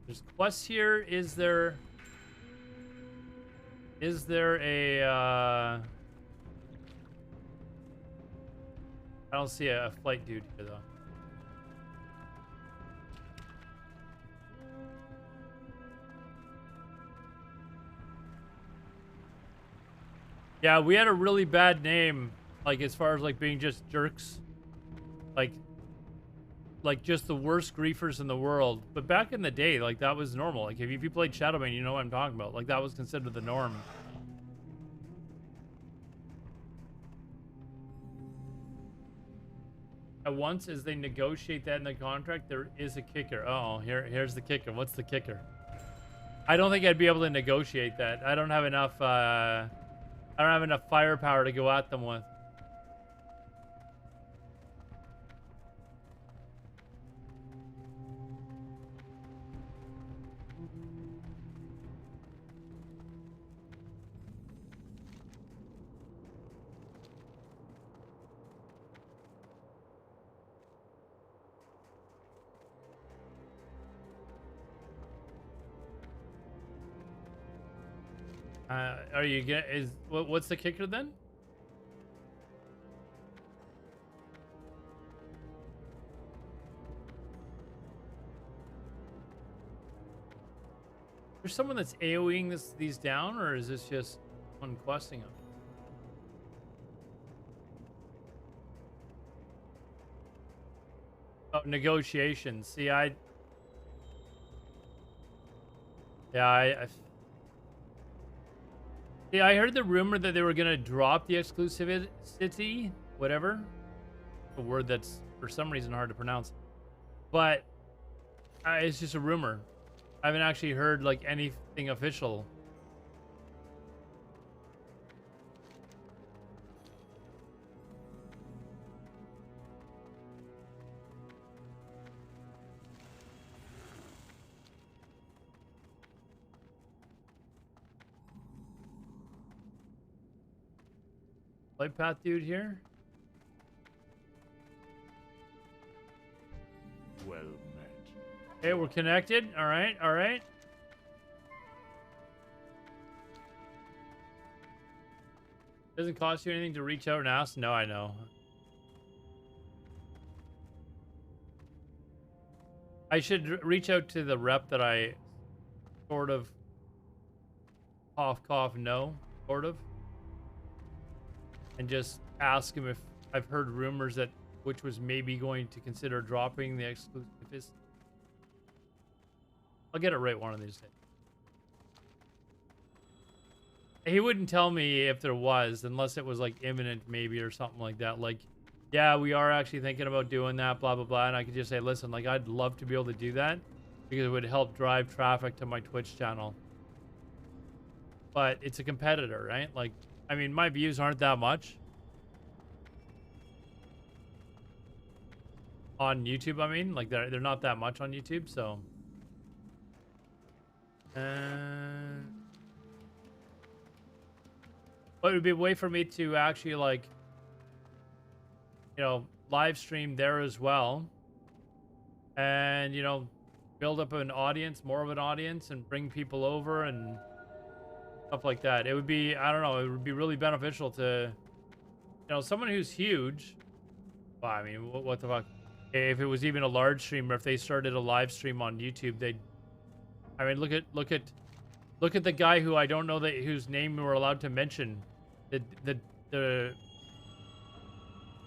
There's quests here. Is there a, I don't see a flight dude here, though. Yeah, we had a really bad name, like, as far as, like, being just jerks. Like just the worst griefers in the world. But back in the day, like, that was normal. Like, if you played Shadowbane, you know what I'm talking about. Like, that was considered the norm. At once, as they negotiate that in the contract, there is a kicker. Oh, here's the kicker. What's the kicker? I don't think I'd be able to negotiate that. I don't have enough firepower to go at them with. Are you what's the kicker then? There's someone that's AoEing these down, or is this just one questing them? Oh, negotiations. See, yeah, yeah, I heard the rumor that they were gonna drop the exclusivity, whatever, a word that's for some reason hard to pronounce, but it's just a rumor. I haven't actually heard like anything official. Flight path dude here. Well met. Hey, we're connected. All right, all right. Doesn't cost you anything to reach out and ask? No, I know. I should reach out to the rep that I sort of cough, no, sort of. And just ask him if I've heard rumors that which was maybe going to consider dropping the exclusivist. I'll get it right one of these days. He wouldn't tell me if there was, unless it was like imminent maybe or something like that. Like, yeah, we are actually thinking about doing that, blah, blah, blah. And I could just say, listen, like, I'd love to be able to do that because it would help drive traffic to my Twitch channel. But it's a competitor, right? Like, I mean, my views aren't that much on YouTube. I mean, like they're not that much on YouTube, so. But it would be a way for me to actually like, you know, live stream there as well, and you know, build up an audience, more of an audience, and bring people over and stuff like that. It would be, I don't know, it would be really beneficial to, you know, someone who's huge. Well, I mean, what the fuck? If it was even a large streamer, if they started a live stream on YouTube, they'd, I mean, look at the guy who I don't know whose name we're allowed to mention, the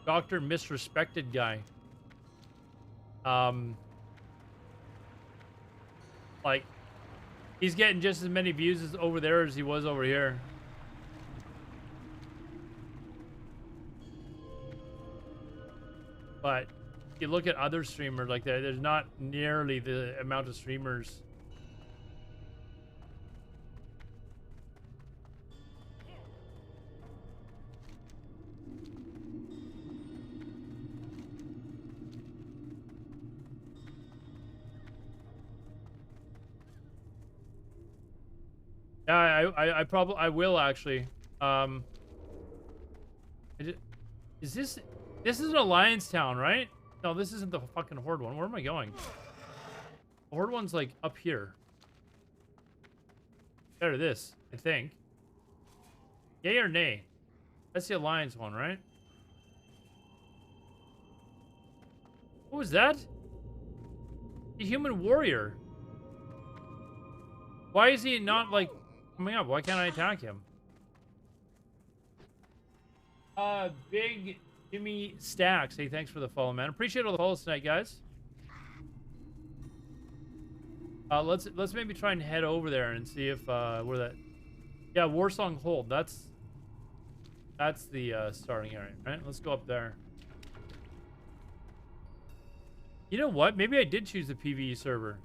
Dr. Misrespected guy. Like, he's getting just as many views as over there as he was over here. But you look at other streamers like that, there's not nearly the amount of streamers. Yeah, I probably I will actually. Is this is an Alliance town, right? No, this isn't the fucking Horde one. Where am I going? The Horde one's like up here. Better this, I think. Yay or nay? That's the Alliance one, right? What was that? The human warrior. Why is he not like coming up? Why can't I attack him? Big Jimmy Stacks. Hey, thanks for the follow, man. Appreciate all the follows tonight, guys. Let's maybe try and head over there and see if where that. Yeah, Warsong Hold. That's the starting area, right? Let's go up there. You know what? Maybe I did choose the PvE server.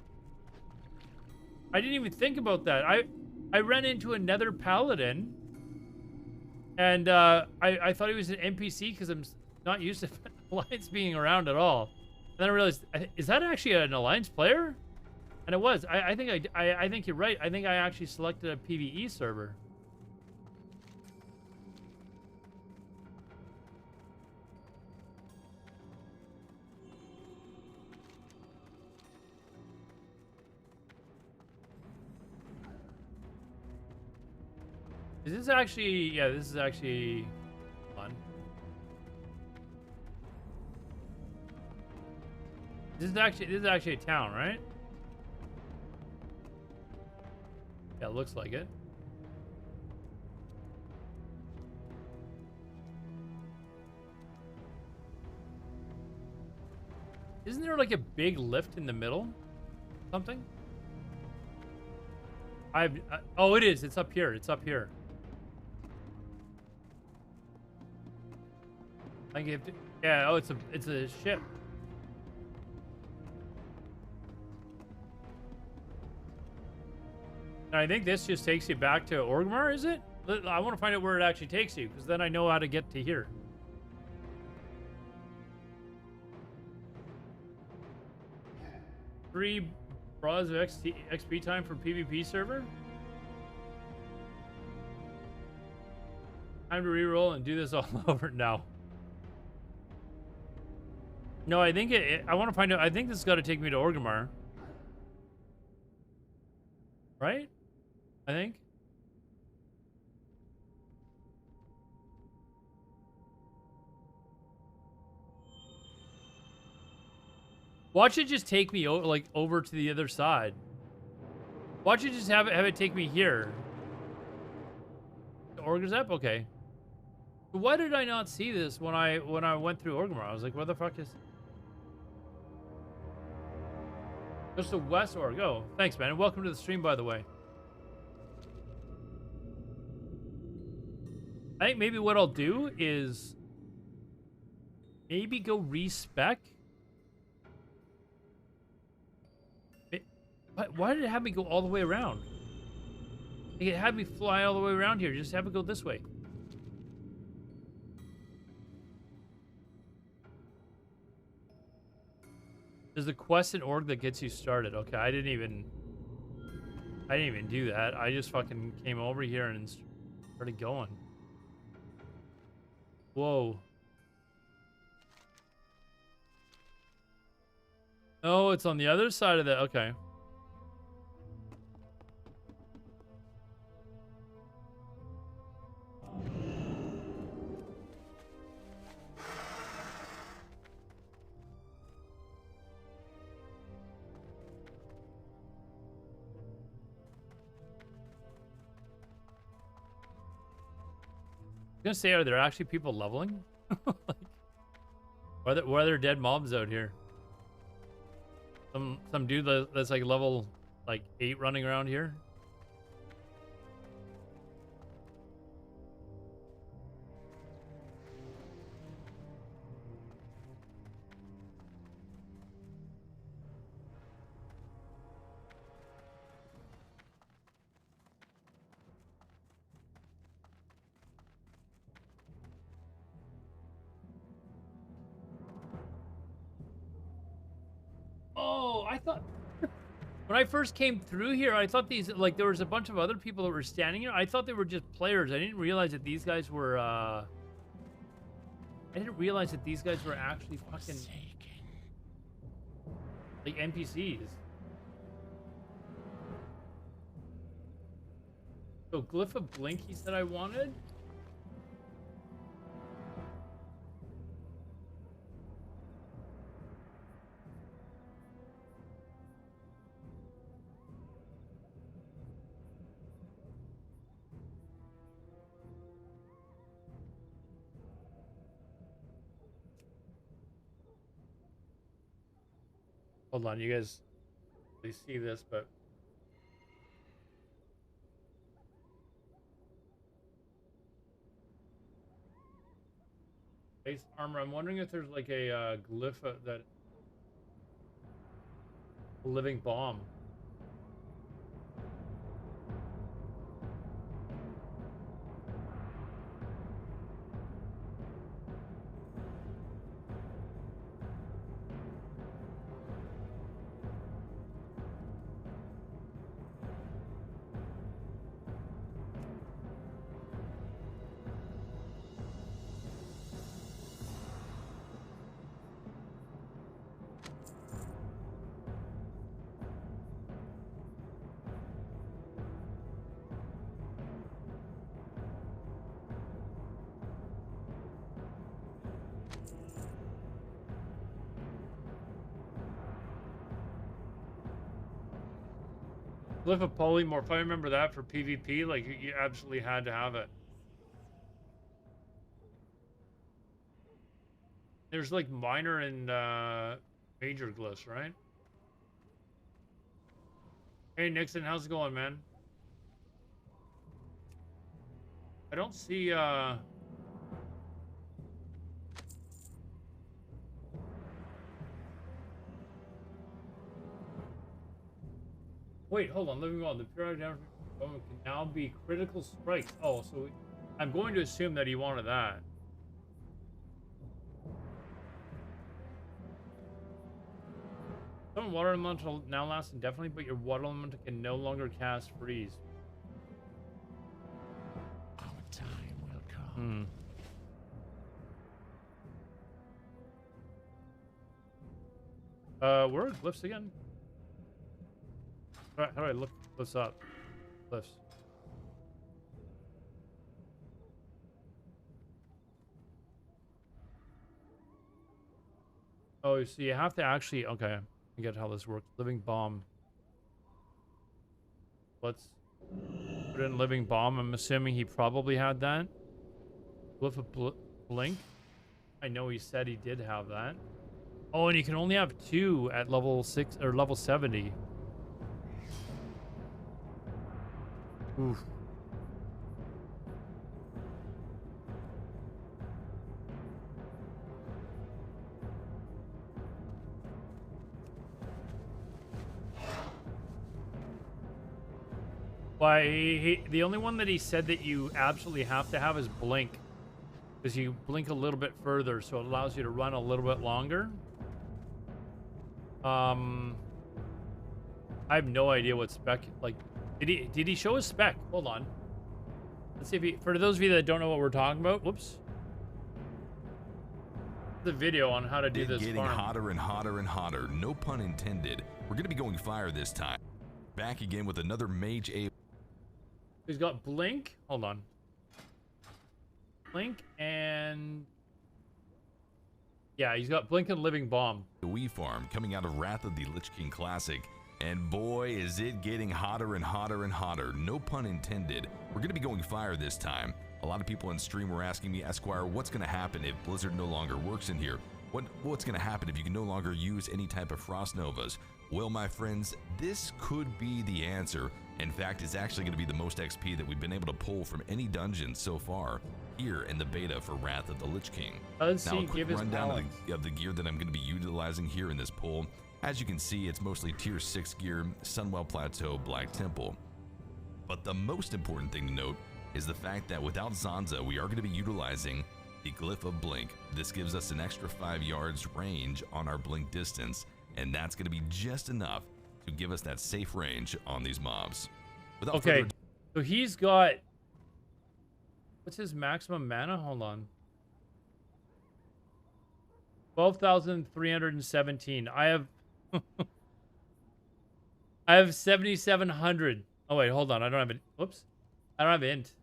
I didn't even think about that. I ran into another paladin, and I thought he was an NPC because I'm not used to Alliance being around at all. And then I realized, is that actually an Alliance player? And it was. I think you're right. I think I actually selected a PvE server. Is this actually... Yeah, this is actually fun. This is actually a town, right? Yeah, it looks like it. Isn't there like a big lift in the middle? Something? Oh, it is. It's up here. It's up here. I think you have to, yeah, oh, it's a ship. And I think this just takes you back to Orgrimmar, is it? I want to find out where it actually takes you, because then I know how to get to here. Three bras of XP time for PvP server. Time to reroll and do this all over now. No, I think I want to find out. I think this has got to take me to Orgrimmar. Right? I think. Watch it just take me over to the other side. Watch it just have it take me here. The Orgrimmar? Okay. But why did I not see this when I went through Orgrimmar? I was like, where the fuck is... Just to West Org. Oh, thanks, man. And welcome to the stream, by the way. I think maybe what I'll do is maybe go respec. Why did it have me go all the way around? Like, it had me fly all the way around here. Just have it go this way. There's a quest in org that gets you started. Okay, I didn't even do that. I just fucking came over here and started going. Whoa. Oh, it's on the other side of that. Okay. Gonna say, are there actually people leveling? Like, why are there dead mobs out here? Some dude that's like level 8 running around here. Oh, I thought... When I first came through here, I thought these, like, there was a bunch of other people that were standing here. I thought they were just players. I didn't realize that these guys were, I didn't realize that these guys were actually fucking, like, NPCs. So, Glyph of Blink, he said I wanted? Hold on, you guys really see this, but base armor. I'm wondering if there's like a glyph that a living bomb. Glyph of polymorph. I remember that for PvP. Like you absolutely had to have it. There's like minor and major glyphs, right? Hey Nixon, how's it going, man? I don't see wait, hold on, living on the periodic damage can now be critical strikes. Oh, so I'm going to assume that he wanted that. Some water elemental now lasts indefinitely, but your water elemental can no longer cast freeze. Our time will come. Where are glyphs again? How do I look this up? Glyphs. Oh, so you have to actually, okay, I get how this works. Living bomb. Let's put in living bomb. I'm assuming he probably had that. Glyph of blink. I know he said he did have that. Oh, and you can only have 2 at level 6 or level 70. Oof. Why, the only one that he said that you absolutely have to have is blink. Because you blink a little bit further, so it allows you to run a little bit longer. I have no idea what spec, like, did he show a spec? Hold on. Let's see if he, for those of you that don't know what we're talking about, whoops. The video on how to do this getting farm. hotter and hotter and hotter, no pun intended. We're gonna be going fire this time. Back again with another mage A. He's got blink. Hold on. Blink and yeah, he's got blink and living bomb. AoE farm coming out of Wrath of the Lich King Classic. And boy, is it getting hotter and hotter and hotter. No pun intended. We're going to be going fire this time. A lot of people in stream were asking me, Esquire, what's going to happen if Blizzard no longer works in here? What's going to happen if you can no longer use any type of Frost Novas? Well, my friends, this could be the answer. In fact, it's actually going to be the most XP that we've been able to pull from any dungeon so far here in the beta for Wrath of the Lich King. Now, a quick rundown of the gear that I'm going to be utilizing here in this pull. As you can see, it's mostly tier 6 gear, Sunwell Plateau, Black Temple. But the most important thing to note is the fact that without Zanza, we are going to be utilizing the Glyph of Blink. This gives us an extra 5 yards range on our blink distance, and that's going to be just enough to give us that safe range on these mobs. Without Okay, further so he's got... What's his maximum mana? Hold on. 12,317. I have... I have 7,700. Oh, wait, hold on. I don't have it. Whoops. I don't have int.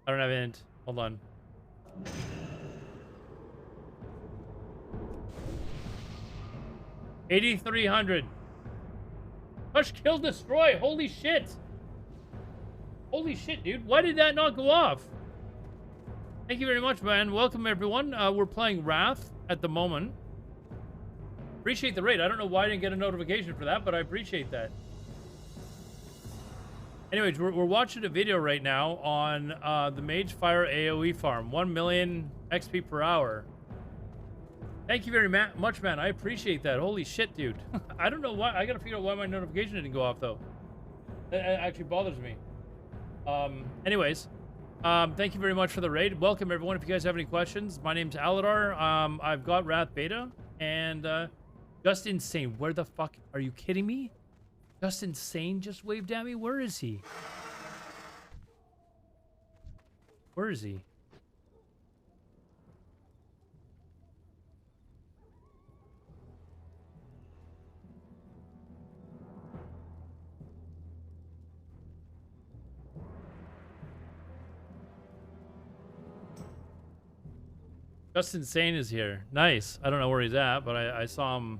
I don't have int. Hold on. $8,300. Push, kill, destroy. Holy shit. Holy shit, dude. Why did that not go off? Thank you very much, man. Welcome, everyone. We're playing Wrath at the moment. Appreciate the raid. I don't know why I didn't get a notification for that, but I appreciate that. Anyways, we're watching a video right now on the Mage Fire AoE farm. 1 million XP per hour. Thank you very much, man. I appreciate that. Holy shit, dude. I don't know why. I gotta figure out why my notification didn't go off, though. That actually bothers me. Anyways, thank you very much for the raid. Welcome, everyone. If you guys have any questions, my name's Aladar. I've got Wrath Beta, and Just Insane. Where the fuck? Are you kidding me? Just Insane just waved at me? Where is he? Where is he? Just Insane is here. Nice. I don't know where he's at, but I saw him.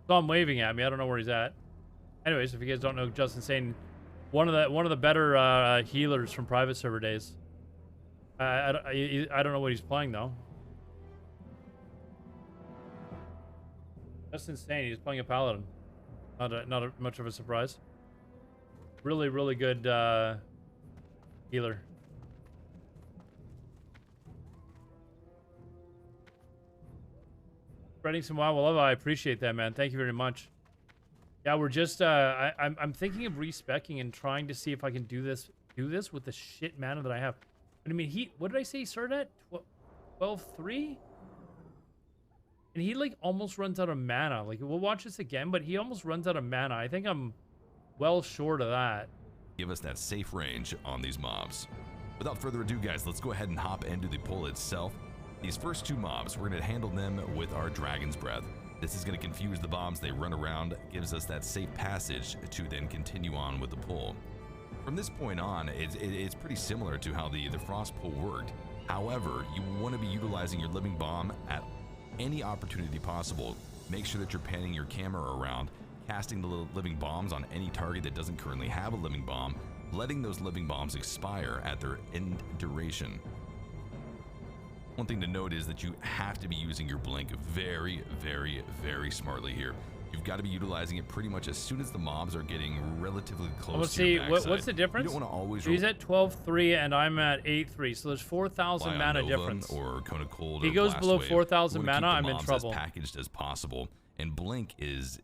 Saw him waving at me. I don't know where he's at. Anyways, if you guys don't know Just Insane, one of the better healers from private server days. I don't know what he's playing though. Just Insane. He's playing a paladin. Not much of a surprise. Really, really good healer. Spreading some wild love. I appreciate that, man. Thank you very much. Yeah, we're just I'm thinking of respecking and trying to see if I can do this with the shit mana that I have. But I mean, what did I say he started at? 12-3? And he like almost runs out of mana. Like, we'll watch this again, but he almost runs out of mana. I think I'm well short of that. give us that safe range on these mobs. Without further ado, guys, let's go ahead and hop into the pull itself. These first two mobs, we're going to handle them with our Dragon's Breath. This is going to confuse the bombs, they run around, gives us that safe passage to then continue on with the pull. From this point on, it's pretty similar to how the Frost pull worked. However, you want to be utilizing your Living Bomb at any opportunity possible. Make sure that you're panning your camera around, casting the Living Bombs on any target that doesn't currently have a Living Bomb, letting those Living Bombs expire at their end duration. One thing to note is that you have to be using your blink very, very, very smartly here. You've got to be utilizing it pretty much as soon as the mobs are getting relatively close Let's to your see, backside. what's the difference? You don't want to always He's at 12.3 and I'm at 8.3, so there's 4,000 mana Nova difference. Or Kona Cold He or goes Blast below Wave. 4,000 You wanna mana, keep the I'm in mobs trouble. as packaged as possible, and Blink is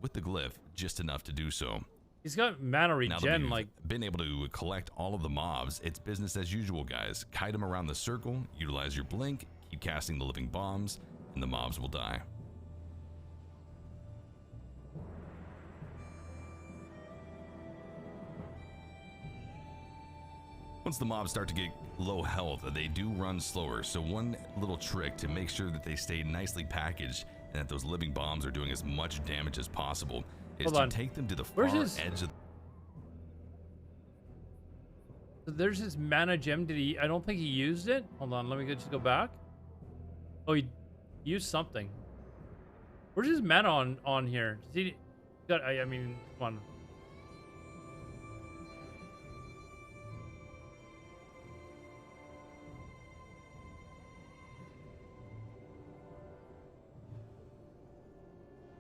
with the glyph just enough to do so. He's got mana Now that regen, we've like... been able to collect all of the mobs, it's business as usual, guys. Kite them around the circle, utilize your Blink, keep casting the Living Bombs, and the mobs will die. Once the mobs start to get low health, they do run slower, so one little trick to make sure that they stay nicely packaged and that those Living Bombs are doing as much damage as possible is Hold to on. take them to the far edge of So there's his mana gem. Did he... I don't think he used it. Hold on, let me just go back. Oh, he used something. Where's his mana on here? Does he... I mean, come on.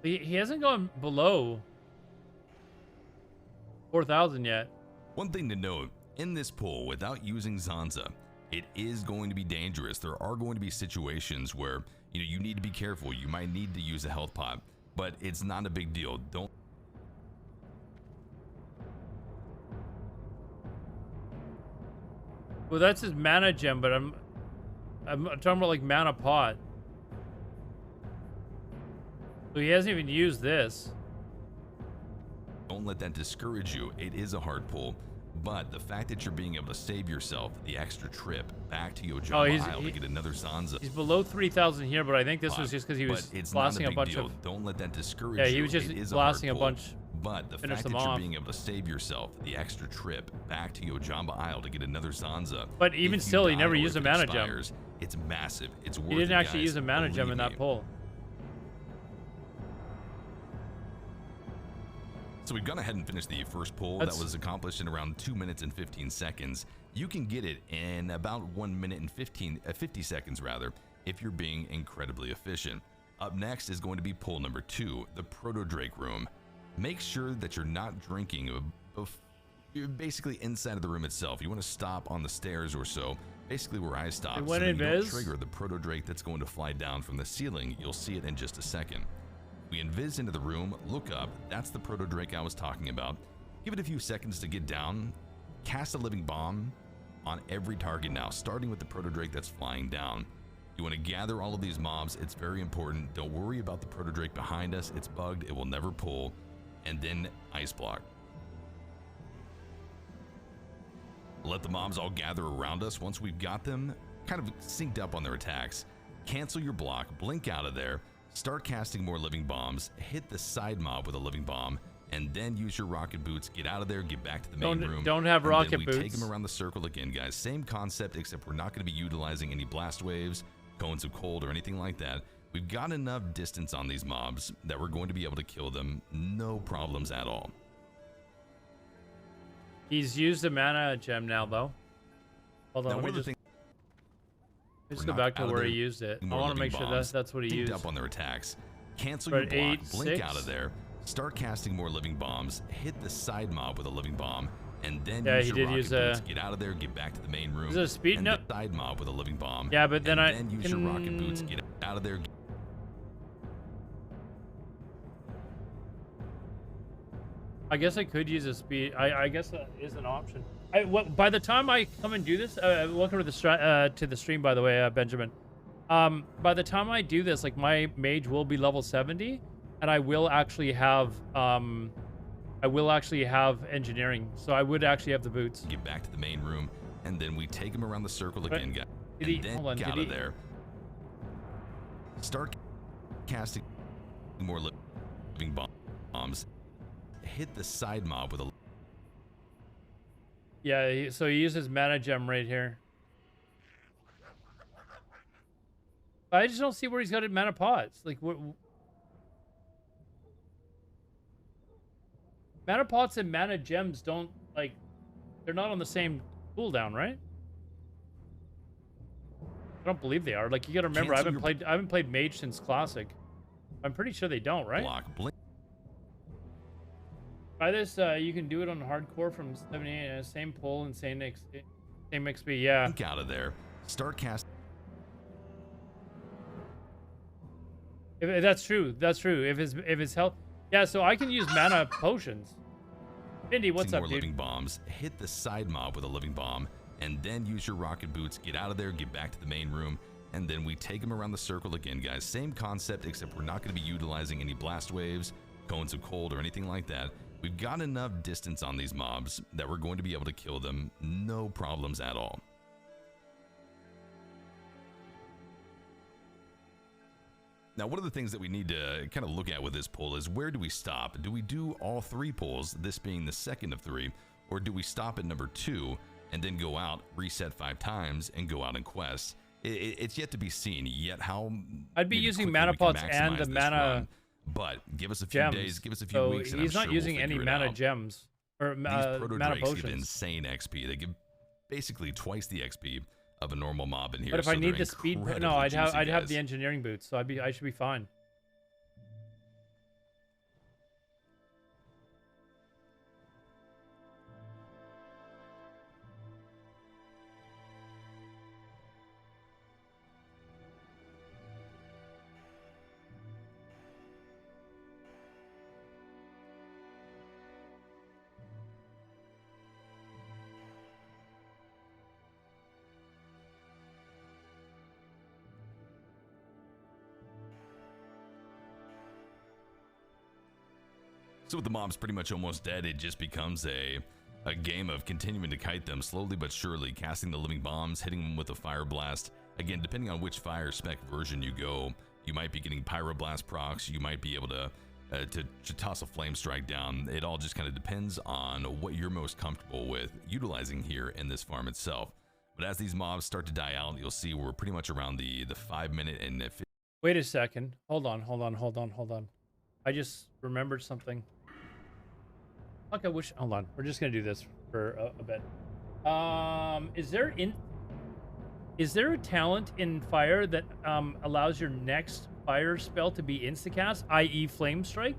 He hasn't gone below 4,000 yet. One thing to note, in this pull, without using Zanza, it is going to be dangerous. There are going to be situations where you need to be careful. You might need to use a health pot, but it's not a big deal. Don't. Well, that's his mana gem, but I'm talking about like mana pot. So he hasn't even used this. Don't let that discourage you. It is a hard pull, but the fact that you're being able to save yourself the extra trip back to Yojamba Isle to get another Zanza. He's below 3,000 here, but I think this was just because he was blasting a bunch of. Don't let that discourage Yeah, you. he was just It is blasting a hard pull, bunch. But the finish fact them that you're off. being able to save yourself the extra trip back to Yojamba Isle to get another Zanza. But even if you still, he die never or used if a it mana gem. expires, it's massive. It's worth He didn't it, actually guys. use a mana gem in Believe that me. pull. So we've gone ahead and finished the first pull. That was accomplished in around 2 minutes and 15 seconds. You can get it in about 1 minute and 50 seconds rather, if you're being incredibly efficient. Up next is going to be pull number 2, the Proto Drake room. Make sure that you're not drinking you're basically inside of the room itself. You want to stop on the stairs or so, basically where I stopped. It So went that you don't invis. trigger the Proto Drake that's going to fly down from the ceiling. You'll see it in just a second. We invis into the room, look up, that's the Proto Drake I was talking about. Give it a few seconds to get down, cast a living bomb on every target now, starting with the Proto Drake that's flying down. You want to gather all of these mobs, it's very important. Don't worry about the Proto Drake behind us, it's bugged, it will never pull. And then Ice Block. Let the mobs all gather around us. Once we've got them kind of synced up on their attacks, cancel your block, blink out of there, start casting more living bombs, hit the side mob with a living bomb, and then use your rocket boots, get out of there, get back to the main room. Don't have and rocket then we boots. take them around the circle again, guys. Same concept, except we're not going to be utilizing any blast waves, cones of cold, or anything like that. We've got enough distance on these mobs that we're going to be able to kill them, no problems at all. He's used a mana gem now, though. Hold on, Now, let one me of the just, things let's we're go not back to out of where there, he used it. I more want to living make sure bombs, that's what he synced used. up on their attacks. Cancel We're your at block, 8, blink 6. out of there, start casting more living bombs, hit the side mob with a living bomb, and then Yeah, use he your did rocket use boots, a- get out of there, get back to the main room, Is it a speed and note? the side mob with a living bomb. Yeah, but then and then use your rocket boots, can- get out of there. I guess I could use a speed. I guess that is an option. By the time I come and do this, welcome to the stream, by the way, Benjamin. By the time I do this, like, my mage will be level 70, and I will actually have engineering, so I would actually have the boots. Get back to the main room, and then we take them around the circle again, guys. Did he- And then hold on, get did out of he- there. Start casting more living bombs. Hit the side mob with a. Yeah, so he uses mana gem right here. I just don't see where he's got it mana pots. Like, what? Mana pots and mana gems don't, like, they're not on the same cooldown, right? I don't believe they are. Like, you gotta remember, I haven't played mage since classic. I'm pretty sure they don't, right? Block, blink. Try this. You can do it on hardcore from 78. Same pull and same XP. Yeah. Blink out of there. Start casting. If that's true. That's true. If his health. Yeah. So I can use mana potions. Indy, what's up, more dude? living bombs. Hit the side mob with a living bomb, and then use your rocket boots. Get out of there. Get back to the main room, and then we take them around the circle again, guys. Same concept, except we're not going to be utilizing any blast waves, cones of cold, or anything like that. We've got enough distance on these mobs that we're going to be able to kill them, no problems at all. Now, one of the things that we need to kind of look at with this pull is, where do we stop? Do we do all 3 pulls, this being the second of 3, or do we stop at number 2 and then go out, reset 5 times, and go out and quest? It's yet to be seen yet how I'd be maybe using quickly mana we can pots and maximize the this mana run. But give us a few gems. days, give us a few So weeks, and he's I'm not sure using we'll any figure it mana out. gems or These mana proto-drakes give potions. insane XP. They give basically twice the XP of a normal mob in here. But if so I they're need the speed, no, incredibly I'd juicy, have guys. the engineering boots, so I should be fine. So with the mobs pretty much almost dead, it just becomes a game of continuing to kite them slowly but surely, casting the living bombs, hitting them with a fire blast. Again, depending on which fire spec version you go, you might be getting pyroblast procs, you might be able to toss a flame strike down. It all just kind of depends on what you're most comfortable with utilizing here in this farm itself. But as these mobs start to die out, you'll see we're pretty much around the 5 minute and 50. Wait a second. Hold on. I just remembered something. Fuck, I wish. Hold on. We're just gonna do this for a bit. Is there a talent in fire that allows your next fire spell to be instacast, i.e. flame strike?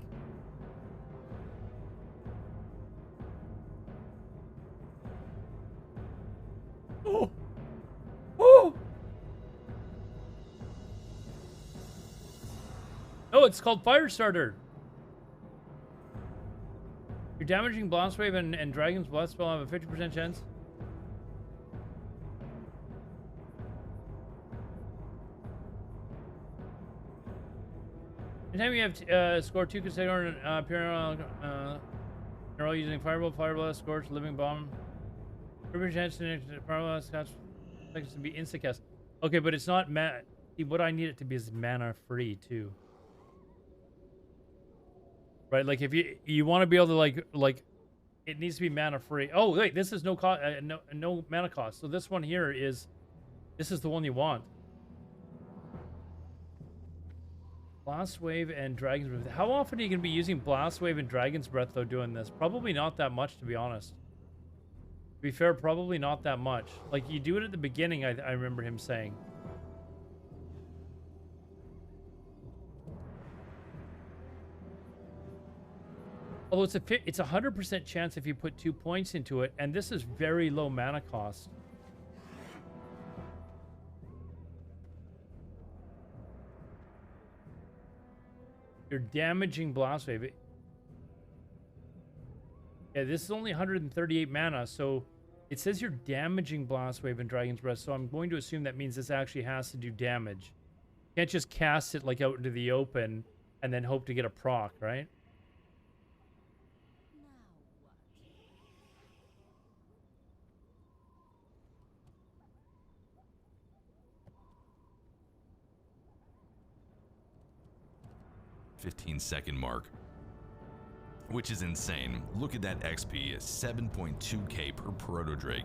Oh. Oh. Oh, it's called Fire Starter. Your damaging blast wave and Dragon's Blood spell have a 50% chance. Anytime you have score 2 consecutive appearance using Fireball, Fireblast, Scorch, Living Bomb. 50% chance to Fireblast cast seconds to be insta-cast. Okay, but it's not mana. What I need it to be is mana free too. Right, like if you want to be able to like it needs to be mana free. Oh wait, this is no cost, no mana cost. So this one here is the one you want. Blast Wave and Dragon's Breath. How often are you gonna be using Blast Wave and Dragon's Breath though doing this? Probably not that much, to be honest. To be fair, probably not that much. Like you do it at the beginning. I remember him saying. Although it's a 100% chance if you put 2 points into it, and this is very low mana cost. You're damaging Blast Wave. Yeah, this is only 138 mana, so it says you're damaging Blast Wave and Dragon's Breath, so I'm going to assume that means this actually has to do damage. You can't just cast it like out into the open and then hope to get a proc, right? 15-second mark, which is insane. Look at that XP, 7.2k per proto drake,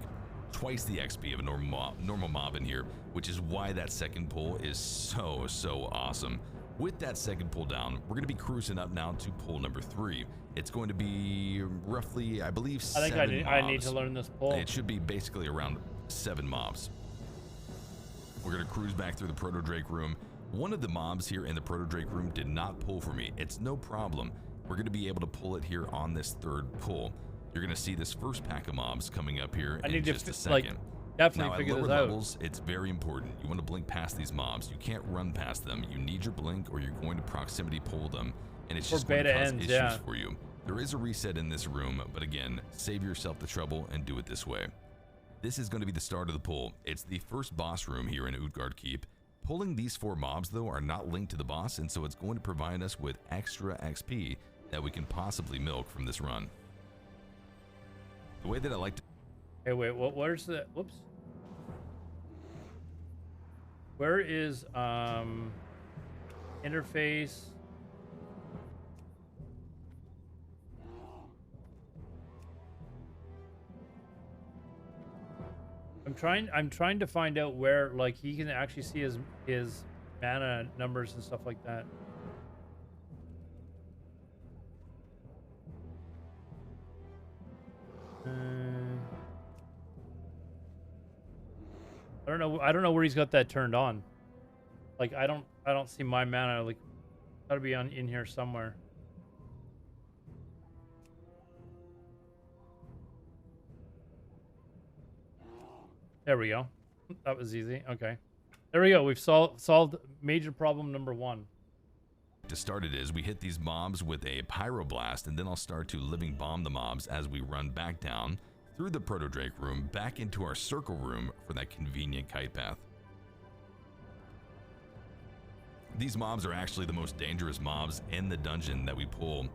twice the XP of a normal mob in here, which is why that second pull is so awesome. With that second pull down, we're going to be cruising up now to pull number 3. It's going to be roughly, I believe, 7 mobs. I need to learn this pull. It should be basically around 7 mobs. We're going to cruise back through the proto drake room. One of the mobs here in the proto drake room did not pull for me. It's no problem. We're going to be able to pull it here on this third pull. You're going to see this first pack of mobs coming up here in just a second. Definitely now, figure at this lower out. levels, it's very important. You want to blink past these mobs. You can't run past them. You need your blink or you're going to proximity pull them, and it's just going to cause issues for you. There is a reset in this room, but again, save yourself the trouble and do it this way. This is going to be the start of the pull. It's the first boss room here in Utgard Keep. Pulling these 4 mobs, though, are not linked to the boss, and so it's going to provide us with extra XP that we can possibly milk from this run. The way that I like to... Hey, wait, where's the... Whoops. Where is, interface... I'm trying to find out where like he can actually see his mana numbers and stuff like that. I don't know where he's got that turned on. Like I don't see my mana. Like gotta be in here somewhere. There we go. That was easy. Okay. There we go. We've solved major problem number 1. To start it is we hit these mobs with a pyroblast, and then I'll start to living bomb the mobs as we run back down through the proto drake room back into our circle room for that convenient kite path. These mobs are actually the most dangerous mobs in the dungeon that we pull.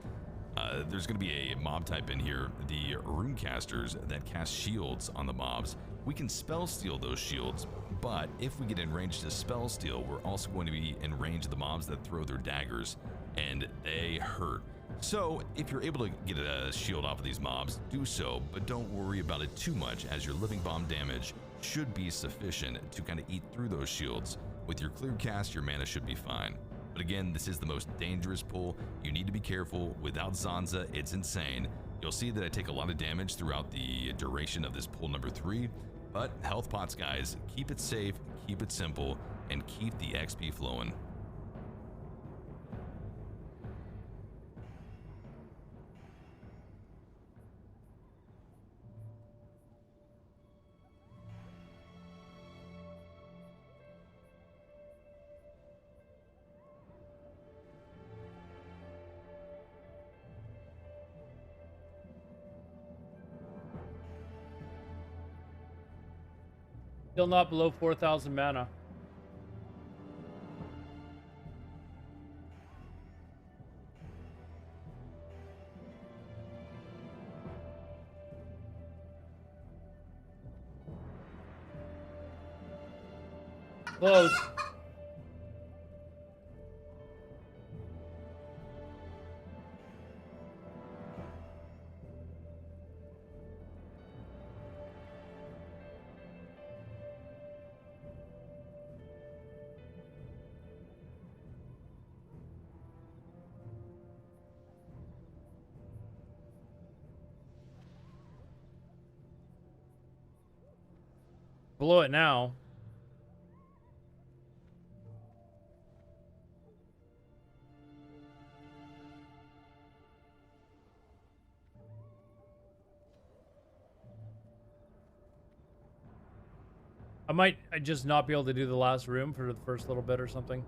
There's going to be a mob type in here, the runecasters, that cast shields on the mobs. We can spell steal those shields, but if we get in range to spell steal, we're also going to be in range of the mobs that throw their daggers, and they hurt. So if you're able to get a shield off of these mobs, do so, but don't worry about it too much, as your living bomb damage should be sufficient to kind of eat through those shields. With your clear cast, your mana should be fine. But again, this is the most dangerous pull. You need to be careful. Without Zanza, it's insane. You'll see that I take a lot of damage throughout the duration of this pull number 3. But health pots, guys, keep it safe, keep it simple, and keep the XP flowing. Still not below 4,000 mana. Close. Below it now. I might just not be able to do the last room for the first little bit or something.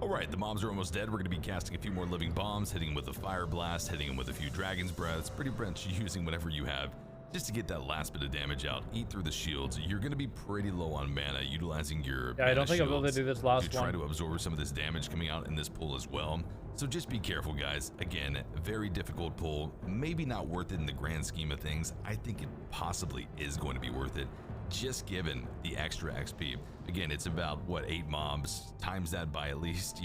Alright, the mobs are almost dead. We're going to be casting a few more living bombs, hitting them with a fire blast, hitting them with a few dragon's breaths, pretty much using whatever you have just to get that last bit of damage out. Eat through the shields. You're going to be pretty low on mana, utilizing your I don't think I'll be able to do this last to one. try to absorb some of this damage coming out in this pull as well. So just be careful, guys. Again, very difficult pull. Maybe not worth it in the grand scheme of things. I think it possibly is going to be worth it, just given the extra XP. Again, it's about, what, 8 mobs, times that by at least,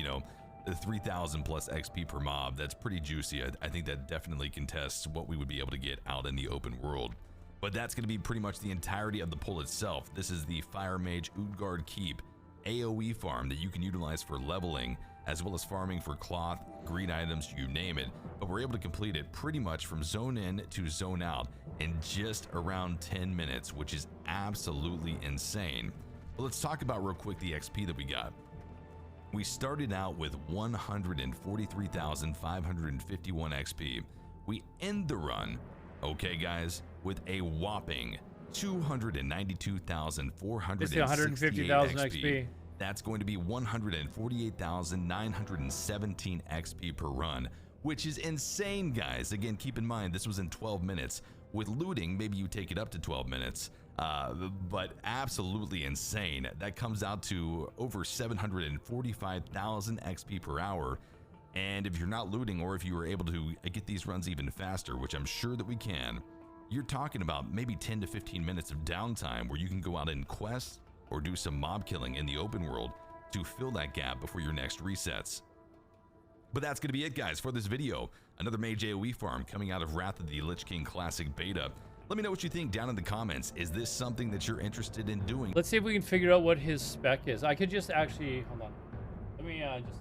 3,000 plus XP per mob. That's pretty juicy. I think that definitely contests what we would be able to get out in the open world. But that's going to be pretty much the entirety of the pull itself. This is the Fire Mage Utgard Keep AoE farm that you can utilize for leveling, as well as farming for cloth, green items, you name it. But we're able to complete it pretty much from zone in to zone out in just around 10 minutes, which is absolutely insane. But let's talk about real quick the XP that we got. We started out with 143,551 XP. We end the run, okay guys, with a whopping 292,468 150,000 XP. That's going to be 148,917 XP per run, which is insane, guys. Again, keep in mind, this was in 12 minutes. With looting, maybe you take it up to 12 minutes. But absolutely insane. That comes out to over 745,000 XP per hour. And if you're not looting, or if you were able to get these runs even faster, which I'm sure that we can, you're talking about maybe 10 to 15 minutes of downtime where you can go out and quest or do some mob killing in the open world to fill that gap before your next resets. But that's going to be it, guys, for this video. Another Mage AoE farm coming out of Wrath of the Lich King Classic Beta. Let me know what you think down in the comments. Is this something that you're interested in doing? Let's see if we can figure out what his spec is. I could just actually, hold on. Let me just...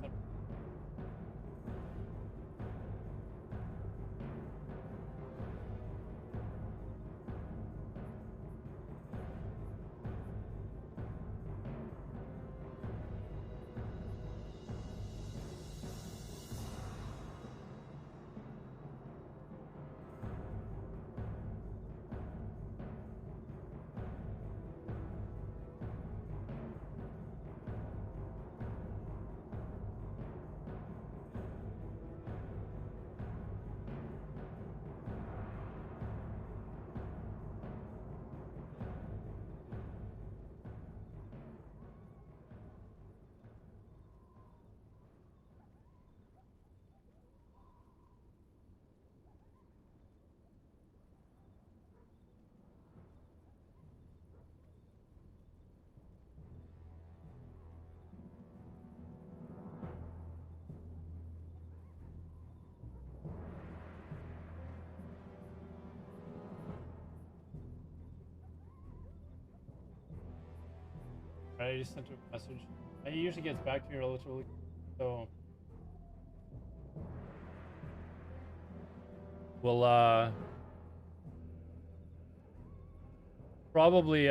I just sent a message. He usually gets back to me relatively, so we'll probably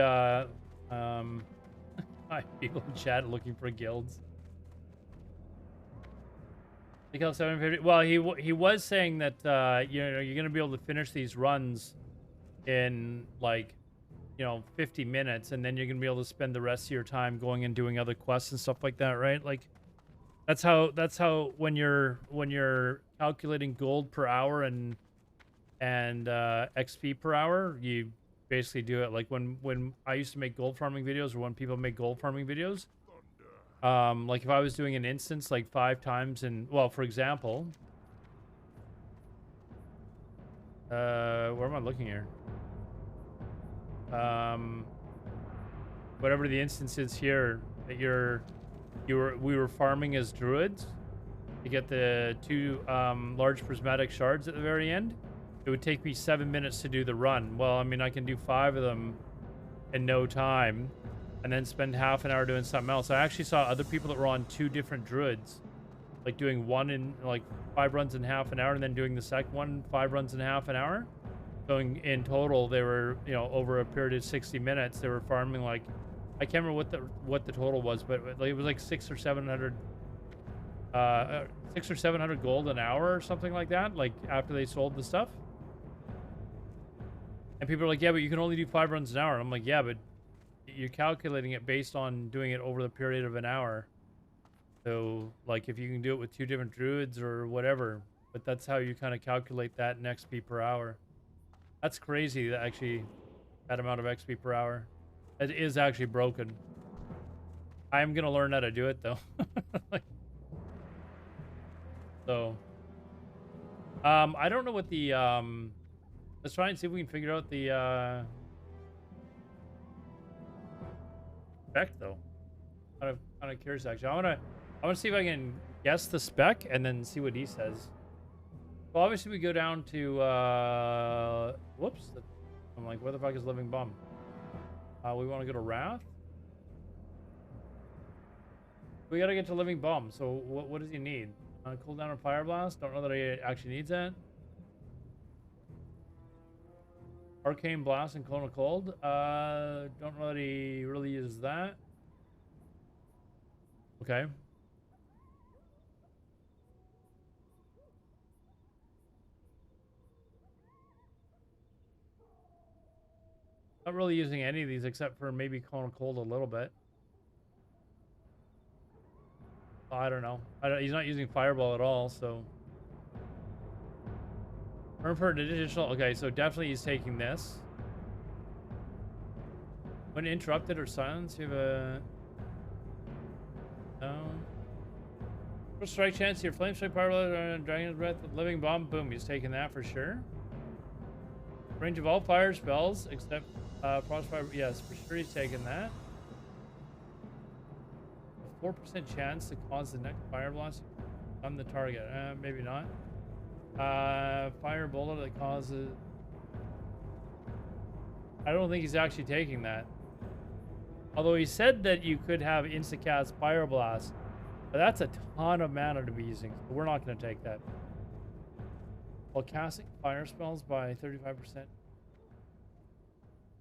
people in chat looking for guilds. Like how 750. Well, he was saying that you know, you're gonna be able to finish these runs in like, you know, 50 minutes, and then you're gonna be able to spend the rest of your time going and doing other quests and stuff like that, right? Like that's how when you're calculating gold per hour and XP per hour, you basically do it like when I used to make gold farming videos, or when people make gold farming videos. Like if I was doing an instance like 5 times, and well, for example, where am I looking here? Whatever the instance is here that we were farming as druids to get the 2 large prismatic shards at the very end. It would take me 7 minutes to do the run. Well, I mean, I can do 5 of them in no time, and then spend half an hour doing something else. I actually saw other people that were on 2 different druids, like doing one in like 5 runs in half an hour, and then doing the second one 5 runs in half an hour. So in total, they were, you know, over a period of 60 minutes, they were farming like, I can't remember what the total was, but it was like 600 or 700, 600 or 700 gold an hour or something like that. Like after they sold the stuff. And people are like, yeah, but you can only do 5 runs an hour. And I'm like, yeah, but you're calculating it based on doing it over the period of an hour. So like if you can do it with 2 different druids or whatever, but that's how you kind of calculate that in XP per hour. That's crazy that actually that amount of XP per hour. It is actually broken. I'm gonna learn how to do it though. Like, so I don't know what the let's try and see if we can figure out the spec though. Kind of curious actually. I wanna see if I can guess the spec and then see what he says. Well, obviously we go down to whoops. I'm like, where the fuck is Living Bum? We want to go to Wrath. We gotta get to Living Bum. So what does he need? Cooldown and Fire Blast. Don't know that he actually needs that. Arcane Blast and Clone of Cold. Don't know that he really uses that. Okay. Not really using any of these except for maybe Clone of Cold a little bit. I don't know. He's not using Fireball at all, so. Earn for an additional. Okay, so definitely he's taking this. When interrupted or silenced, you have a. No. First strike chance, your Flame Strike, Fireball, Dragon's Breath, Living Bomb. Boom, he's taking that for sure. Range of all fire spells except Frostfire. Yes, for sure he's taking that. 4% chance to cause the next fire blast on the target. Maybe not. Fire bullet that causes. I don't think he's actually taking that. Although he said that you could have instacast fire blast, but that's a ton of mana to be using. So we're not going to take that. While casting fire spells by 35%.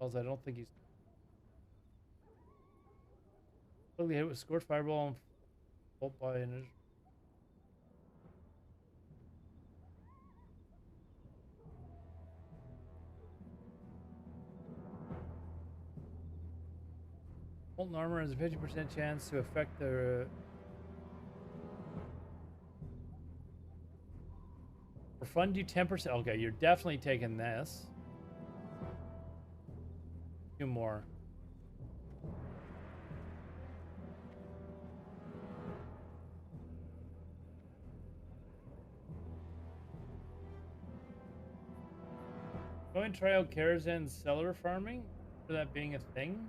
I don't think he's. Totally hit with Scorched Fireball and bolt by an. Molten Armor has a 50% chance to affect the. For fun, do 10%. Okay, you're definitely taking this. 2 more. Going to try out Karazhan's cellar farming for that being a thing.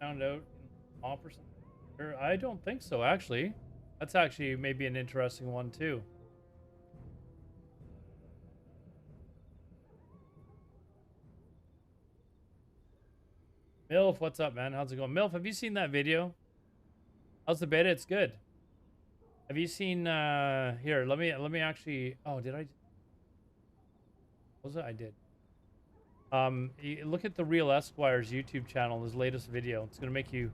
Found out off or something. I don't think so, actually. That's actually maybe an interesting one too. Milf, what's up, man? How's it going? Milf, have you seen that video? How's the beta? It's good. Have you seen here, let me actually did I what was it? I did. Look at the Real Esquire's YouTube channel, his latest video. It's gonna make you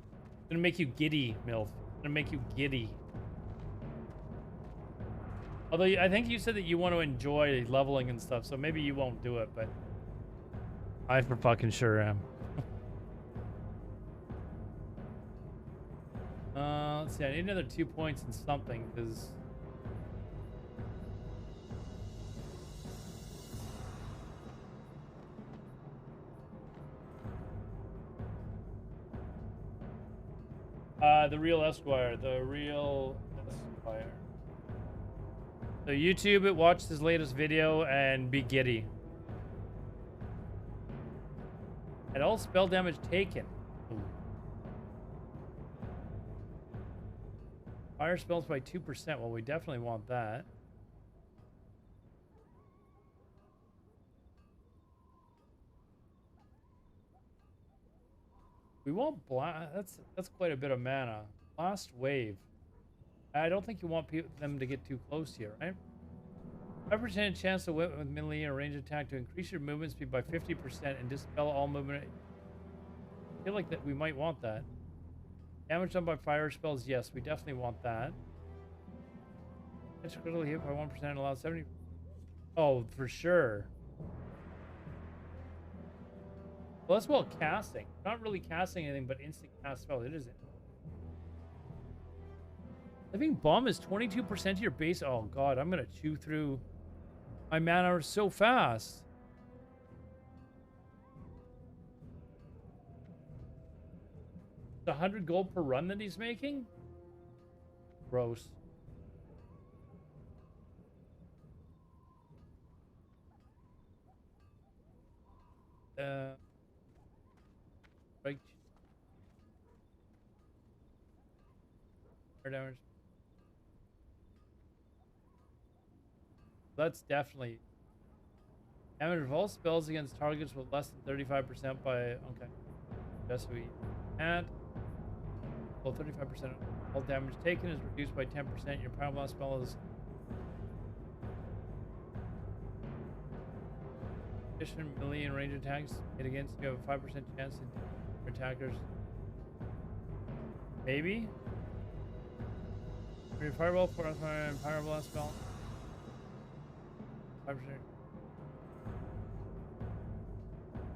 giddy, Milf. It's gonna make you giddy. Although I think you said that you want to enjoy leveling and stuff, so maybe you won't do it, but I for fucking sure am. Let's see, I need another 2 points in something, because the Real Esquire. So YouTube it, watch his latest video and be giddy. And all spell damage taken. Ooh. Fire spells by 2%. Well, we definitely want that. We won't blast. That's quite a bit of mana. Blast wave. I don't think you want them to get too close here, right? 5% chance to whip with melee and range attack to increase your movement speed by 50% and dispel all movement. I feel like that we might want that. Damage done by fire spells, yes, we definitely want that. It's critical hit by 1% and allows 70. Oh, for sure. Well, that's well casting. Not really casting anything, but instant cast spell. It isn't. Living Bomb is 22% to your base. Oh god, I'm gonna chew through my mana so fast. It's 100 gold per run that he's making? Gross. Right. Damage. That's definitely damage of all spells against targets with less than 35% by okay. Just we add. Well, 35% all damage taken is reduced by 10%. Your power blast spell is addition melee and range attacks hit against you have a 5% chance to attackers. Maybe. Your fireball, fire, and power blast spell. 5%.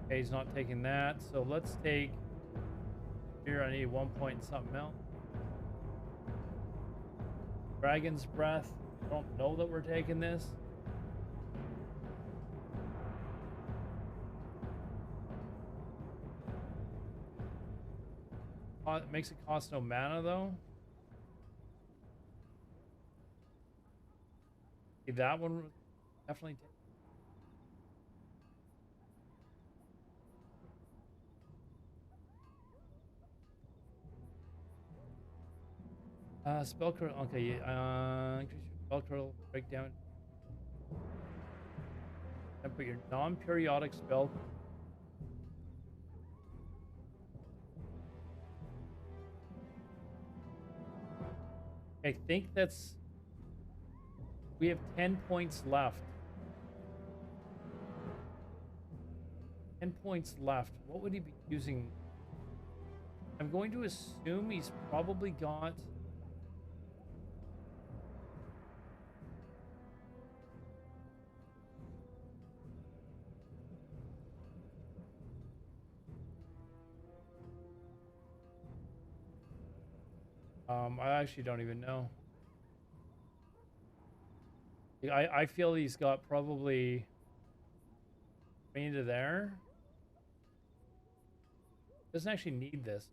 Okay, he's not taking that. So let's take. Here, I need 1 point something else. Dragon's Breath. I don't know that we're taking this. It makes it cost no mana, though. Okay, that one definitely. Spell curl. Okay, increase your spell curl breakdown. And put your non-periodic spell. I think that's. We have 10 points left. 10 points left. What would he be using? I'm going to assume he's probably got. I actually don't even know. I feel he's got probably into there. Doesn't actually need this.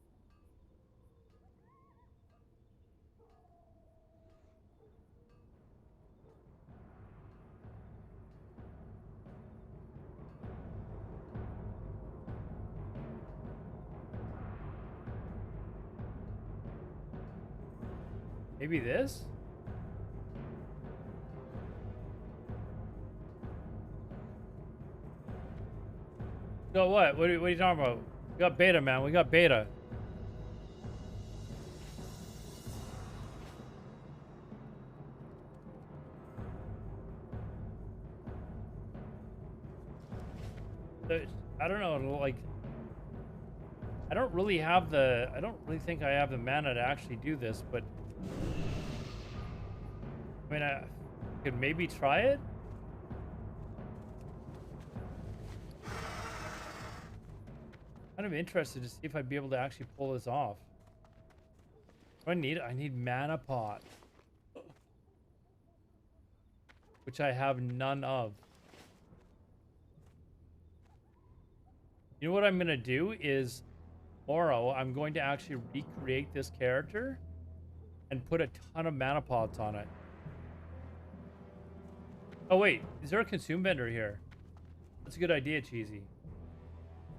Maybe this? So what? What are you talking about? We got beta, man. We got beta. I don't know, like, I don't really think I have the mana to actually do this, but I mean, I could maybe try it. Kind of interested to see if I'd be able to actually pull this off. What do I need mana pot, which I have none of. You know what I'm gonna do is tomorrow I'm going to actually recreate this character and put a ton of mana pots on it. Oh wait, is there a consume vendor here? That's a good idea, Cheesy.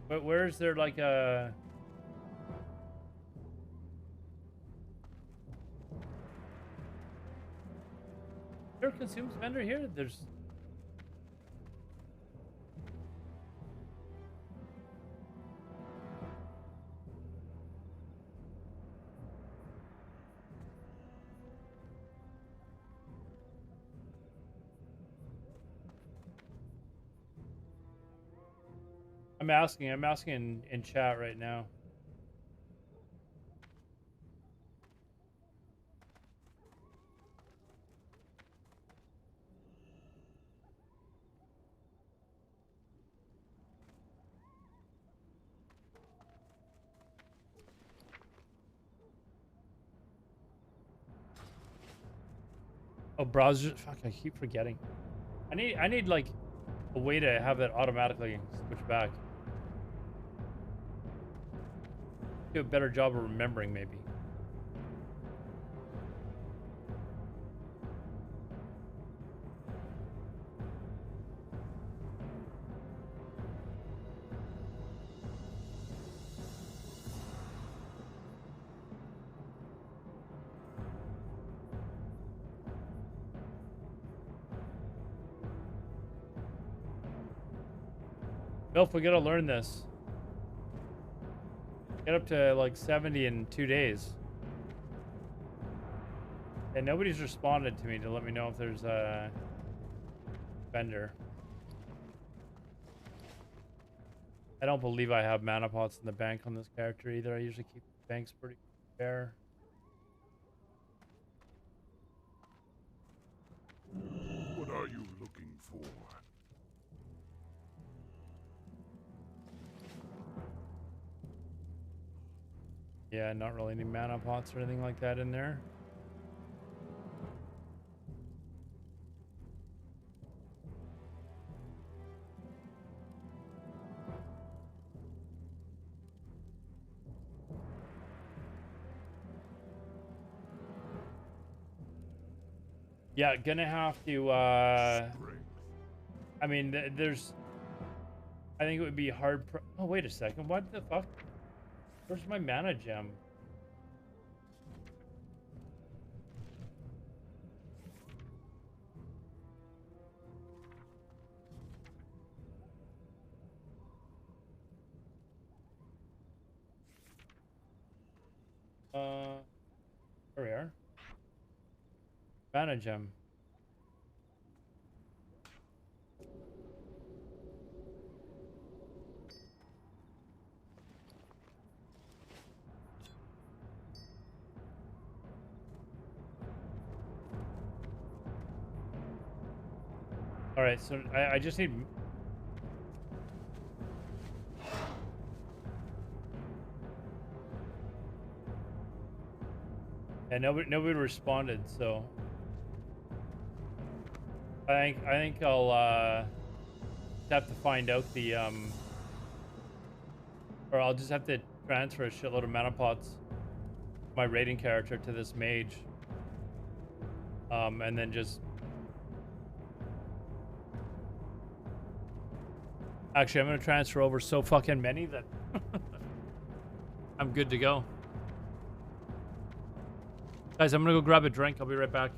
But where's there like a... Is there a consumes vendor here? There's... I'm asking in chat right now. Oh, browser, fuck, I keep forgetting. I need like a way to have it automatically switch back. Do a better job of remembering, maybe. Milf, we gotta learn this. Get up to like 70 in 2 days. And nobody's responded to me to let me know if there's a vendor. I don't believe I have mana pots in the bank on this character either. I usually keep banks pretty bare. What are you looking for? Yeah, not really any mana pots or anything like that in there. Yeah, gonna have to, I mean, there's, I think it would be hard. Oh, wait a second. What the fuck? Where's my mana gem? There we are. Mana gem. All right, so I just need. Yeah, nobody responded, so I think I'll have to find out the or I'll just have to transfer a shitload of mana pots, my raiding character, to this mage, and then just actually I'm gonna transfer over so fucking many that I'm good to go. Guys, I'm gonna go grab a drink. I'll be right back.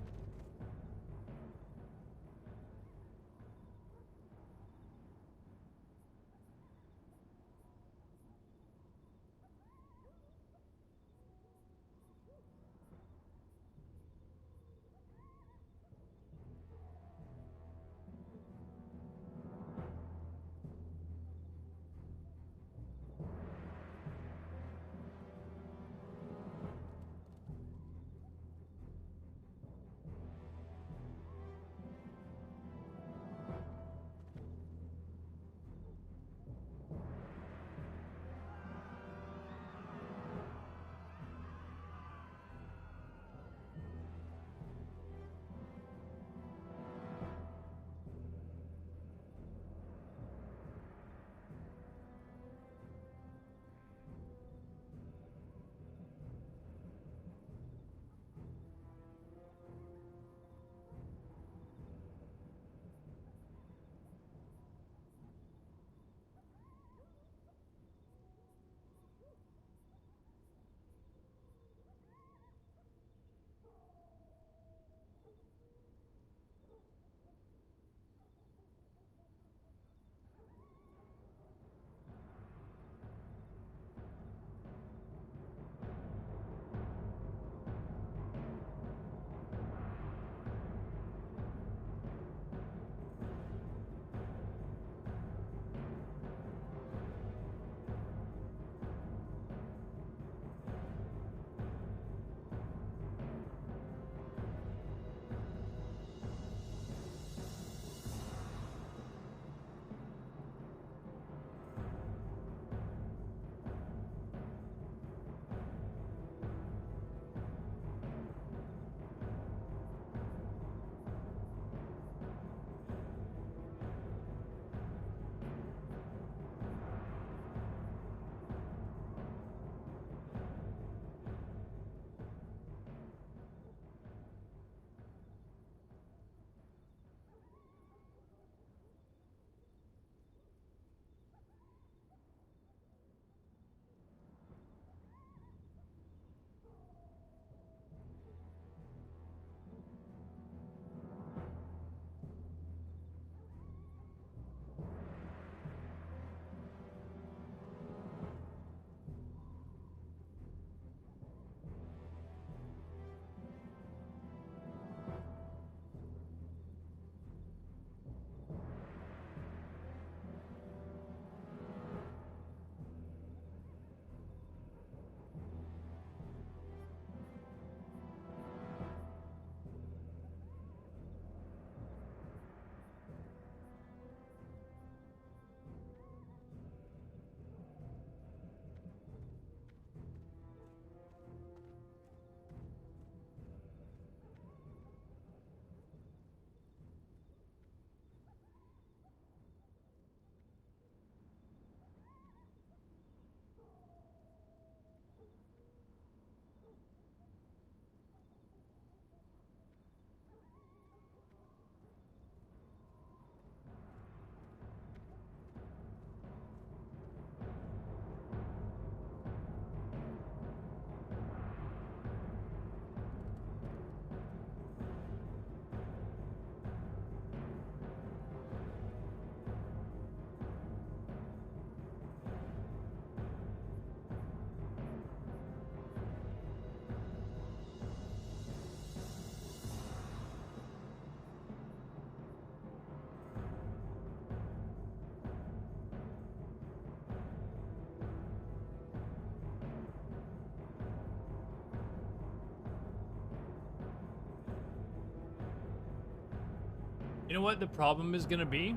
You know what the problem is gonna be?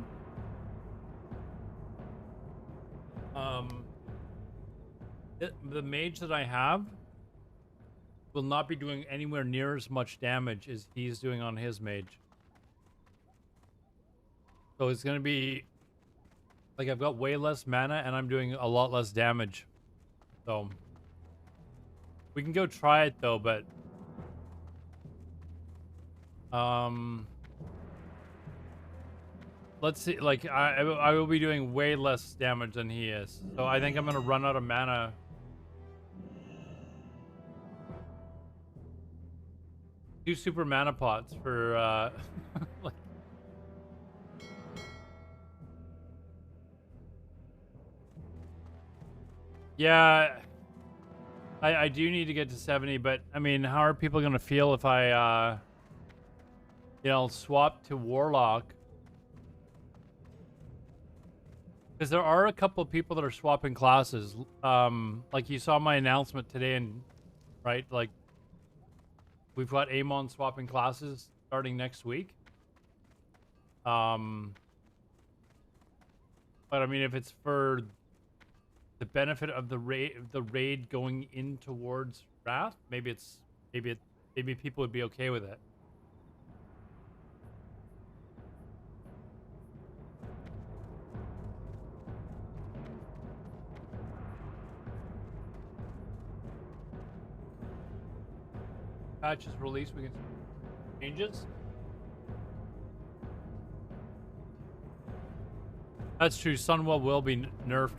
The mage that I have will not be doing anywhere near as much damage as he's doing on his mage. So it's gonna be like I've got way less mana and I'm doing a lot less damage. So we can go try it though, but let's see. Like I will be doing way less damage than he is. So I think I'm gonna run out of mana. Do super mana pots for like. Yeah, I do need to get to 70, but I mean, how are people gonna feel if I you know, swap to Warlock? Because there are a couple of people that are swapping classes. Like you saw my announcement today, and right, like we've got Amon swapping classes starting next week. But I mean, if it's for the benefit of the raid going in towards Wrath, maybe people would be okay with it. Patch is released, we can changes. That's true. Sunwell will be nerfed.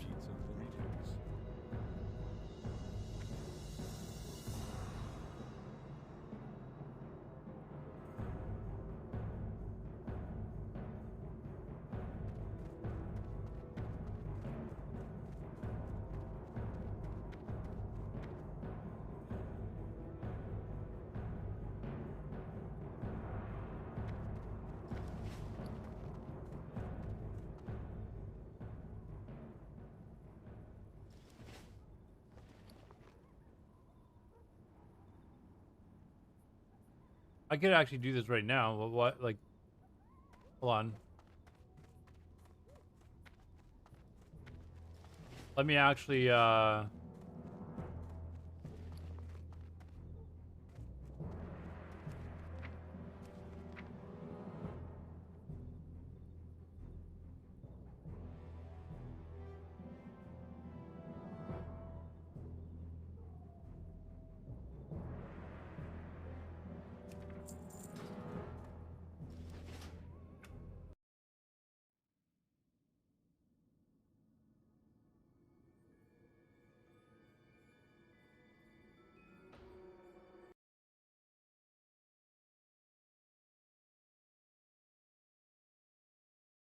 I could actually do this right now. What? Like, hold on. Let me actually,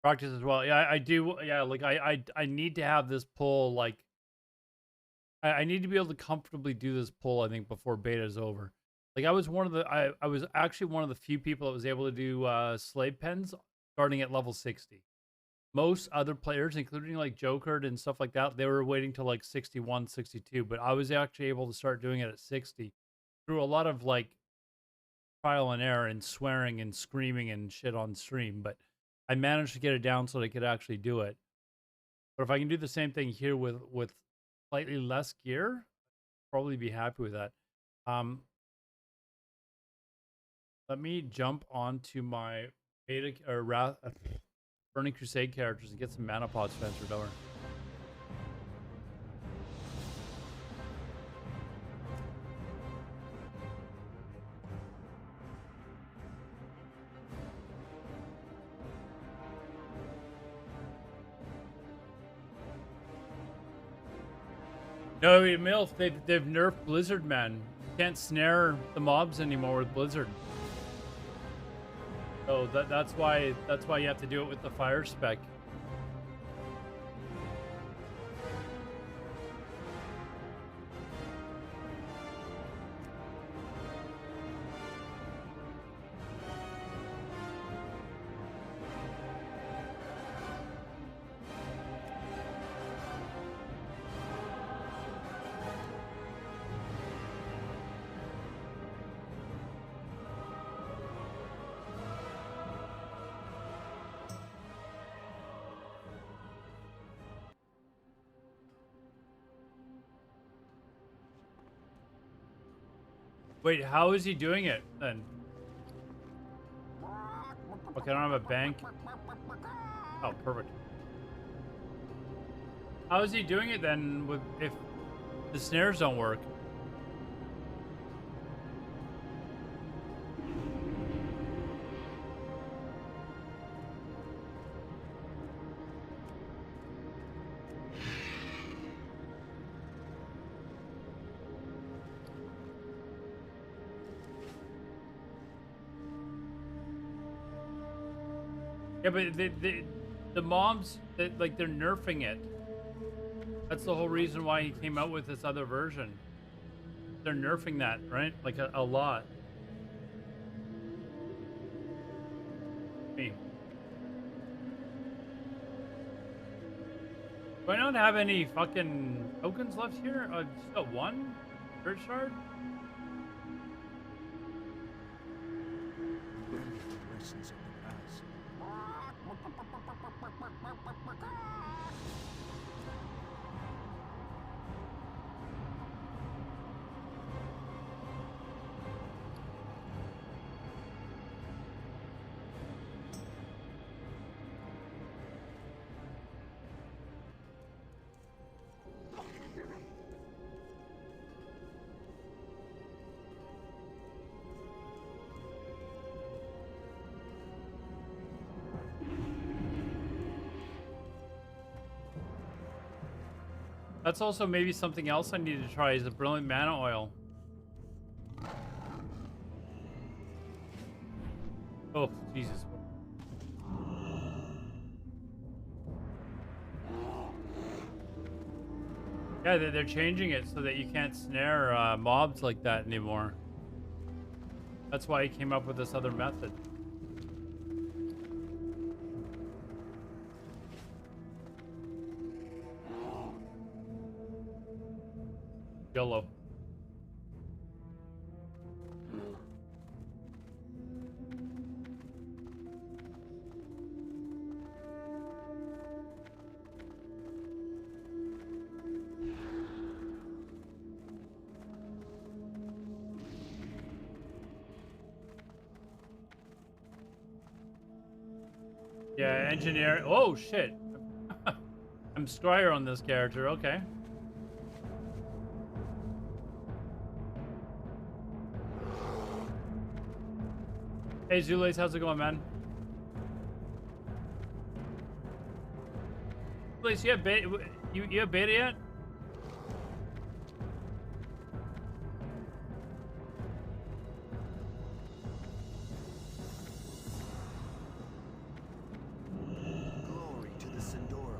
practice as well. Yeah, I do. Yeah, like I need to have this pull. Like, I need to be able to comfortably do this pull. I think before beta is over. Like I was one of the I was actually one of the few people that was able to do slave pens starting at level 60. Most other players, including like Joker and stuff like that, they were waiting till like 61, 62. But I was actually able to start doing it at 60 through a lot of like trial and error and swearing and screaming and shit on stream. But I managed to get it down so that I could actually do it. But if I can do the same thing here with slightly less gear, I'd probably be happy with that. Let me jump onto my beta or Burning Crusade characters and get some mana pods transferred over. No, MILF, they've nerfed Blizzard, man. You can't snare the mobs anymore with Blizzard. So that's why you have to do it with the fire spec. Wait, how is he doing it then? Okay, I don't have a bank. Oh, perfect. How is he doing it then with if the snares don't work? Yeah, but the mobs, like, they're nerfing it. That's the whole reason why he came out with this other version. They're nerfing that, right? Like a lot. Me. Do I not have any fucking tokens left here? Just got one? Dirt shard? Lessons of the past. That's also maybe something else I need to try is a brilliant mana oil. Oh, Jesus. Yeah, they're changing it so that you can't snare mobs like that anymore. That's why he came up with this other method. YOLO. Yeah, engineer. Oh, shit. I'm Scryer on this character. Okay. Hey, Zulace, how's it going, man? Zulace, you have beta? You have beta yet? Glory to the Sindori.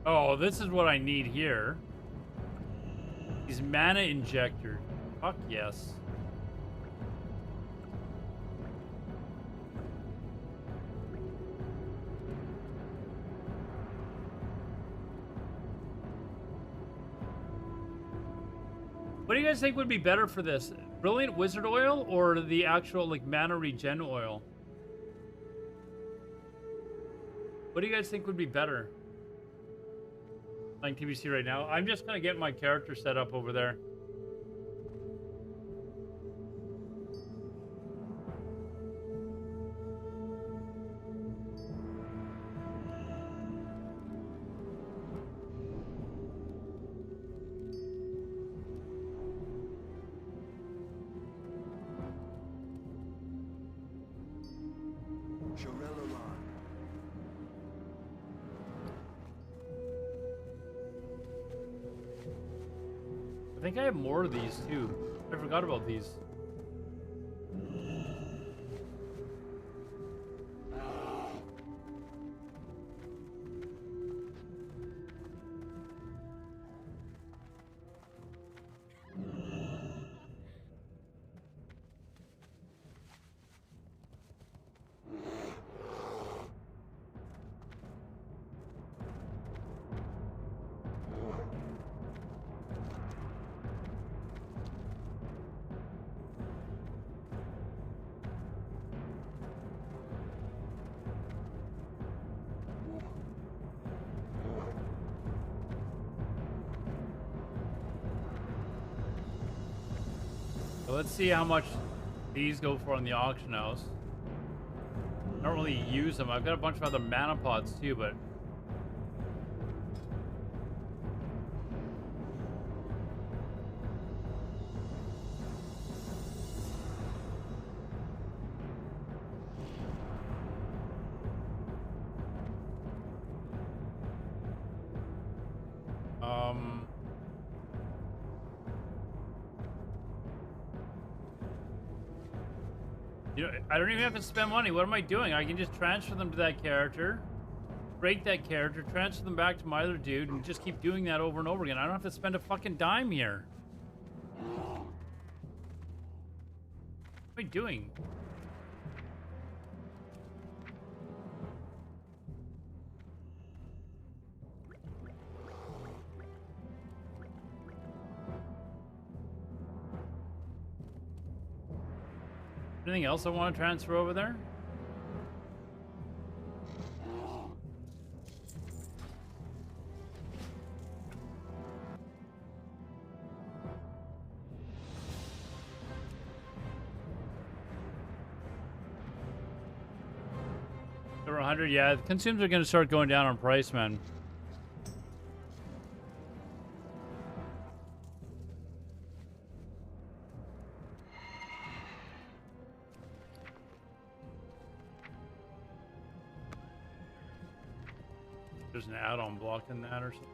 Oh, this is what I need here. These mana injectors. Fuck yes. What do you guys think would be better for this? Brilliant Wizard Oil or the actual, like, mana regen oil? What do you guys think would be better? Playing TBC right now. I'm just gonna get my character set up over there. I think I have more of these too. I forgot about these. Well, let's see how much these go for in the auction house. I don't really use them. I've got a bunch of other mana pods too, but you know, I don't even have to spend money. What am I doing? I can just transfer them to that character, break that character, transfer them back to my other dude, and just keep doing that over and over again. I don't have to spend a fucking dime here. What am I doing? Anything else I want to transfer over there? Over 100, yeah. Consumes are going to start going down on price, man. There's an add-on blocking that or something.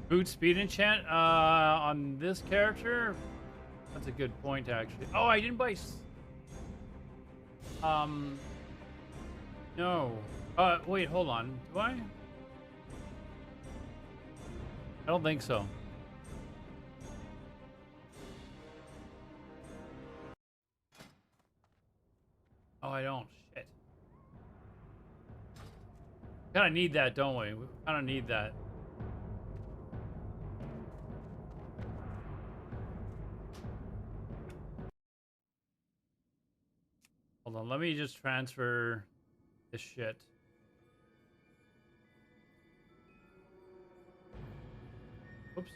Boot speed enchant on this character? That's a good point, actually. Oh, I didn't buy... No. Wait, hold on. Do I? I don't think so. Oh, I don't. Shit. Kind of need that, don't we? We kind of need that. Hold on, let me just transfer this shit. Oops.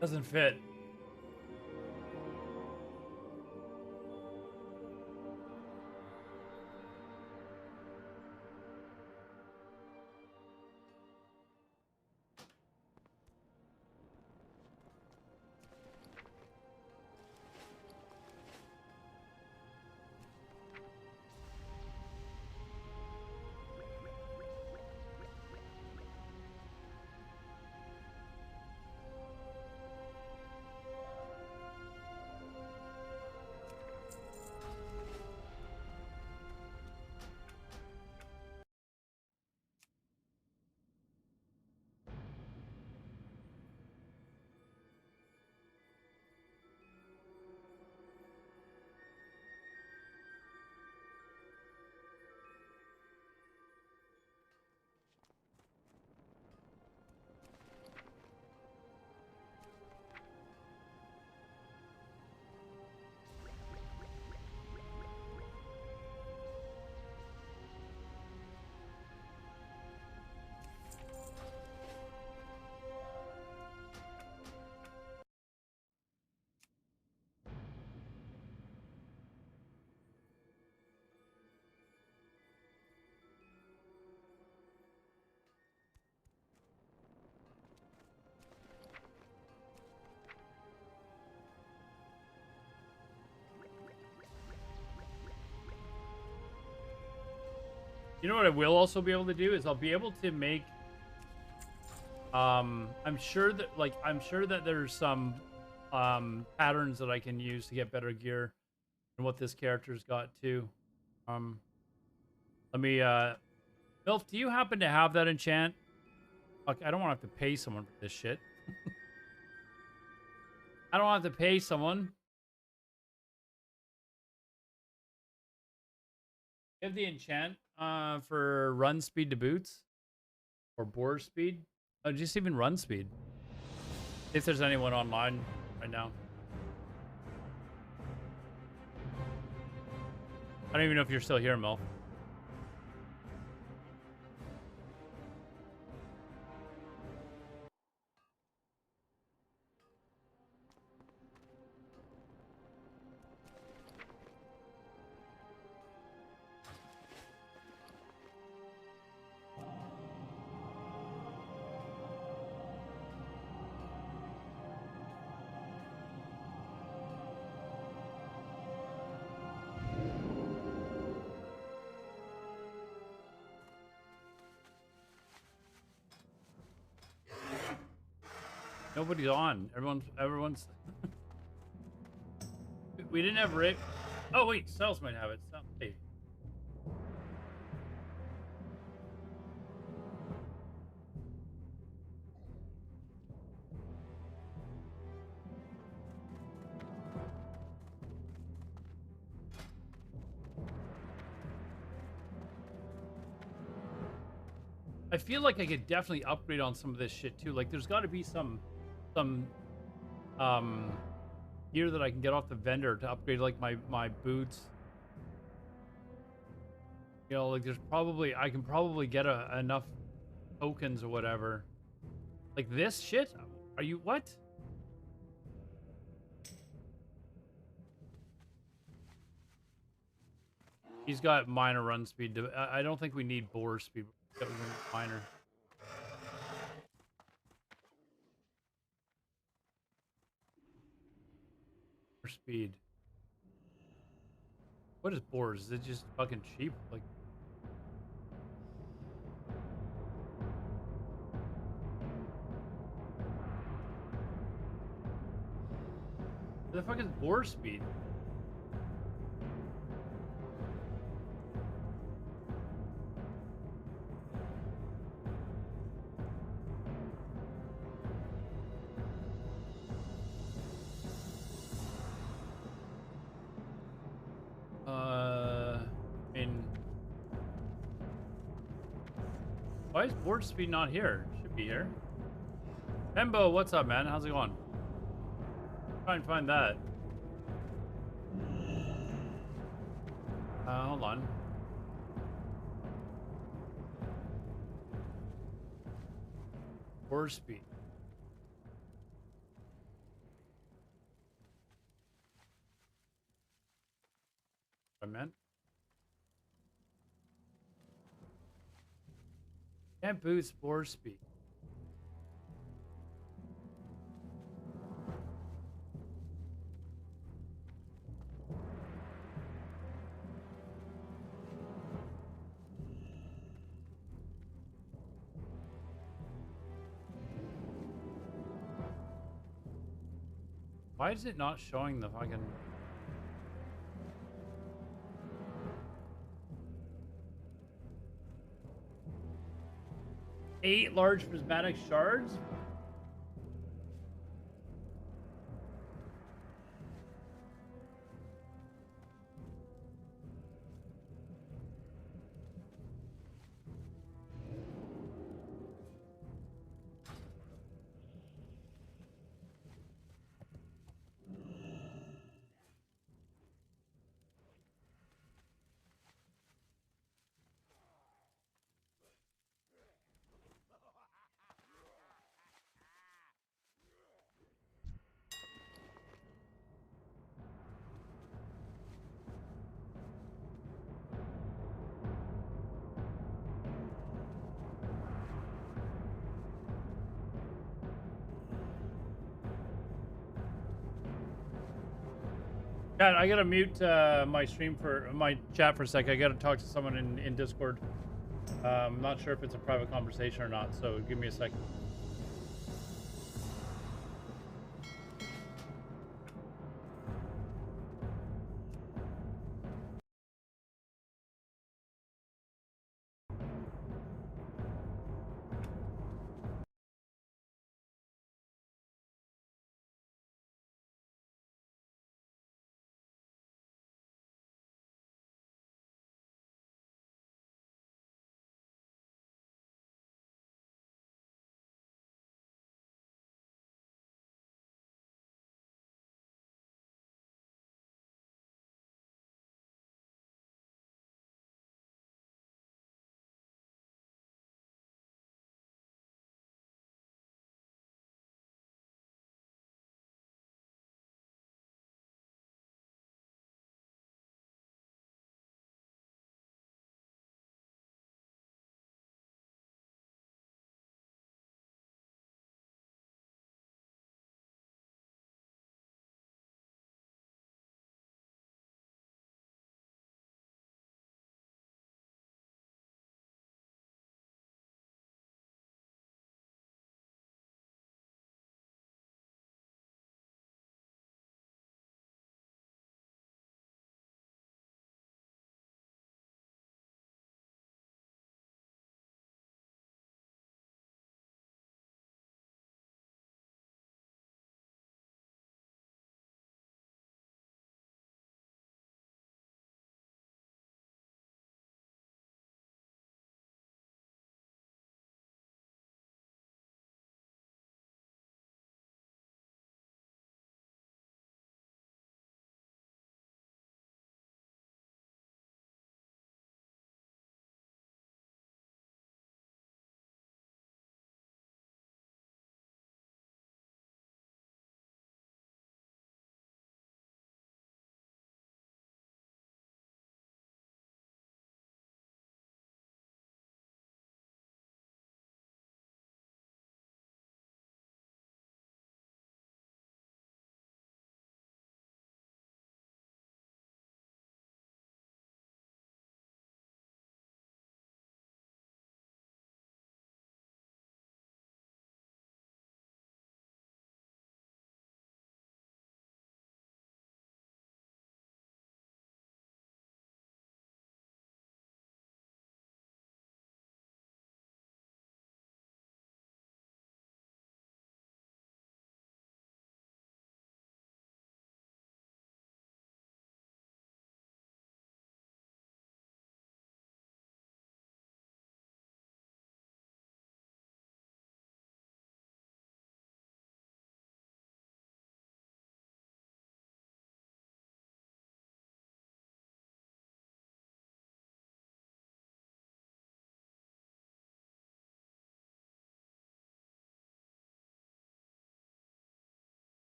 Doesn't fit. You know what I will also be able to do is I'll be able to make. I'm sure that there's some patterns that I can use to get better gear and what this character's got too. Let me Milf, do you happen to have that enchant? Fuck, I don't want to have to pay someone for this shit. I don't have to pay someone. You have the enchant for run speed to boots or boar speed. Oh, just even run speed. If there's anyone online right now. I don't even know if you're still here, Mel. Nobody's on. Everyone's. We didn't have Rick. Oh wait, Cells might have it. Hey. I feel like I could definitely upgrade on some of this shit too. Like, there's got to be some gear that I can get off the vendor to upgrade, like my boots. You know, like I can probably get enough tokens or whatever. Like this shit? Are you what? He's got minor run speed. I don't think we need boar speed. That was minor. Speed. What is boars? Is it just fucking cheap? Like, what the fuck is boar speed? Why is board speed not here? Should be here. Pembo, what's up, man? How's it going? Try and find that. Hold on. Board speed. What I meant. Can't boost board speed. Why is it not showing the fucking... Eight large prismatic shards? Chat, I gotta mute my stream for my chat for a sec. I gotta talk to someone in Discord. I'm not sure if it's a private conversation or not, so give me a second.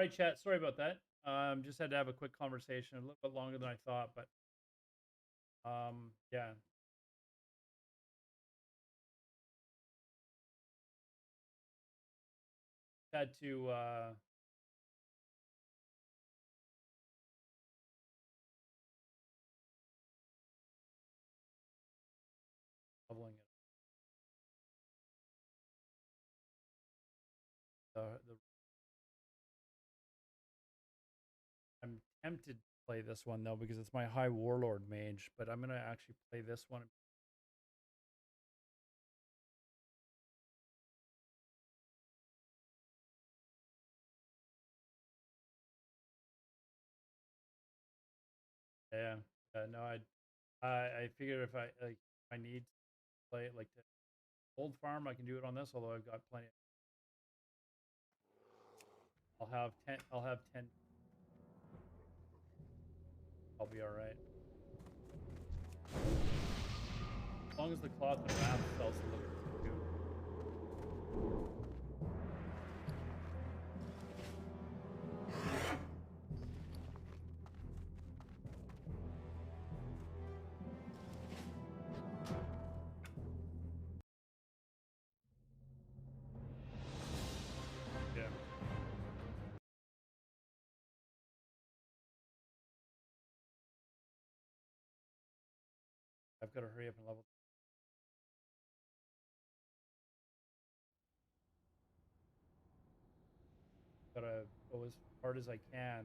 Right, chat. Sorry about that. Just had to have a quick conversation, a little bit longer than I thought, but yeah. Had to leveling it. The I'm tempted to play this one though because it's my high warlord mage, but I'm gonna actually play this one. Yeah, no, I figured if I like if I need to play it like the old farm, I can do it on this. Although I've got plenty. I'll have 10. I'll have 10. I'll be all right. As long as the cloth and wrap sells a little bit too. Yeah. I've got to hurry up and level. Gotta go as hard as I can.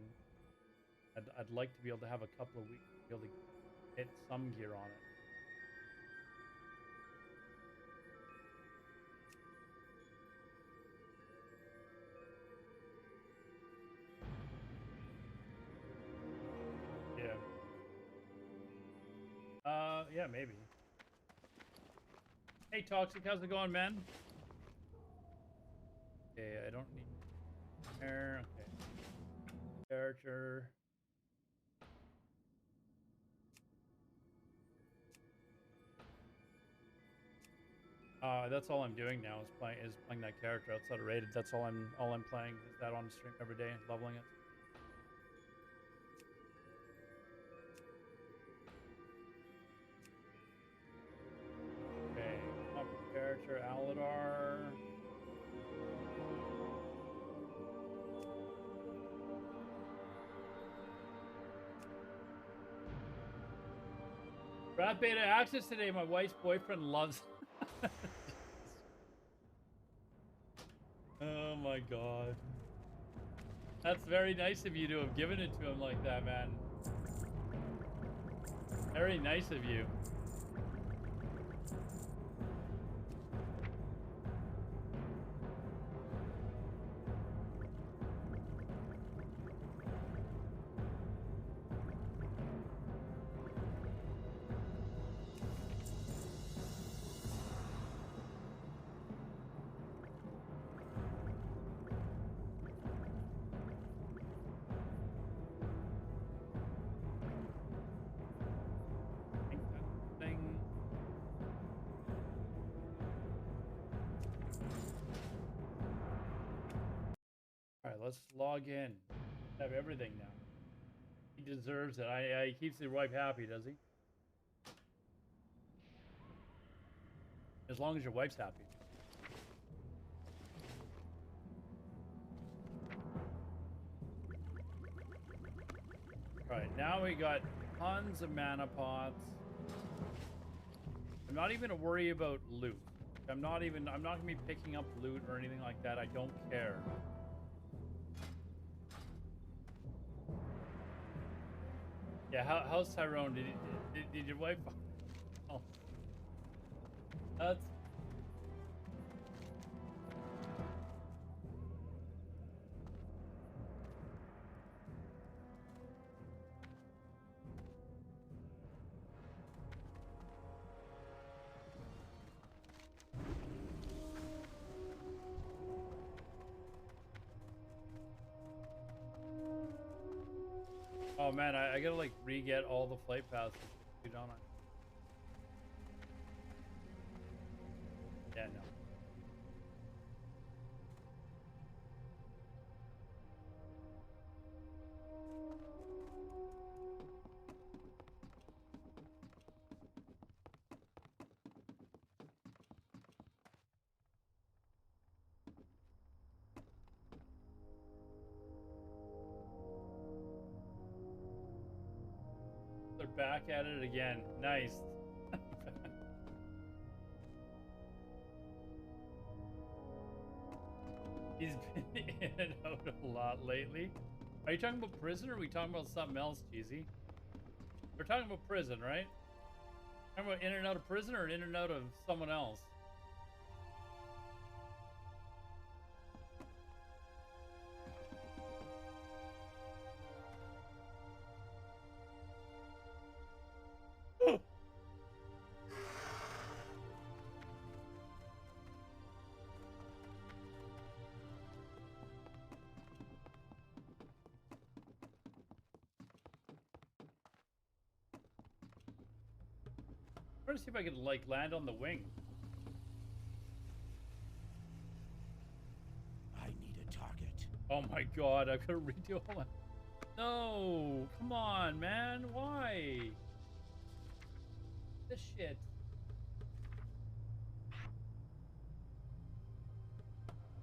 I'd like to be able to have a couple of weeks to be able to get some gear on it. Yeah. Yeah, maybe. Hey, Toxic, how's it going, man? Okay, I don't need air. Okay. Character. That's all I'm doing now is playing that character outside of rated. That's all I'm playing is that on stream every day, leveling it. Okay, up character Aladar. Rat beta access today. My wife's boyfriend loves. Oh my god. That's very nice of you to have given it to him like that, man. Very nice of you. All right, let's log in. Have everything now. He deserves it. He keeps his wife happy, does he? As long as your wife's happy. All right, now we got tons of mana pots. I'm not even gonna worry about loot. I'm not gonna be picking up loot or anything like that. I don't care. Yeah, how's Tyrone? Did your wife? Oh, that's. Oh man, I gotta like re-get all the flight passes, don't I? Yeah, no. back at it again. Nice. He's been in and out a lot lately. Are you talking about prison or are we talking about something else, Cheesy? We're talking about prison, right? Talking about in and out of prison or in and out of someone else? I'm trying to see if I can like land on the wing. I need a target. Oh my god, I've got to redo all my... No! Come on, man! Why? This shit.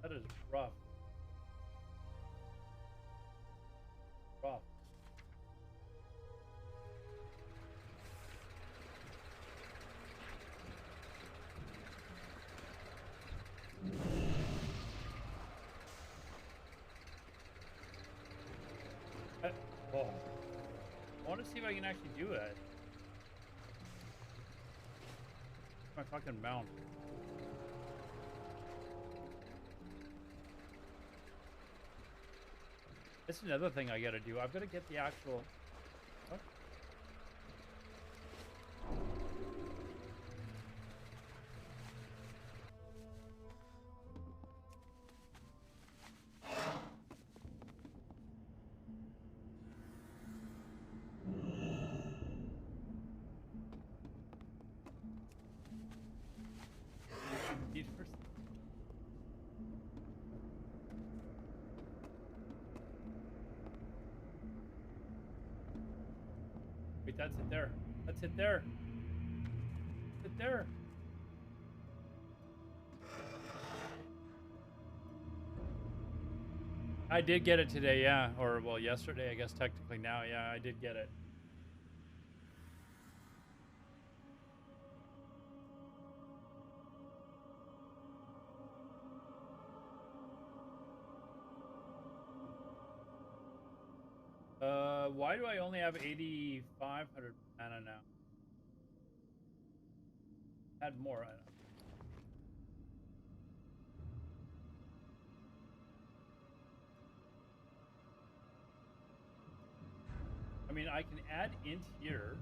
That is rough. Rough. Whoa. I want to see if I can actually do it. My fucking mount. That's another thing I gotta do. I've got to get the actual... What? Wait, that's it there. That's it there. That's it there. I did get it today, yeah. Or, well, yesterday, I guess, technically now. Yeah, I did get it. Why do I only have 8,500 mana now? Had more, I don't know. I mean, I can add int here.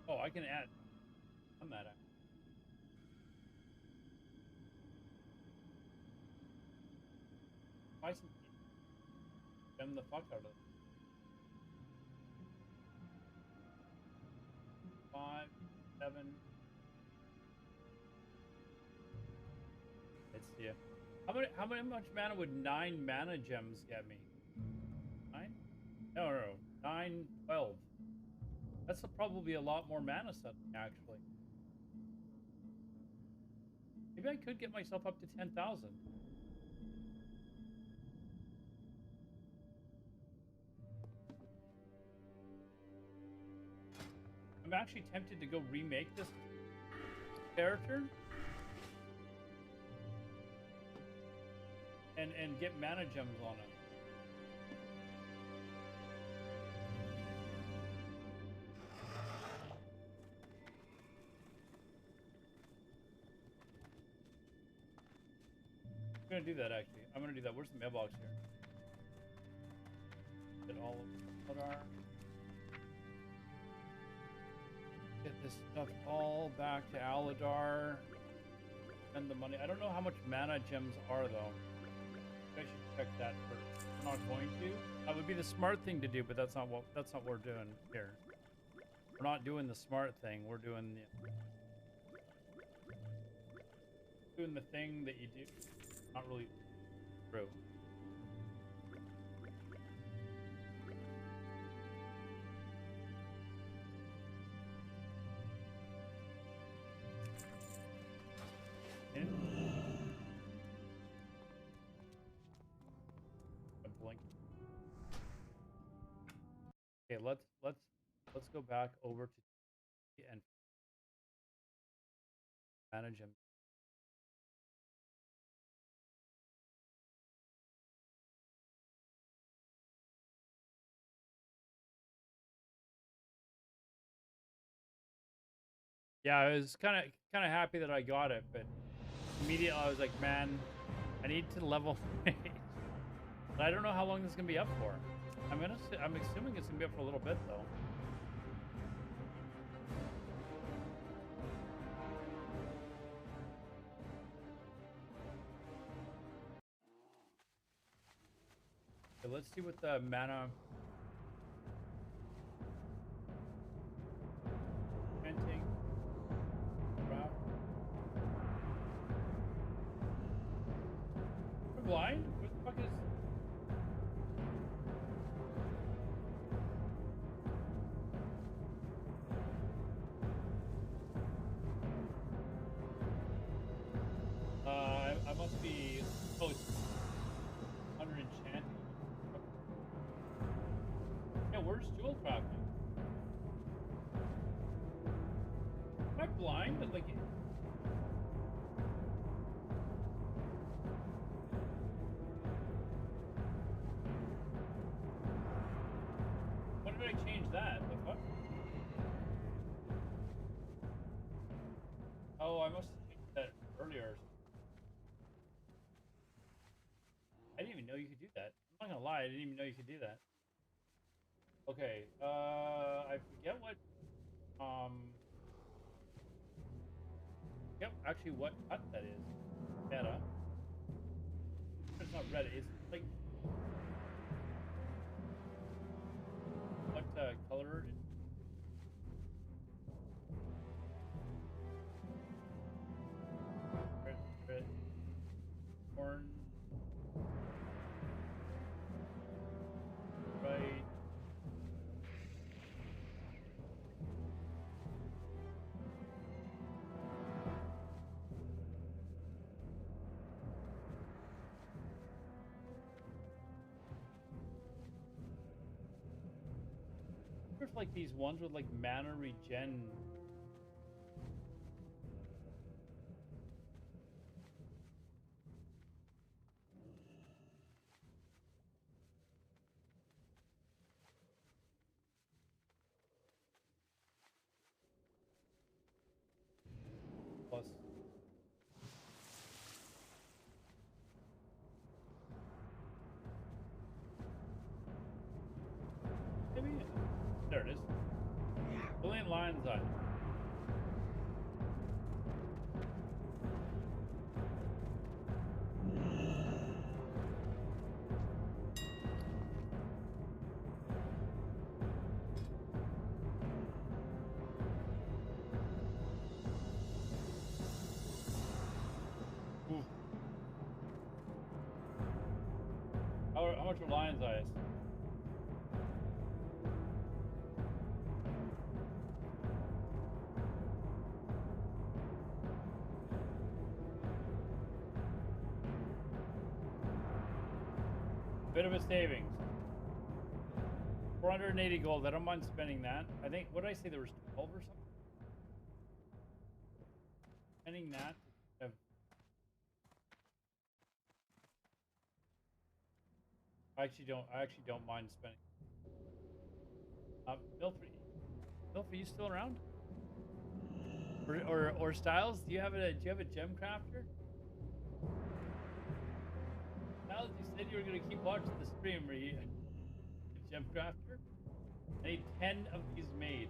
Oh, I can add. I'm that out. Buy some. Gem the fuck out of it. 5, 7. Let's see. How much mana would 9 mana gems get me? 9? No, 9, 12. That's probably a lot more mana suddenly, actually. Maybe I could get myself up to 10,000. I'm actually tempted to go remake this character and get mana gems on him. I'm gonna do that actually. I'm gonna do that. Where's the mailbox here? Get all of what are. Get this stuff all back to Aladar. Spend the money. I don't know how much mana gems are though. I should check that first. I'm not going to. That would be the smart thing to do, but that's not what we're doing here. We're not doing the smart thing. We're doing the thing that you do. Not really true. Okay, let's go back over to and manage him. Yeah, I was kind of happy that I got it, but immediately I was like, man, I need to level mage. But I don't know how long this is gonna be up for. I'm assuming it's gonna be up for a little bit though. Okay, let's see what the mana printing. We're blind? What the fuck is? I must be under enchanting. Yeah, where's jewel crafting? Am I blind? Like, when did I change that? The fuck? Oh, I must have changed that earlier. I didn't even know you could do that. I'm not gonna lie, I didn't even know you could do that. Okay, I forget what, actually what cut that is. Meta. It's not red, it's like, what, color? Red, orange. Right. There's like these ones with like mana regen. Plus. Maybe. There it is. Brilliant lion's eye. Ooh. How much are lion's eyes? Bit of a savings. 480 gold. I don't mind spending that. I think, what did I say? There was 12 or something? Spending that. I actually don't mind spending. Milf, are you still around? Or Styles, do you have a gem crafter? Styles, you said you were gonna keep watching the stream. Are you a gem crafter? I need 10 of these made.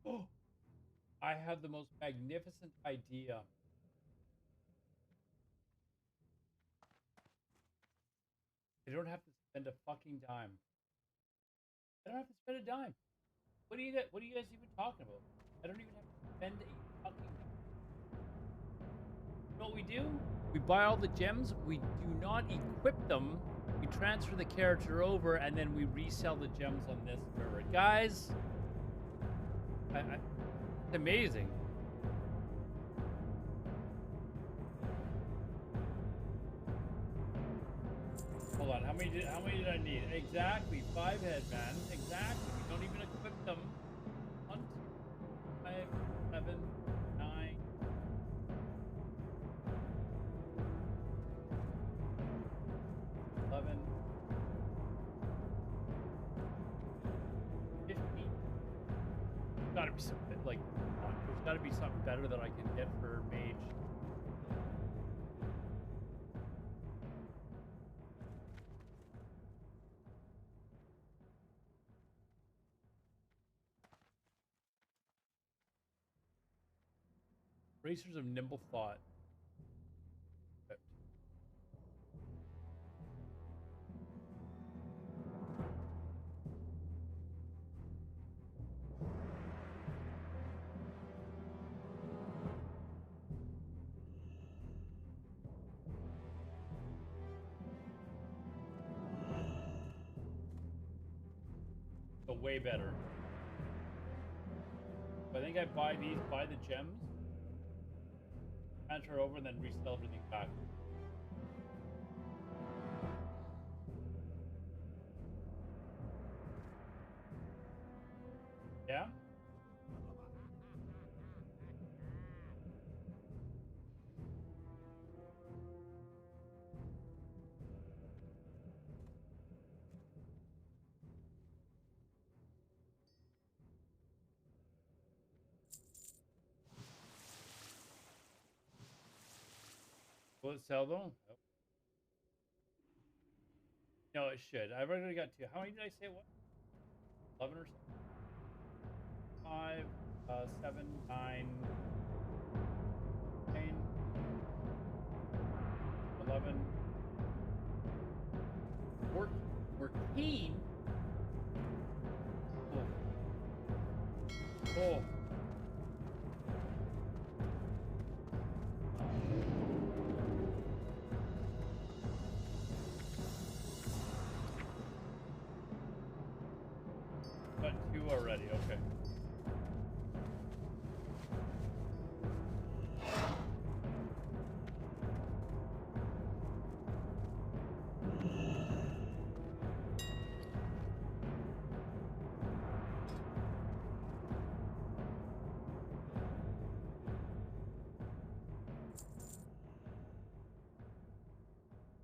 Oh, I have the most magnificent idea. I don't have to spend a fucking dime. I don't have to spend a dime. What do you guys even talking about? I don't even have to spend a fucking dime. You know what we do? We buy all the gems. We do not equip them. We transfer the character over, and then we resell the gems on this server. Guys, it's amazing. Hold on, how many did I need? Exactly, 5 head, man. Exactly. We don't even equip them. 1, 2, 5, 7, 9. 11. 15. There's gotta be something like, there's gotta be something better that I can get for mage. Racers of nimble thought. So way better. I think I buy the gems, transfer over, and then resell everything back. Yeah? Will it sell though? Nope. No, it should. I've already got 2. How many did I say it was? 11 or something? 5, 7, 9, 9, 11, 14. Oh. Oh. Got 2 already, okay.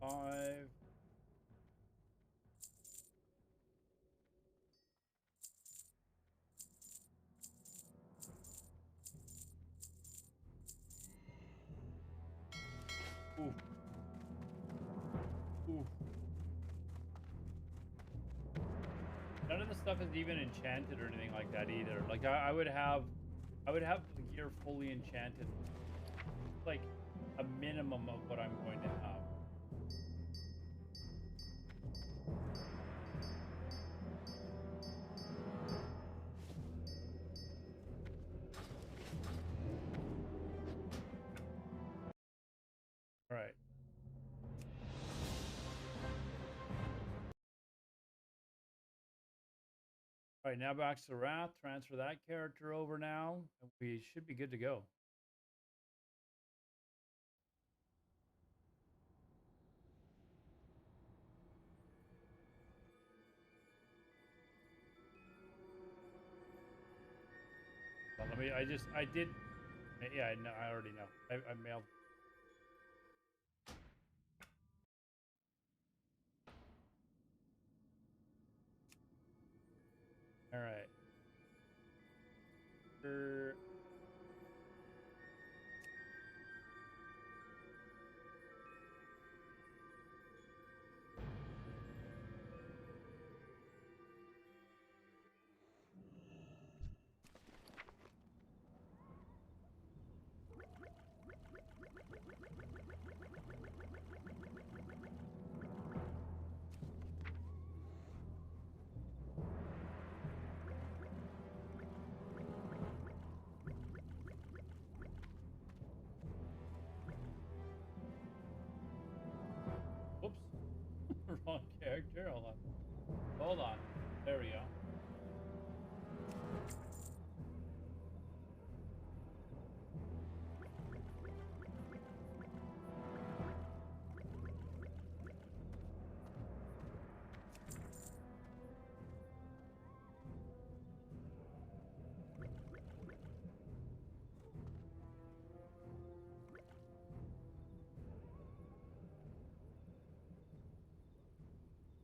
Five. Oof. Oof. None of the stuff is even enchanted or anything like that either. Like I would have the gear fully enchanted. Like a minimum of what I'm going to have. All right. All right, now back to Wrath. Transfer that character over now, and we should be good to go. Well, let me. I did. Yeah, I know. I already know. I mailed. All right. Sure, hold on. Hold on. There we go.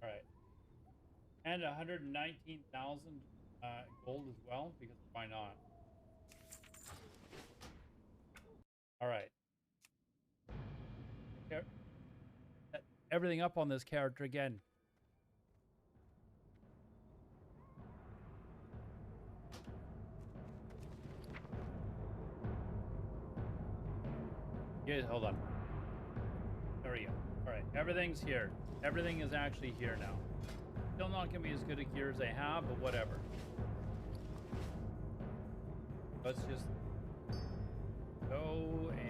All right. And 119,000 gold as well, because why not? All right. Set everything up on this character again. Yeah, hold on. There we go. All right, everything's here. Everything is actually here now. Still not gonna be as good a gear as I have, but whatever. Let's just go and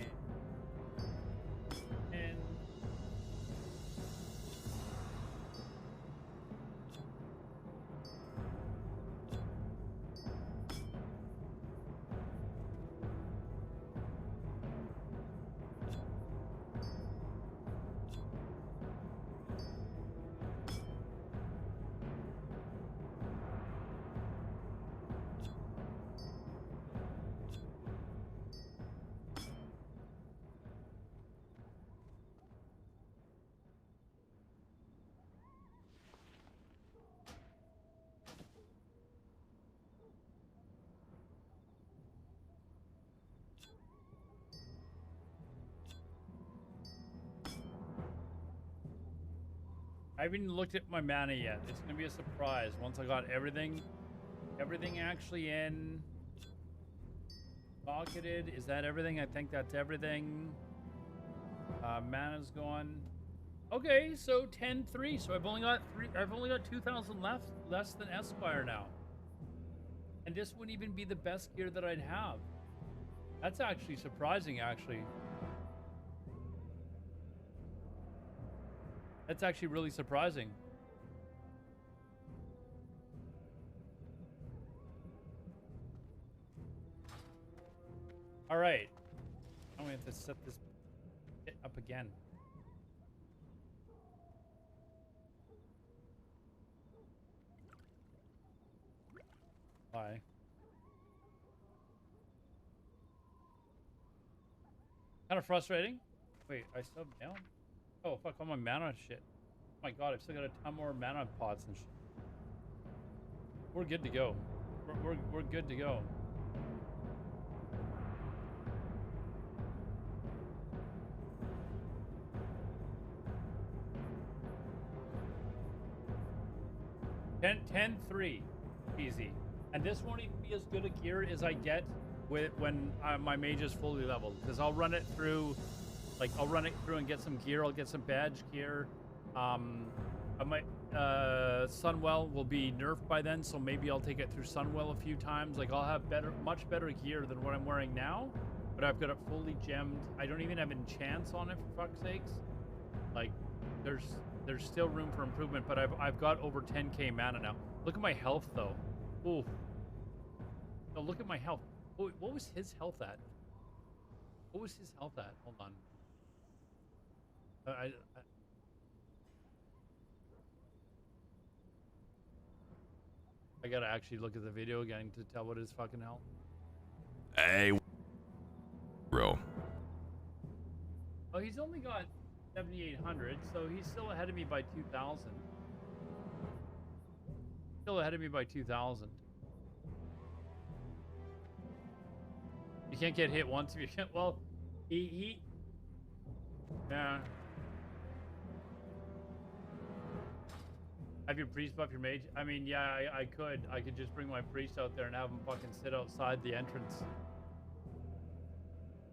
I haven't even looked at my mana yet. It's gonna be a surprise once I got everything actually in. Pocketed. Is that everything? I think that's everything. Mana's gone. Okay, so 10-3. So I've only got 2,000 left, less than Esquire now. And this wouldn't even be the best gear that I'd have. That's actually surprising, actually. That's actually really surprising. All right. Now we have to set this shit up again. Why? Kind of frustrating. Wait, I still have down? Oh, fuck, all my mana shit. Oh my god, I've still got a ton more mana pots and shit. We're good to go. We're good to go. Ten 3, easy. And this won't even be as good a gear as I get when my mage is fully leveled, because I'll run it through. Like, I'll run it through and get some gear. I'll get some badge gear. I might, Sunwell will be nerfed by then, so maybe I'll take it through Sunwell a few times. Like, I'll have much better gear than what I'm wearing now, but I've got it fully gemmed. I don't even have enchants on it, for fuck's sakes. Like, there's still room for improvement, but I've got over 10k mana now. Look at my health, though. Ooh. No, look at my health. Oh, what was his health at? What was his health at? Hold on. I gotta actually look at the video again to tell what his fucking health. Hey, bro. Oh, he's only got 7,800, so he's still ahead of me by 2,000. Still ahead of me by 2,000. You can't get hit once if you can't. Well, he. Yeah. Have your priest buff your mage? I mean, yeah, I could. I could just bring my priest out there and have him fucking sit outside the entrance.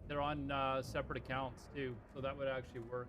They're on separate accounts too, so that would actually work.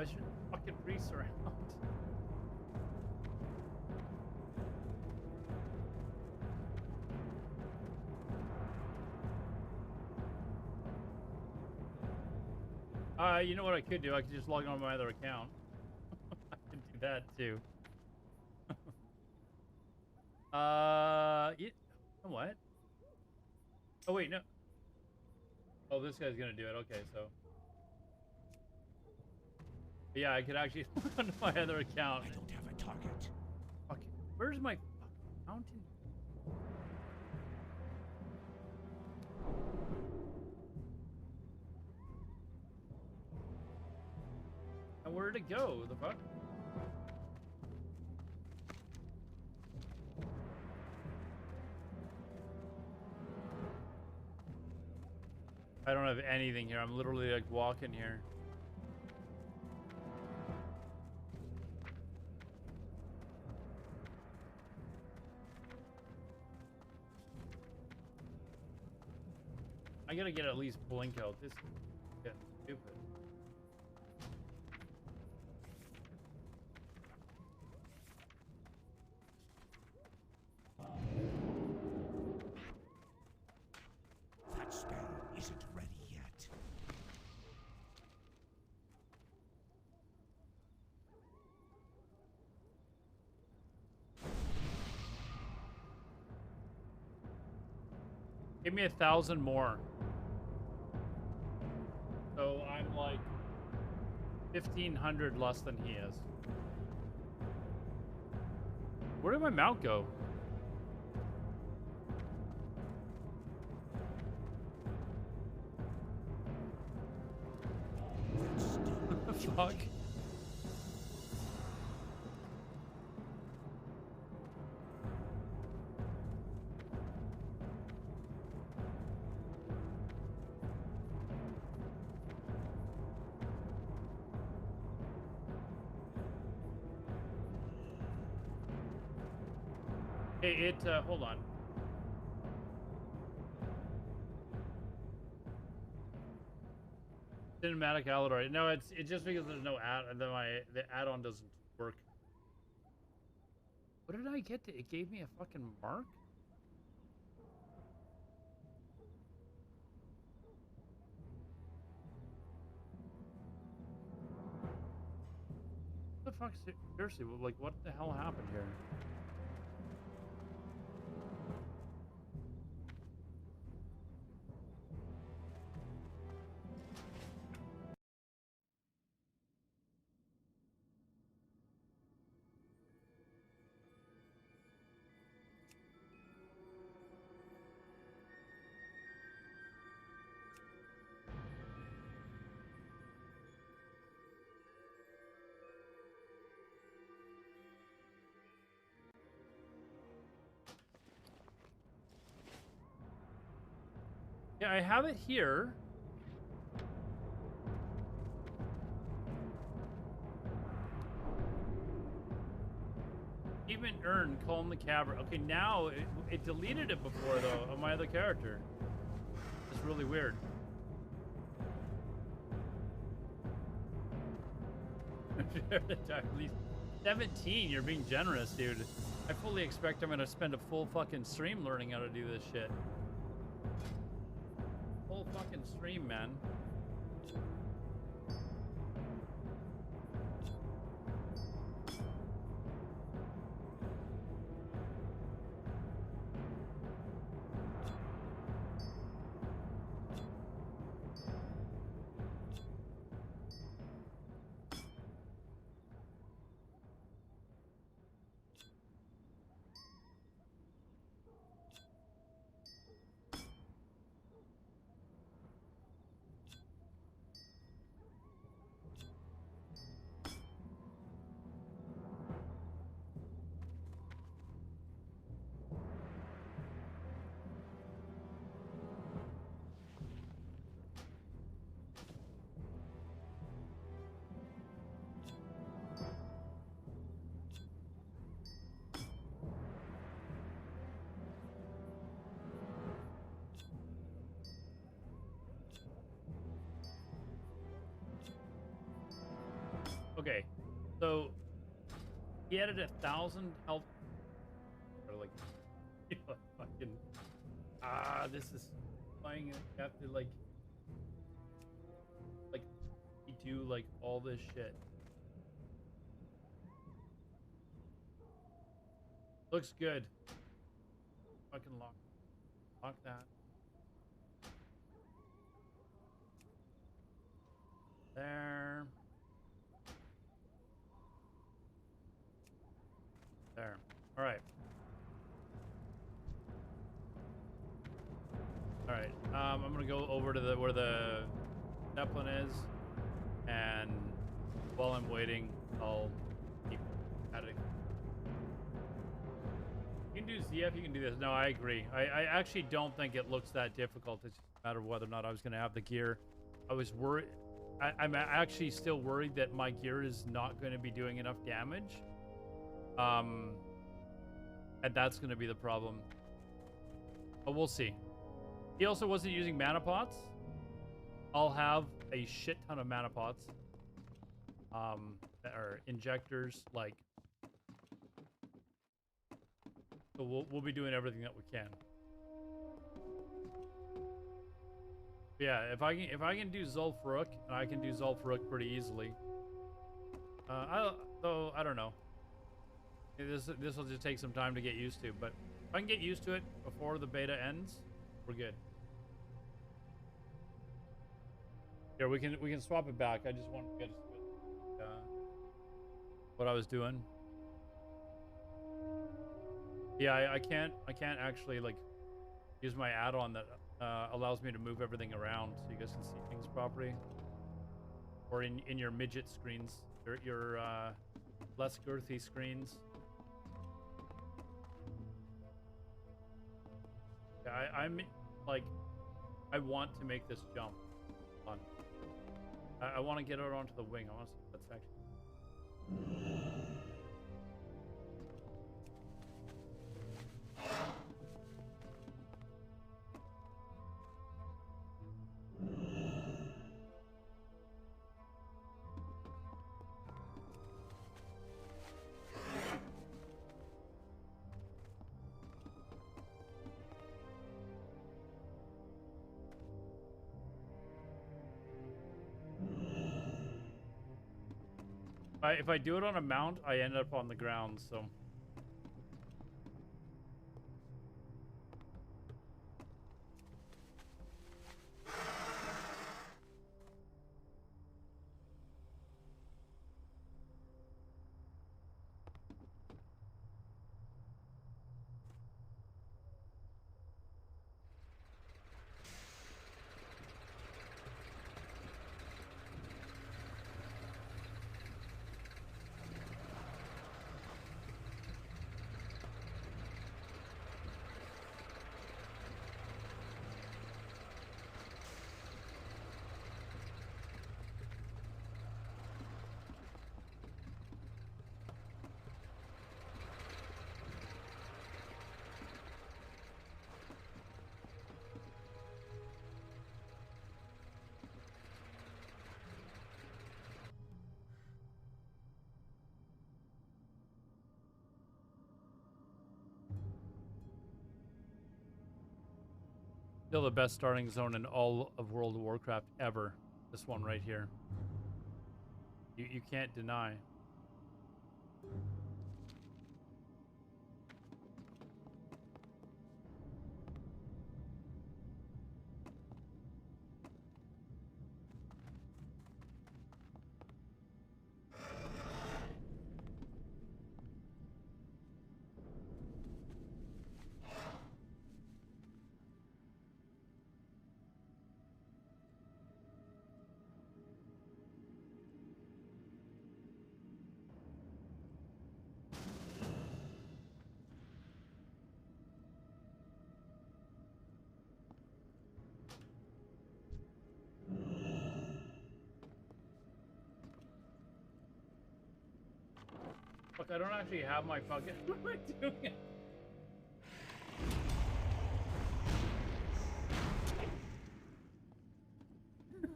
I should fucking race around. You know what I could do? I could just log on my other account. I can do that too. You know what? Oh wait, no. Oh, this guy's gonna do it. Okay, so. But yeah, I could actually log onto my other account. I don't have a target. Okay, where's my mountain? And where'd it go? The fuck? I don't have anything here. I'm literally like walking here. I gotta get at least blink out. This is getting stupid. That spell isn't ready yet. Give me 1,000 more. So I'm like 1,500 less than he is. Where did my mount go? Fuck. Hey, hold on. Cinematic Alloy. No, it's just because there's no add. The add-on doesn't work. What did I get? It gave me a fucking mark. What the fuck? Seriously, like, what the hell happened here? Yeah, I have it here. Achievement earned, calm the cavern. Okay, now it deleted it before though on my other character. It's really weird. At least 17. You're being generous, dude. I fully expect I'm gonna spend a full fucking stream learning how to do this shit. Full fucking stream, man. Okay, so he added 1,000 health. Or like, you know, fucking. This is playing. You have to like do like all this shit. Looks good. Fucking lock that. There. There. All right. All right. I'm gonna go over to where the Zeppelin is, and while I'm waiting, I'll keep at it. You can do ZF. You can do this. No, I agree. I actually don't think it looks that difficult. It's just a matter of whether or not I was gonna have the gear. I was worried. I'm actually still worried that my gear is not going to be doing enough damage. And that's going to be the problem. But we'll see. He also wasn't using mana pots. I'll have a shit ton of mana pots. That are injectors, like. So we'll be doing everything that we can. Yeah, if I can do Zul'Faruk, and I can do Zul'Faruk pretty easily. Though I don't know. This will just take some time to get used to, but if I can get used to it before the beta ends, we're good. Here we can swap it back. I just want to get what I was doing. Yeah, I can't actually like use my add-on that allows me to move everything around so you guys can see things properly. Or in your midget screens, your less girthy screens. Yeah, I'm like, I want to make this jump fun. I want to get it onto the wing. I want to see what's actually. If I do it on a mount, I end up on the ground, so. Still the best starting zone in all of World of Warcraft ever. This one right here. You can't deny. Look, I don't actually have my fucking. What am I doing?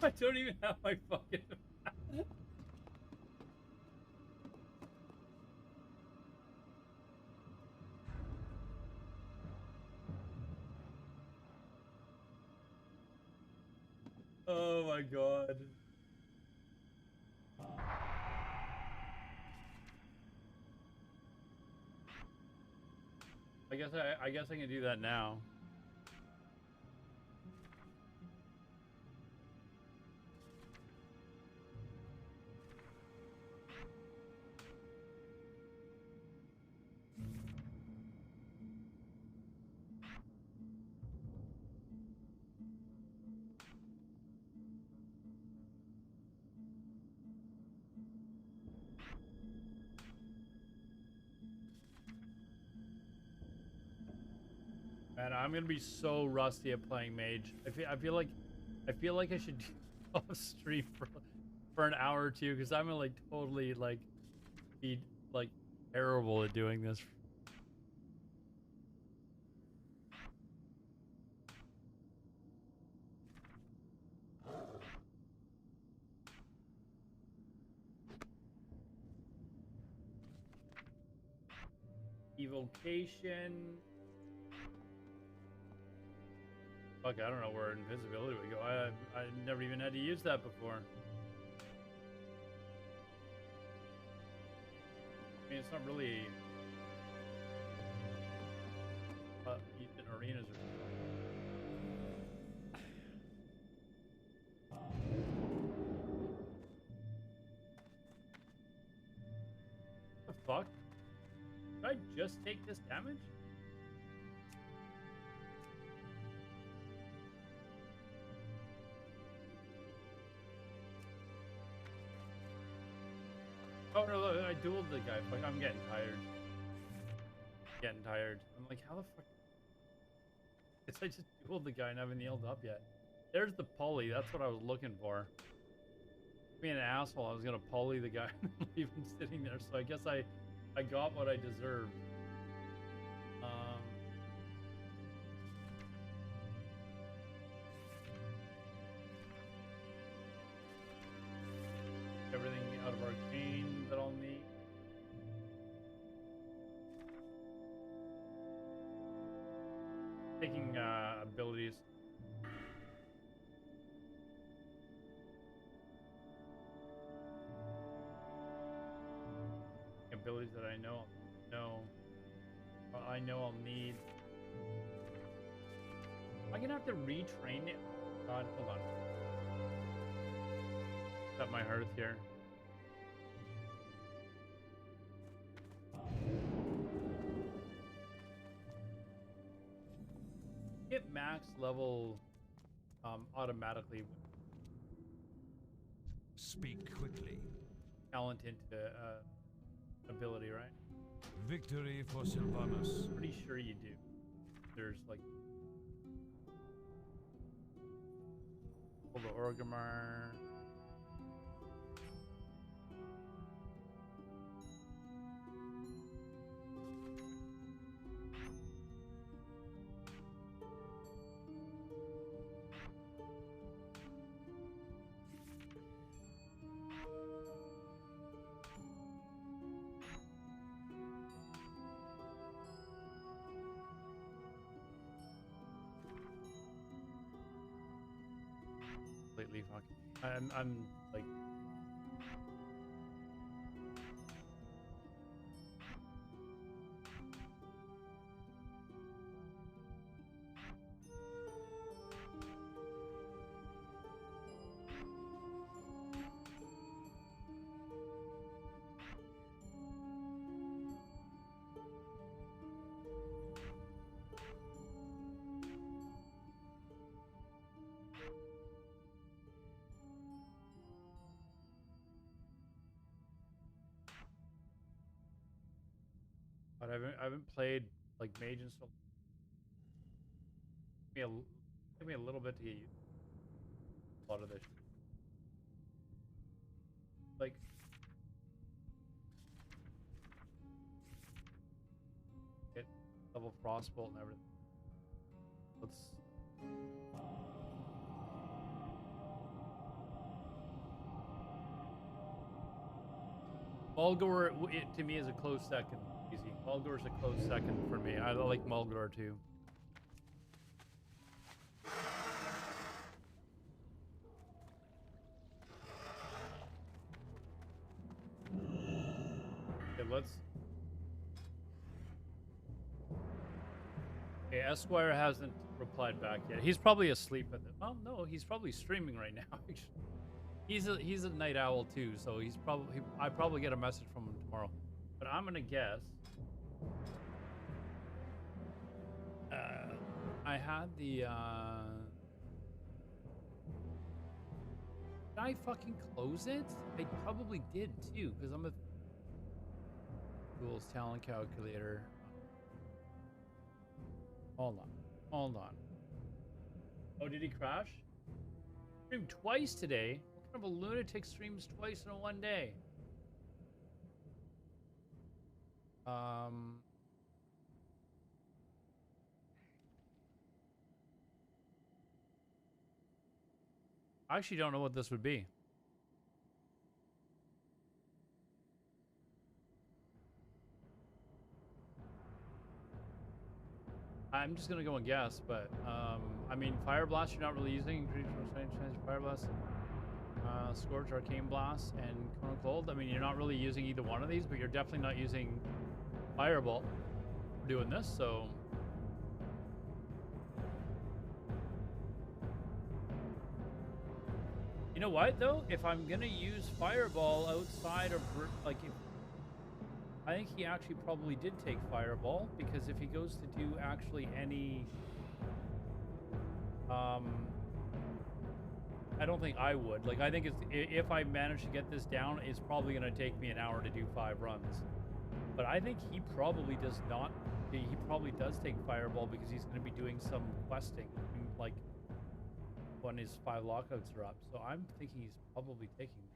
I don't even have my fucking. my god. I guess I can do that now. Man, I'm gonna be so rusty at playing mage. I feel like I should go off stream for an hour or two because I'm gonna like totally like be like terrible at doing this. Evocation. Fuck, I don't know where invisibility would go. I never even had to use that before. I mean, it's not really in arenas or what the fuck? Did I just take this damage? Oh no, look, I dueled the guy. Fuck, I'm getting tired. Getting tired. I'm like, how the fuck? Guess I just dueled the guy and haven't healed up yet. There's the pulley. That's what I was looking for. Being an asshole, I was gonna pulley the guy and leave him sitting there. So I guess I got what I deserved. Everything out of arcane that I'll need. Taking abilities. Abilities that I know I'll need. Am I gonna have to retrain it? God, hold on. Set my hearth here. Hit max level automatically. Speak quickly. Talent into ability, right? Victory for Sylvanus. Pretty sure you do. There's like pull the Orgrimmar. Completely fucking. I'm like. But I haven't played like mage and stuff. Took me a little bit to get used to a lot of this. Like get level frostbolt and everything. Let's. Mulgore, to me, is a close second. Easy. Mulgore's a close second for me. I like Mulgore too. let's... Okay, Esquire hasn't replied back yet. He's probably asleep at the... Oh, no, he's probably streaming right now. He's a night owl too, so he's probably... I probably get a message from him tomorrow. But I'm gonna guess... I had the... Did I fucking close it? I probably did too, because I'm a... Tools, talent calculator. Hold on. Hold on. Oh, did he crash? Streamed twice today? What kind of a lunatic streams twice in one day? I actually don't know what this would be. I'm just gonna go and guess, but I mean, Fire Blast you're not really using. Fire Blast, Scorch, Arcane Blast, and Chrono Cold. I mean, you're not really using either one of these, but you're definitely not using Fireball for doing this. So, you know what though? If I'm gonna use Fireball outside of like, I think he actually probably did take Fireball, because if he goes to do actually any... I don't think I would. Like, I think it's, if I manage to get this down, it's probably going to take me an hour to do 5 runs. But I think he probably does not... He probably does take Fireball because he's going to be doing some questing, like, when his 5 lockouts are up. So I'm thinking he's probably taking that.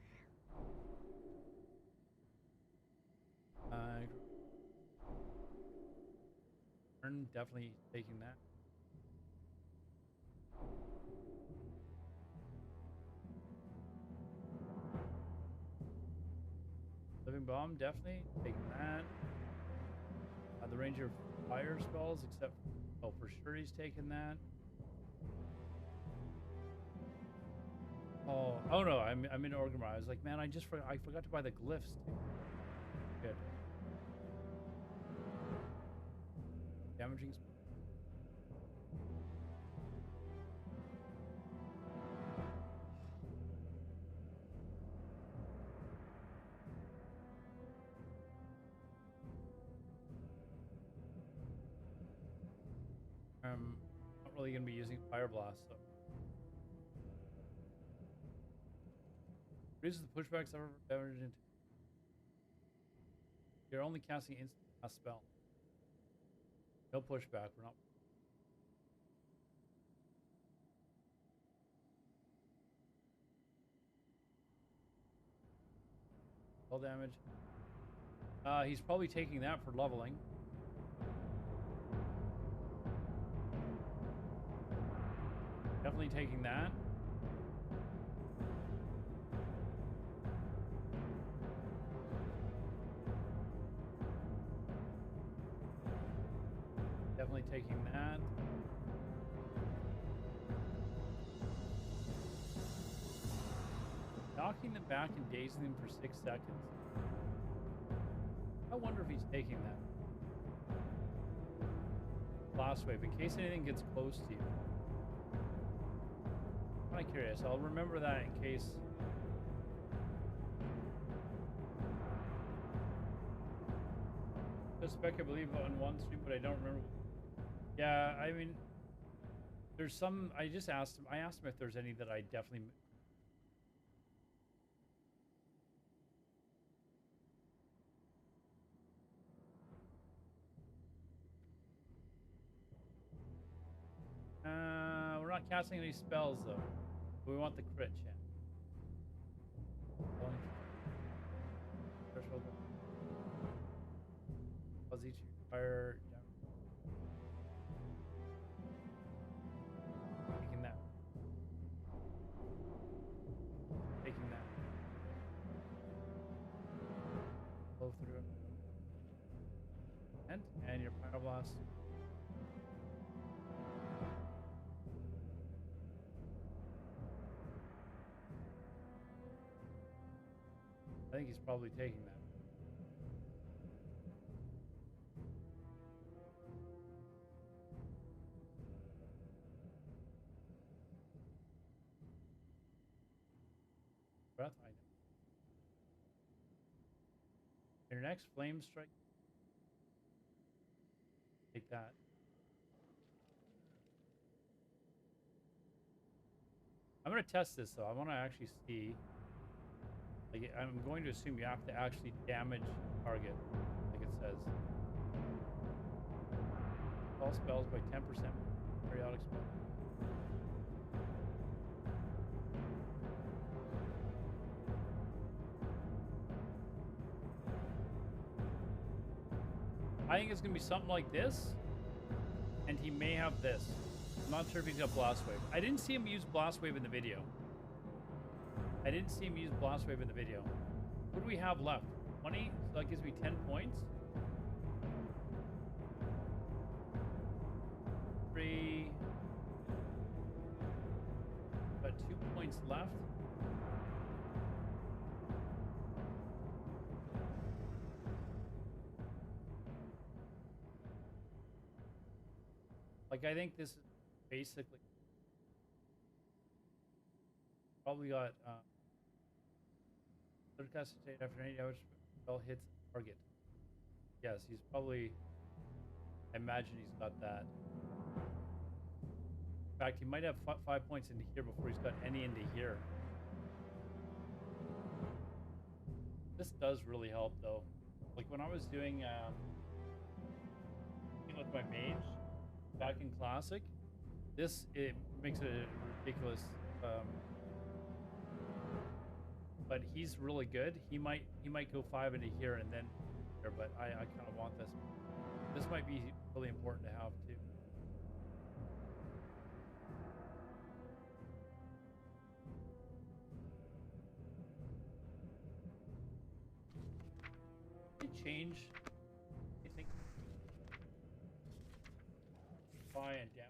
Definitely taking that. Living Bomb, definitely taking that. The Ranger Fire Spells, except, oh, for sure he's taking that. Oh no, I'm in Orgrimmar. I was like, man, I forgot to buy the glyphs too. Good. Damaging. Not really gonna be using Fire Blast, so. Reduces the pushbacks ever damage into. You're only casting instant cast spell. No pushback. We're not. Spell damage. He's probably taking that for leveling. Definitely taking that. Definitely taking that. Knocking them back and dazing them for 6 seconds. I wonder if he's taking that. Blast wave, in case anything gets close to you. I'm kind of curious. I'll remember that in case. Spec, I believe, on one stream, but I don't remember. Yeah, I mean, there's some. I asked him if there's any that I definitely. We're not casting any spells though. We want the crit chance. Threshold. Cause each fire. Taking that. Taking that. Blow through it. And your pyroblast. I think he's probably taking that. breath. I know. Your next flame strike. Take that. I'm gonna test this though. I want to actually see. Like, I'm going to assume you have to actually damage the target, like it says. All spells by 10%. Periodic spell. I think it's gonna be something like this, and he may have this. I'm not sure if he's got Blast Wave. I didn't see him use Blast Wave in the video. What do we have left? 20? So that gives me 10 points. 3. Got 2 points left. Like, I think this is basically probably got third cast state after any damage spell hits target. Yes, he's probably. I imagine he's got that. In fact, he might have 5 points into here before he's got any into here. This does really help, though. Like when I was doing with my mage back in Classic, it makes it ridiculous. But he's really good. He might go 5 into here and then here, but I kind of want this. This might be really important to have too. Change. You think? Fire and damage.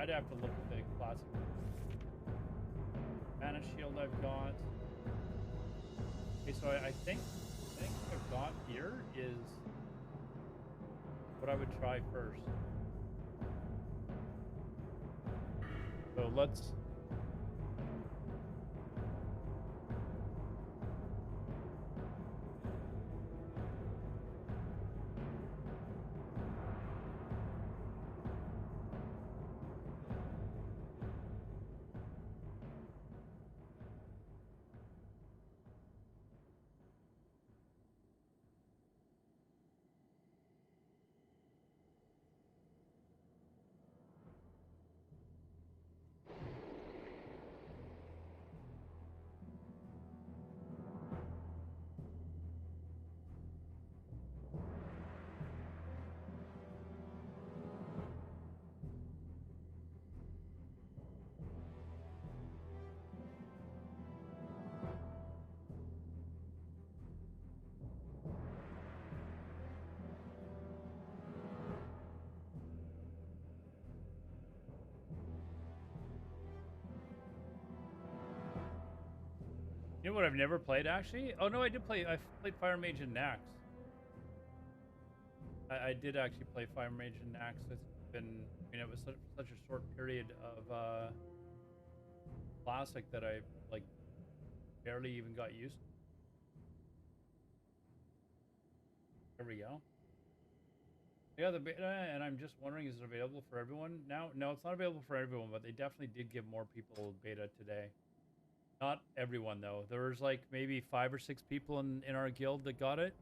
I'd have to look at the classic. Mana shield I've got. Okay, so I think what I've got here is what I would try first. So let's. You know what I've never played actually? Oh no, I did play. I played Fire Mage and Nax. I did actually play Fire Mage and Nax. It's been. I mean, it was such a short period of Classic that I like barely even got used to. There we go. Yeah, the beta, and I'm just wondering, is it available for everyone now? No, it's not available for everyone, but they definitely did give more people beta today. Not everyone though. There was like maybe 5 or 6 people in our guild that got it.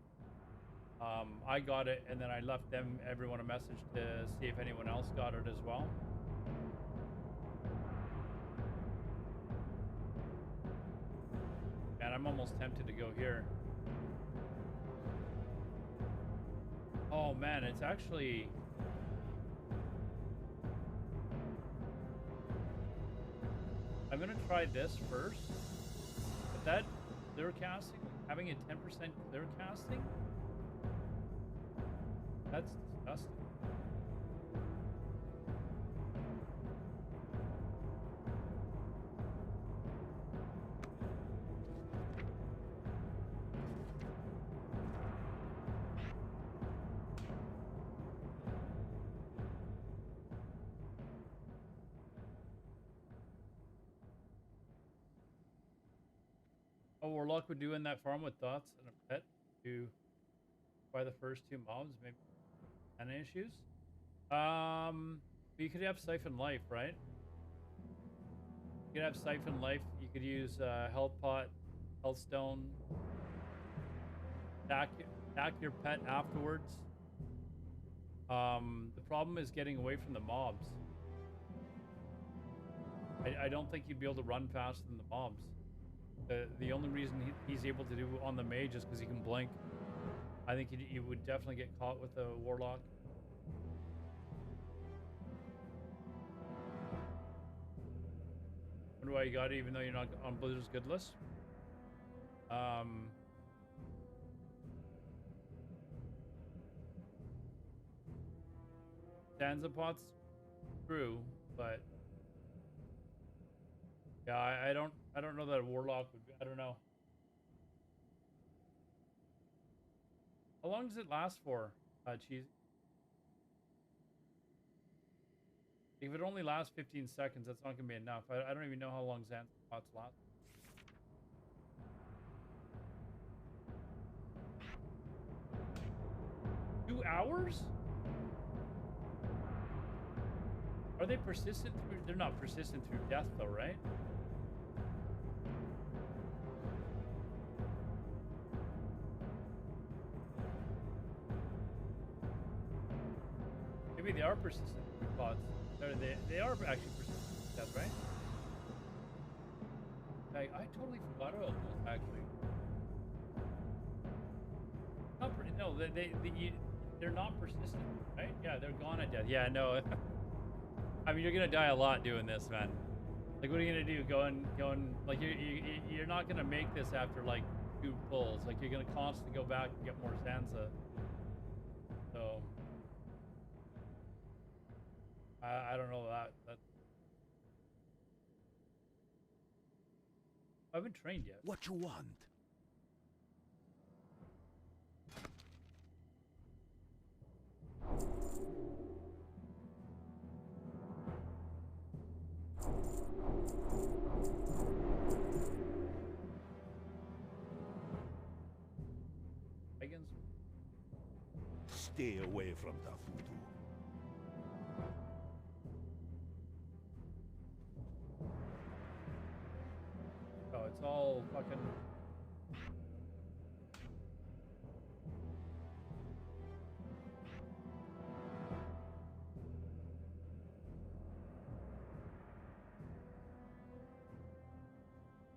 I got it, and then I left everyone a message to see if anyone else got it as well. And I'm almost tempted to go here. Oh man, it's actually. I'm gonna try this first. But that clear casting, having a 10% clear casting, that's disgusting. Oh, Warlock would do in that farm with thoughts and a pet to buy the first 2 mobs, maybe any issues. You could have Siphon Life, right? You could have Siphon Life. You could use Health Pot, Health Stone. Attack your pet afterwards. The problem is getting away from the mobs. I don't think you'd be able to run faster than the mobs. The only reason he's able to do on the mage is because he can blink. I think you would definitely get caught with a warlock. Wonder why you got it even though you're not on Blizzard's good list. Stanza pot's true, but yeah, I don't know that a warlock would be, I don't know. How long does it last for, Cheese? If it only lasts 15 seconds, that's not gonna be enough. I don't even know how long Stanza pots last. Two hours? Are they persistent through? They're not persistent through death, though, right? Maybe they are persistent through pods. They are actually persistent through death, right? I totally forgot about those, actually. No, they're not persistent, right? Yeah, they're gone at death. Yeah, no. I mean, you're gonna die a lot doing this, man. Like, what are you gonna do? Going like you're not gonna make this after like 2 pulls. Like, you're gonna constantly go back and get more Sansa. So I don't know that. I haven't trained yet. What you want? Dragons? Stay away from the voodoo. Oh, it's all fucking.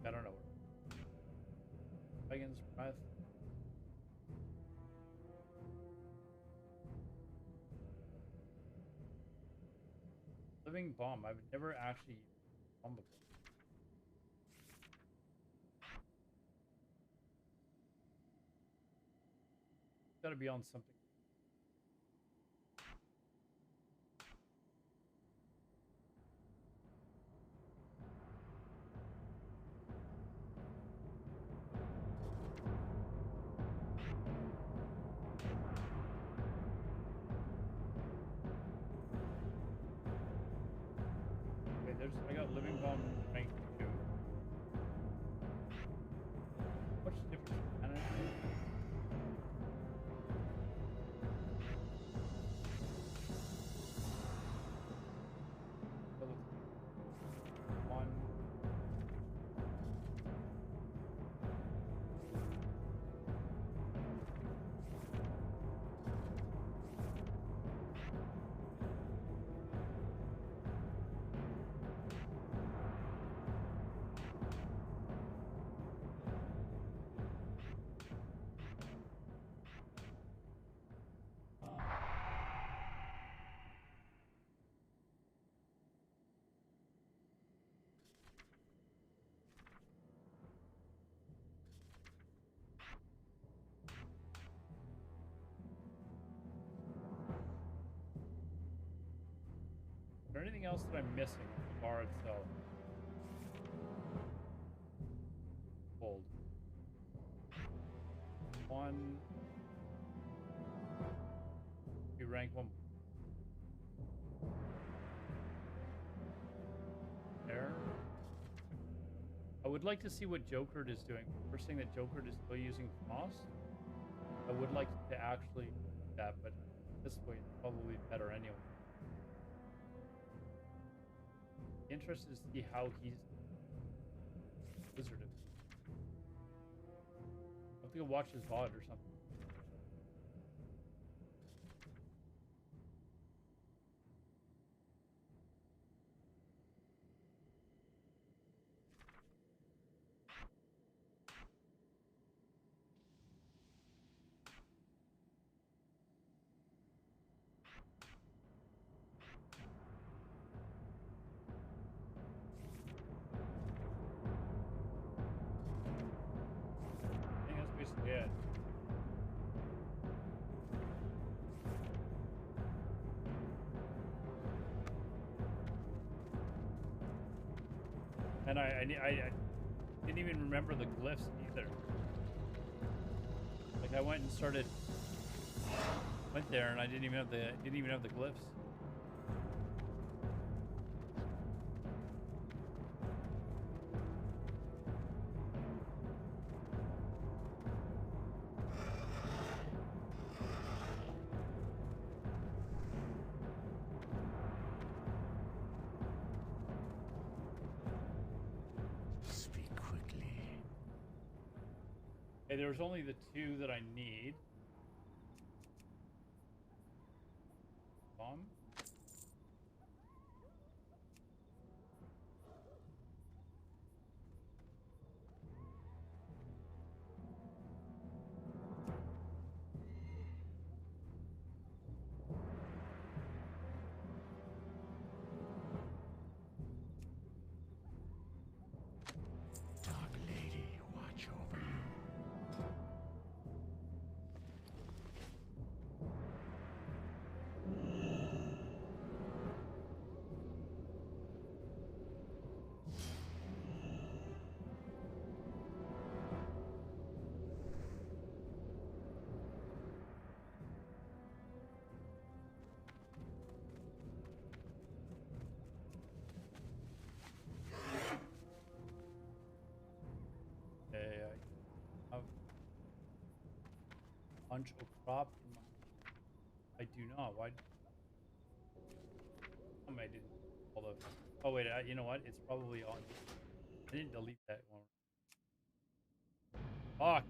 I don't know. Dragon's breath. Living bomb. I've never actually used bomb before. Gotta be on something. I got living bomb rank 2. What's the difference? there anything else that I'm missing on the bar itself? Hold. One. We rank one. There. I would like to see what Joker is doing. We're saying that Joker is still using Frost. I would like to actually do that, but this way it's probably better anyway. Interested to see how he's wizarded. I think I'll watch his VOD or something. I think that's basically it. And I didn't even remember the glyphs either. Like I went there and I didn't even have the glyphs. Speak quickly. Hey, there's only the two that I need. Bomb. Dark Lady, watch over you. Okay, I have punch or crop in my. I do not. Why? I didn't. Hold up. Oh wait, you know what? It's probably on. I didn't delete that one. Fuck.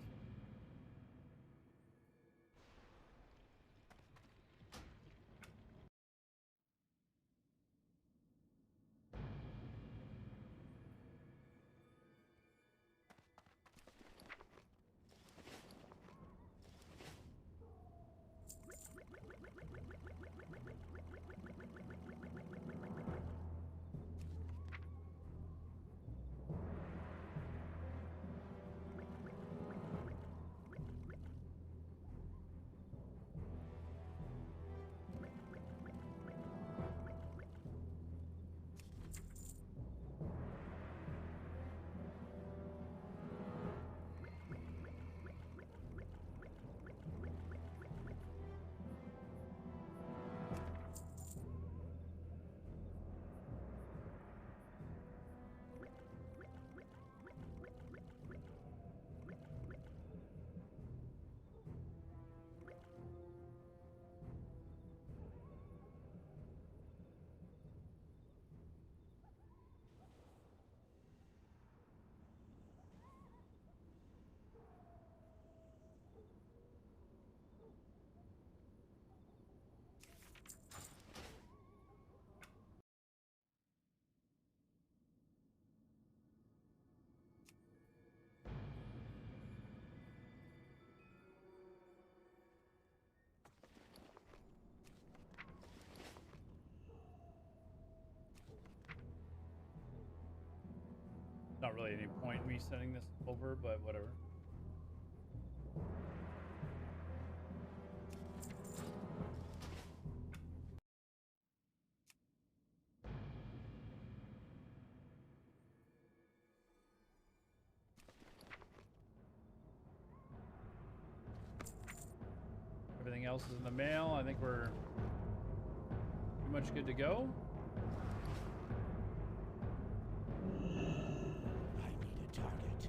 Not really any point in me sending this over, but whatever. else is in the mail. I think we're pretty much good to go. I need a target.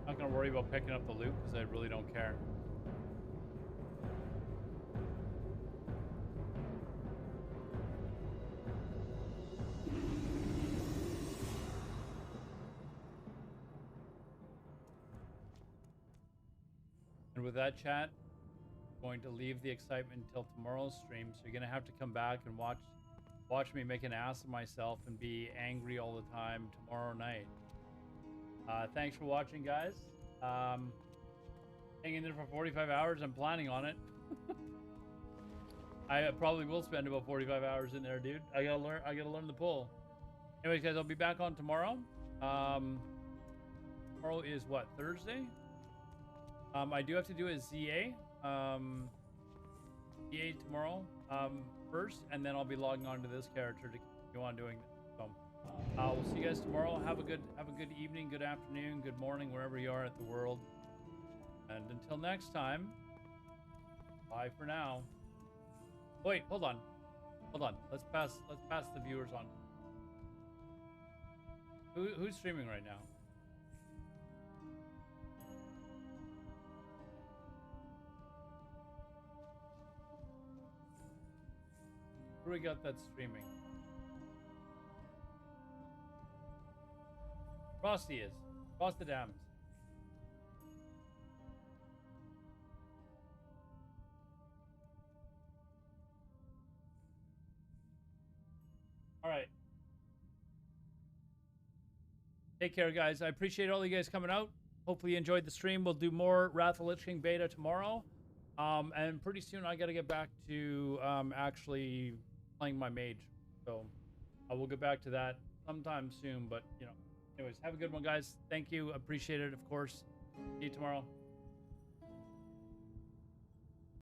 Not gonna worry about picking up the loot because I really don't care. And with that, chat, I'm going to leave the excitement until tomorrow's stream. So you're gonna have to come back and watch me make an ass of myself and be angry all the time tomorrow night. Thanks for watching, guys. Hang in there for 45 hours. I'm planning on it. I probably will spend about 45 hours in there, dude. I gotta learn the pull. Anyways, guys, I'll be back on tomorrow. Tomorrow is what, Thursday? I do have to do a ZA. ZA tomorrow first, and then I'll be logging on to this character to continue on doing this. So we'll see you guys tomorrow. Have a good evening, good afternoon, good morning, wherever you are at the world. And until next time, bye for now. Wait, hold on. Let's pass the viewers on. Who's streaming right now? Who we got that's streaming? Frosty is. Frosted Dams. All right. Take care, guys. I appreciate all you guys coming out. Hopefully you enjoyed the stream. We'll do more Wrath of the Lich King beta tomorrow. And pretty soon I got to get back to actually playing my mage. So I will get back to that sometime soon. But, you know, anyways, have a good one, guys. Thank you. Appreciate it, of course. See you tomorrow.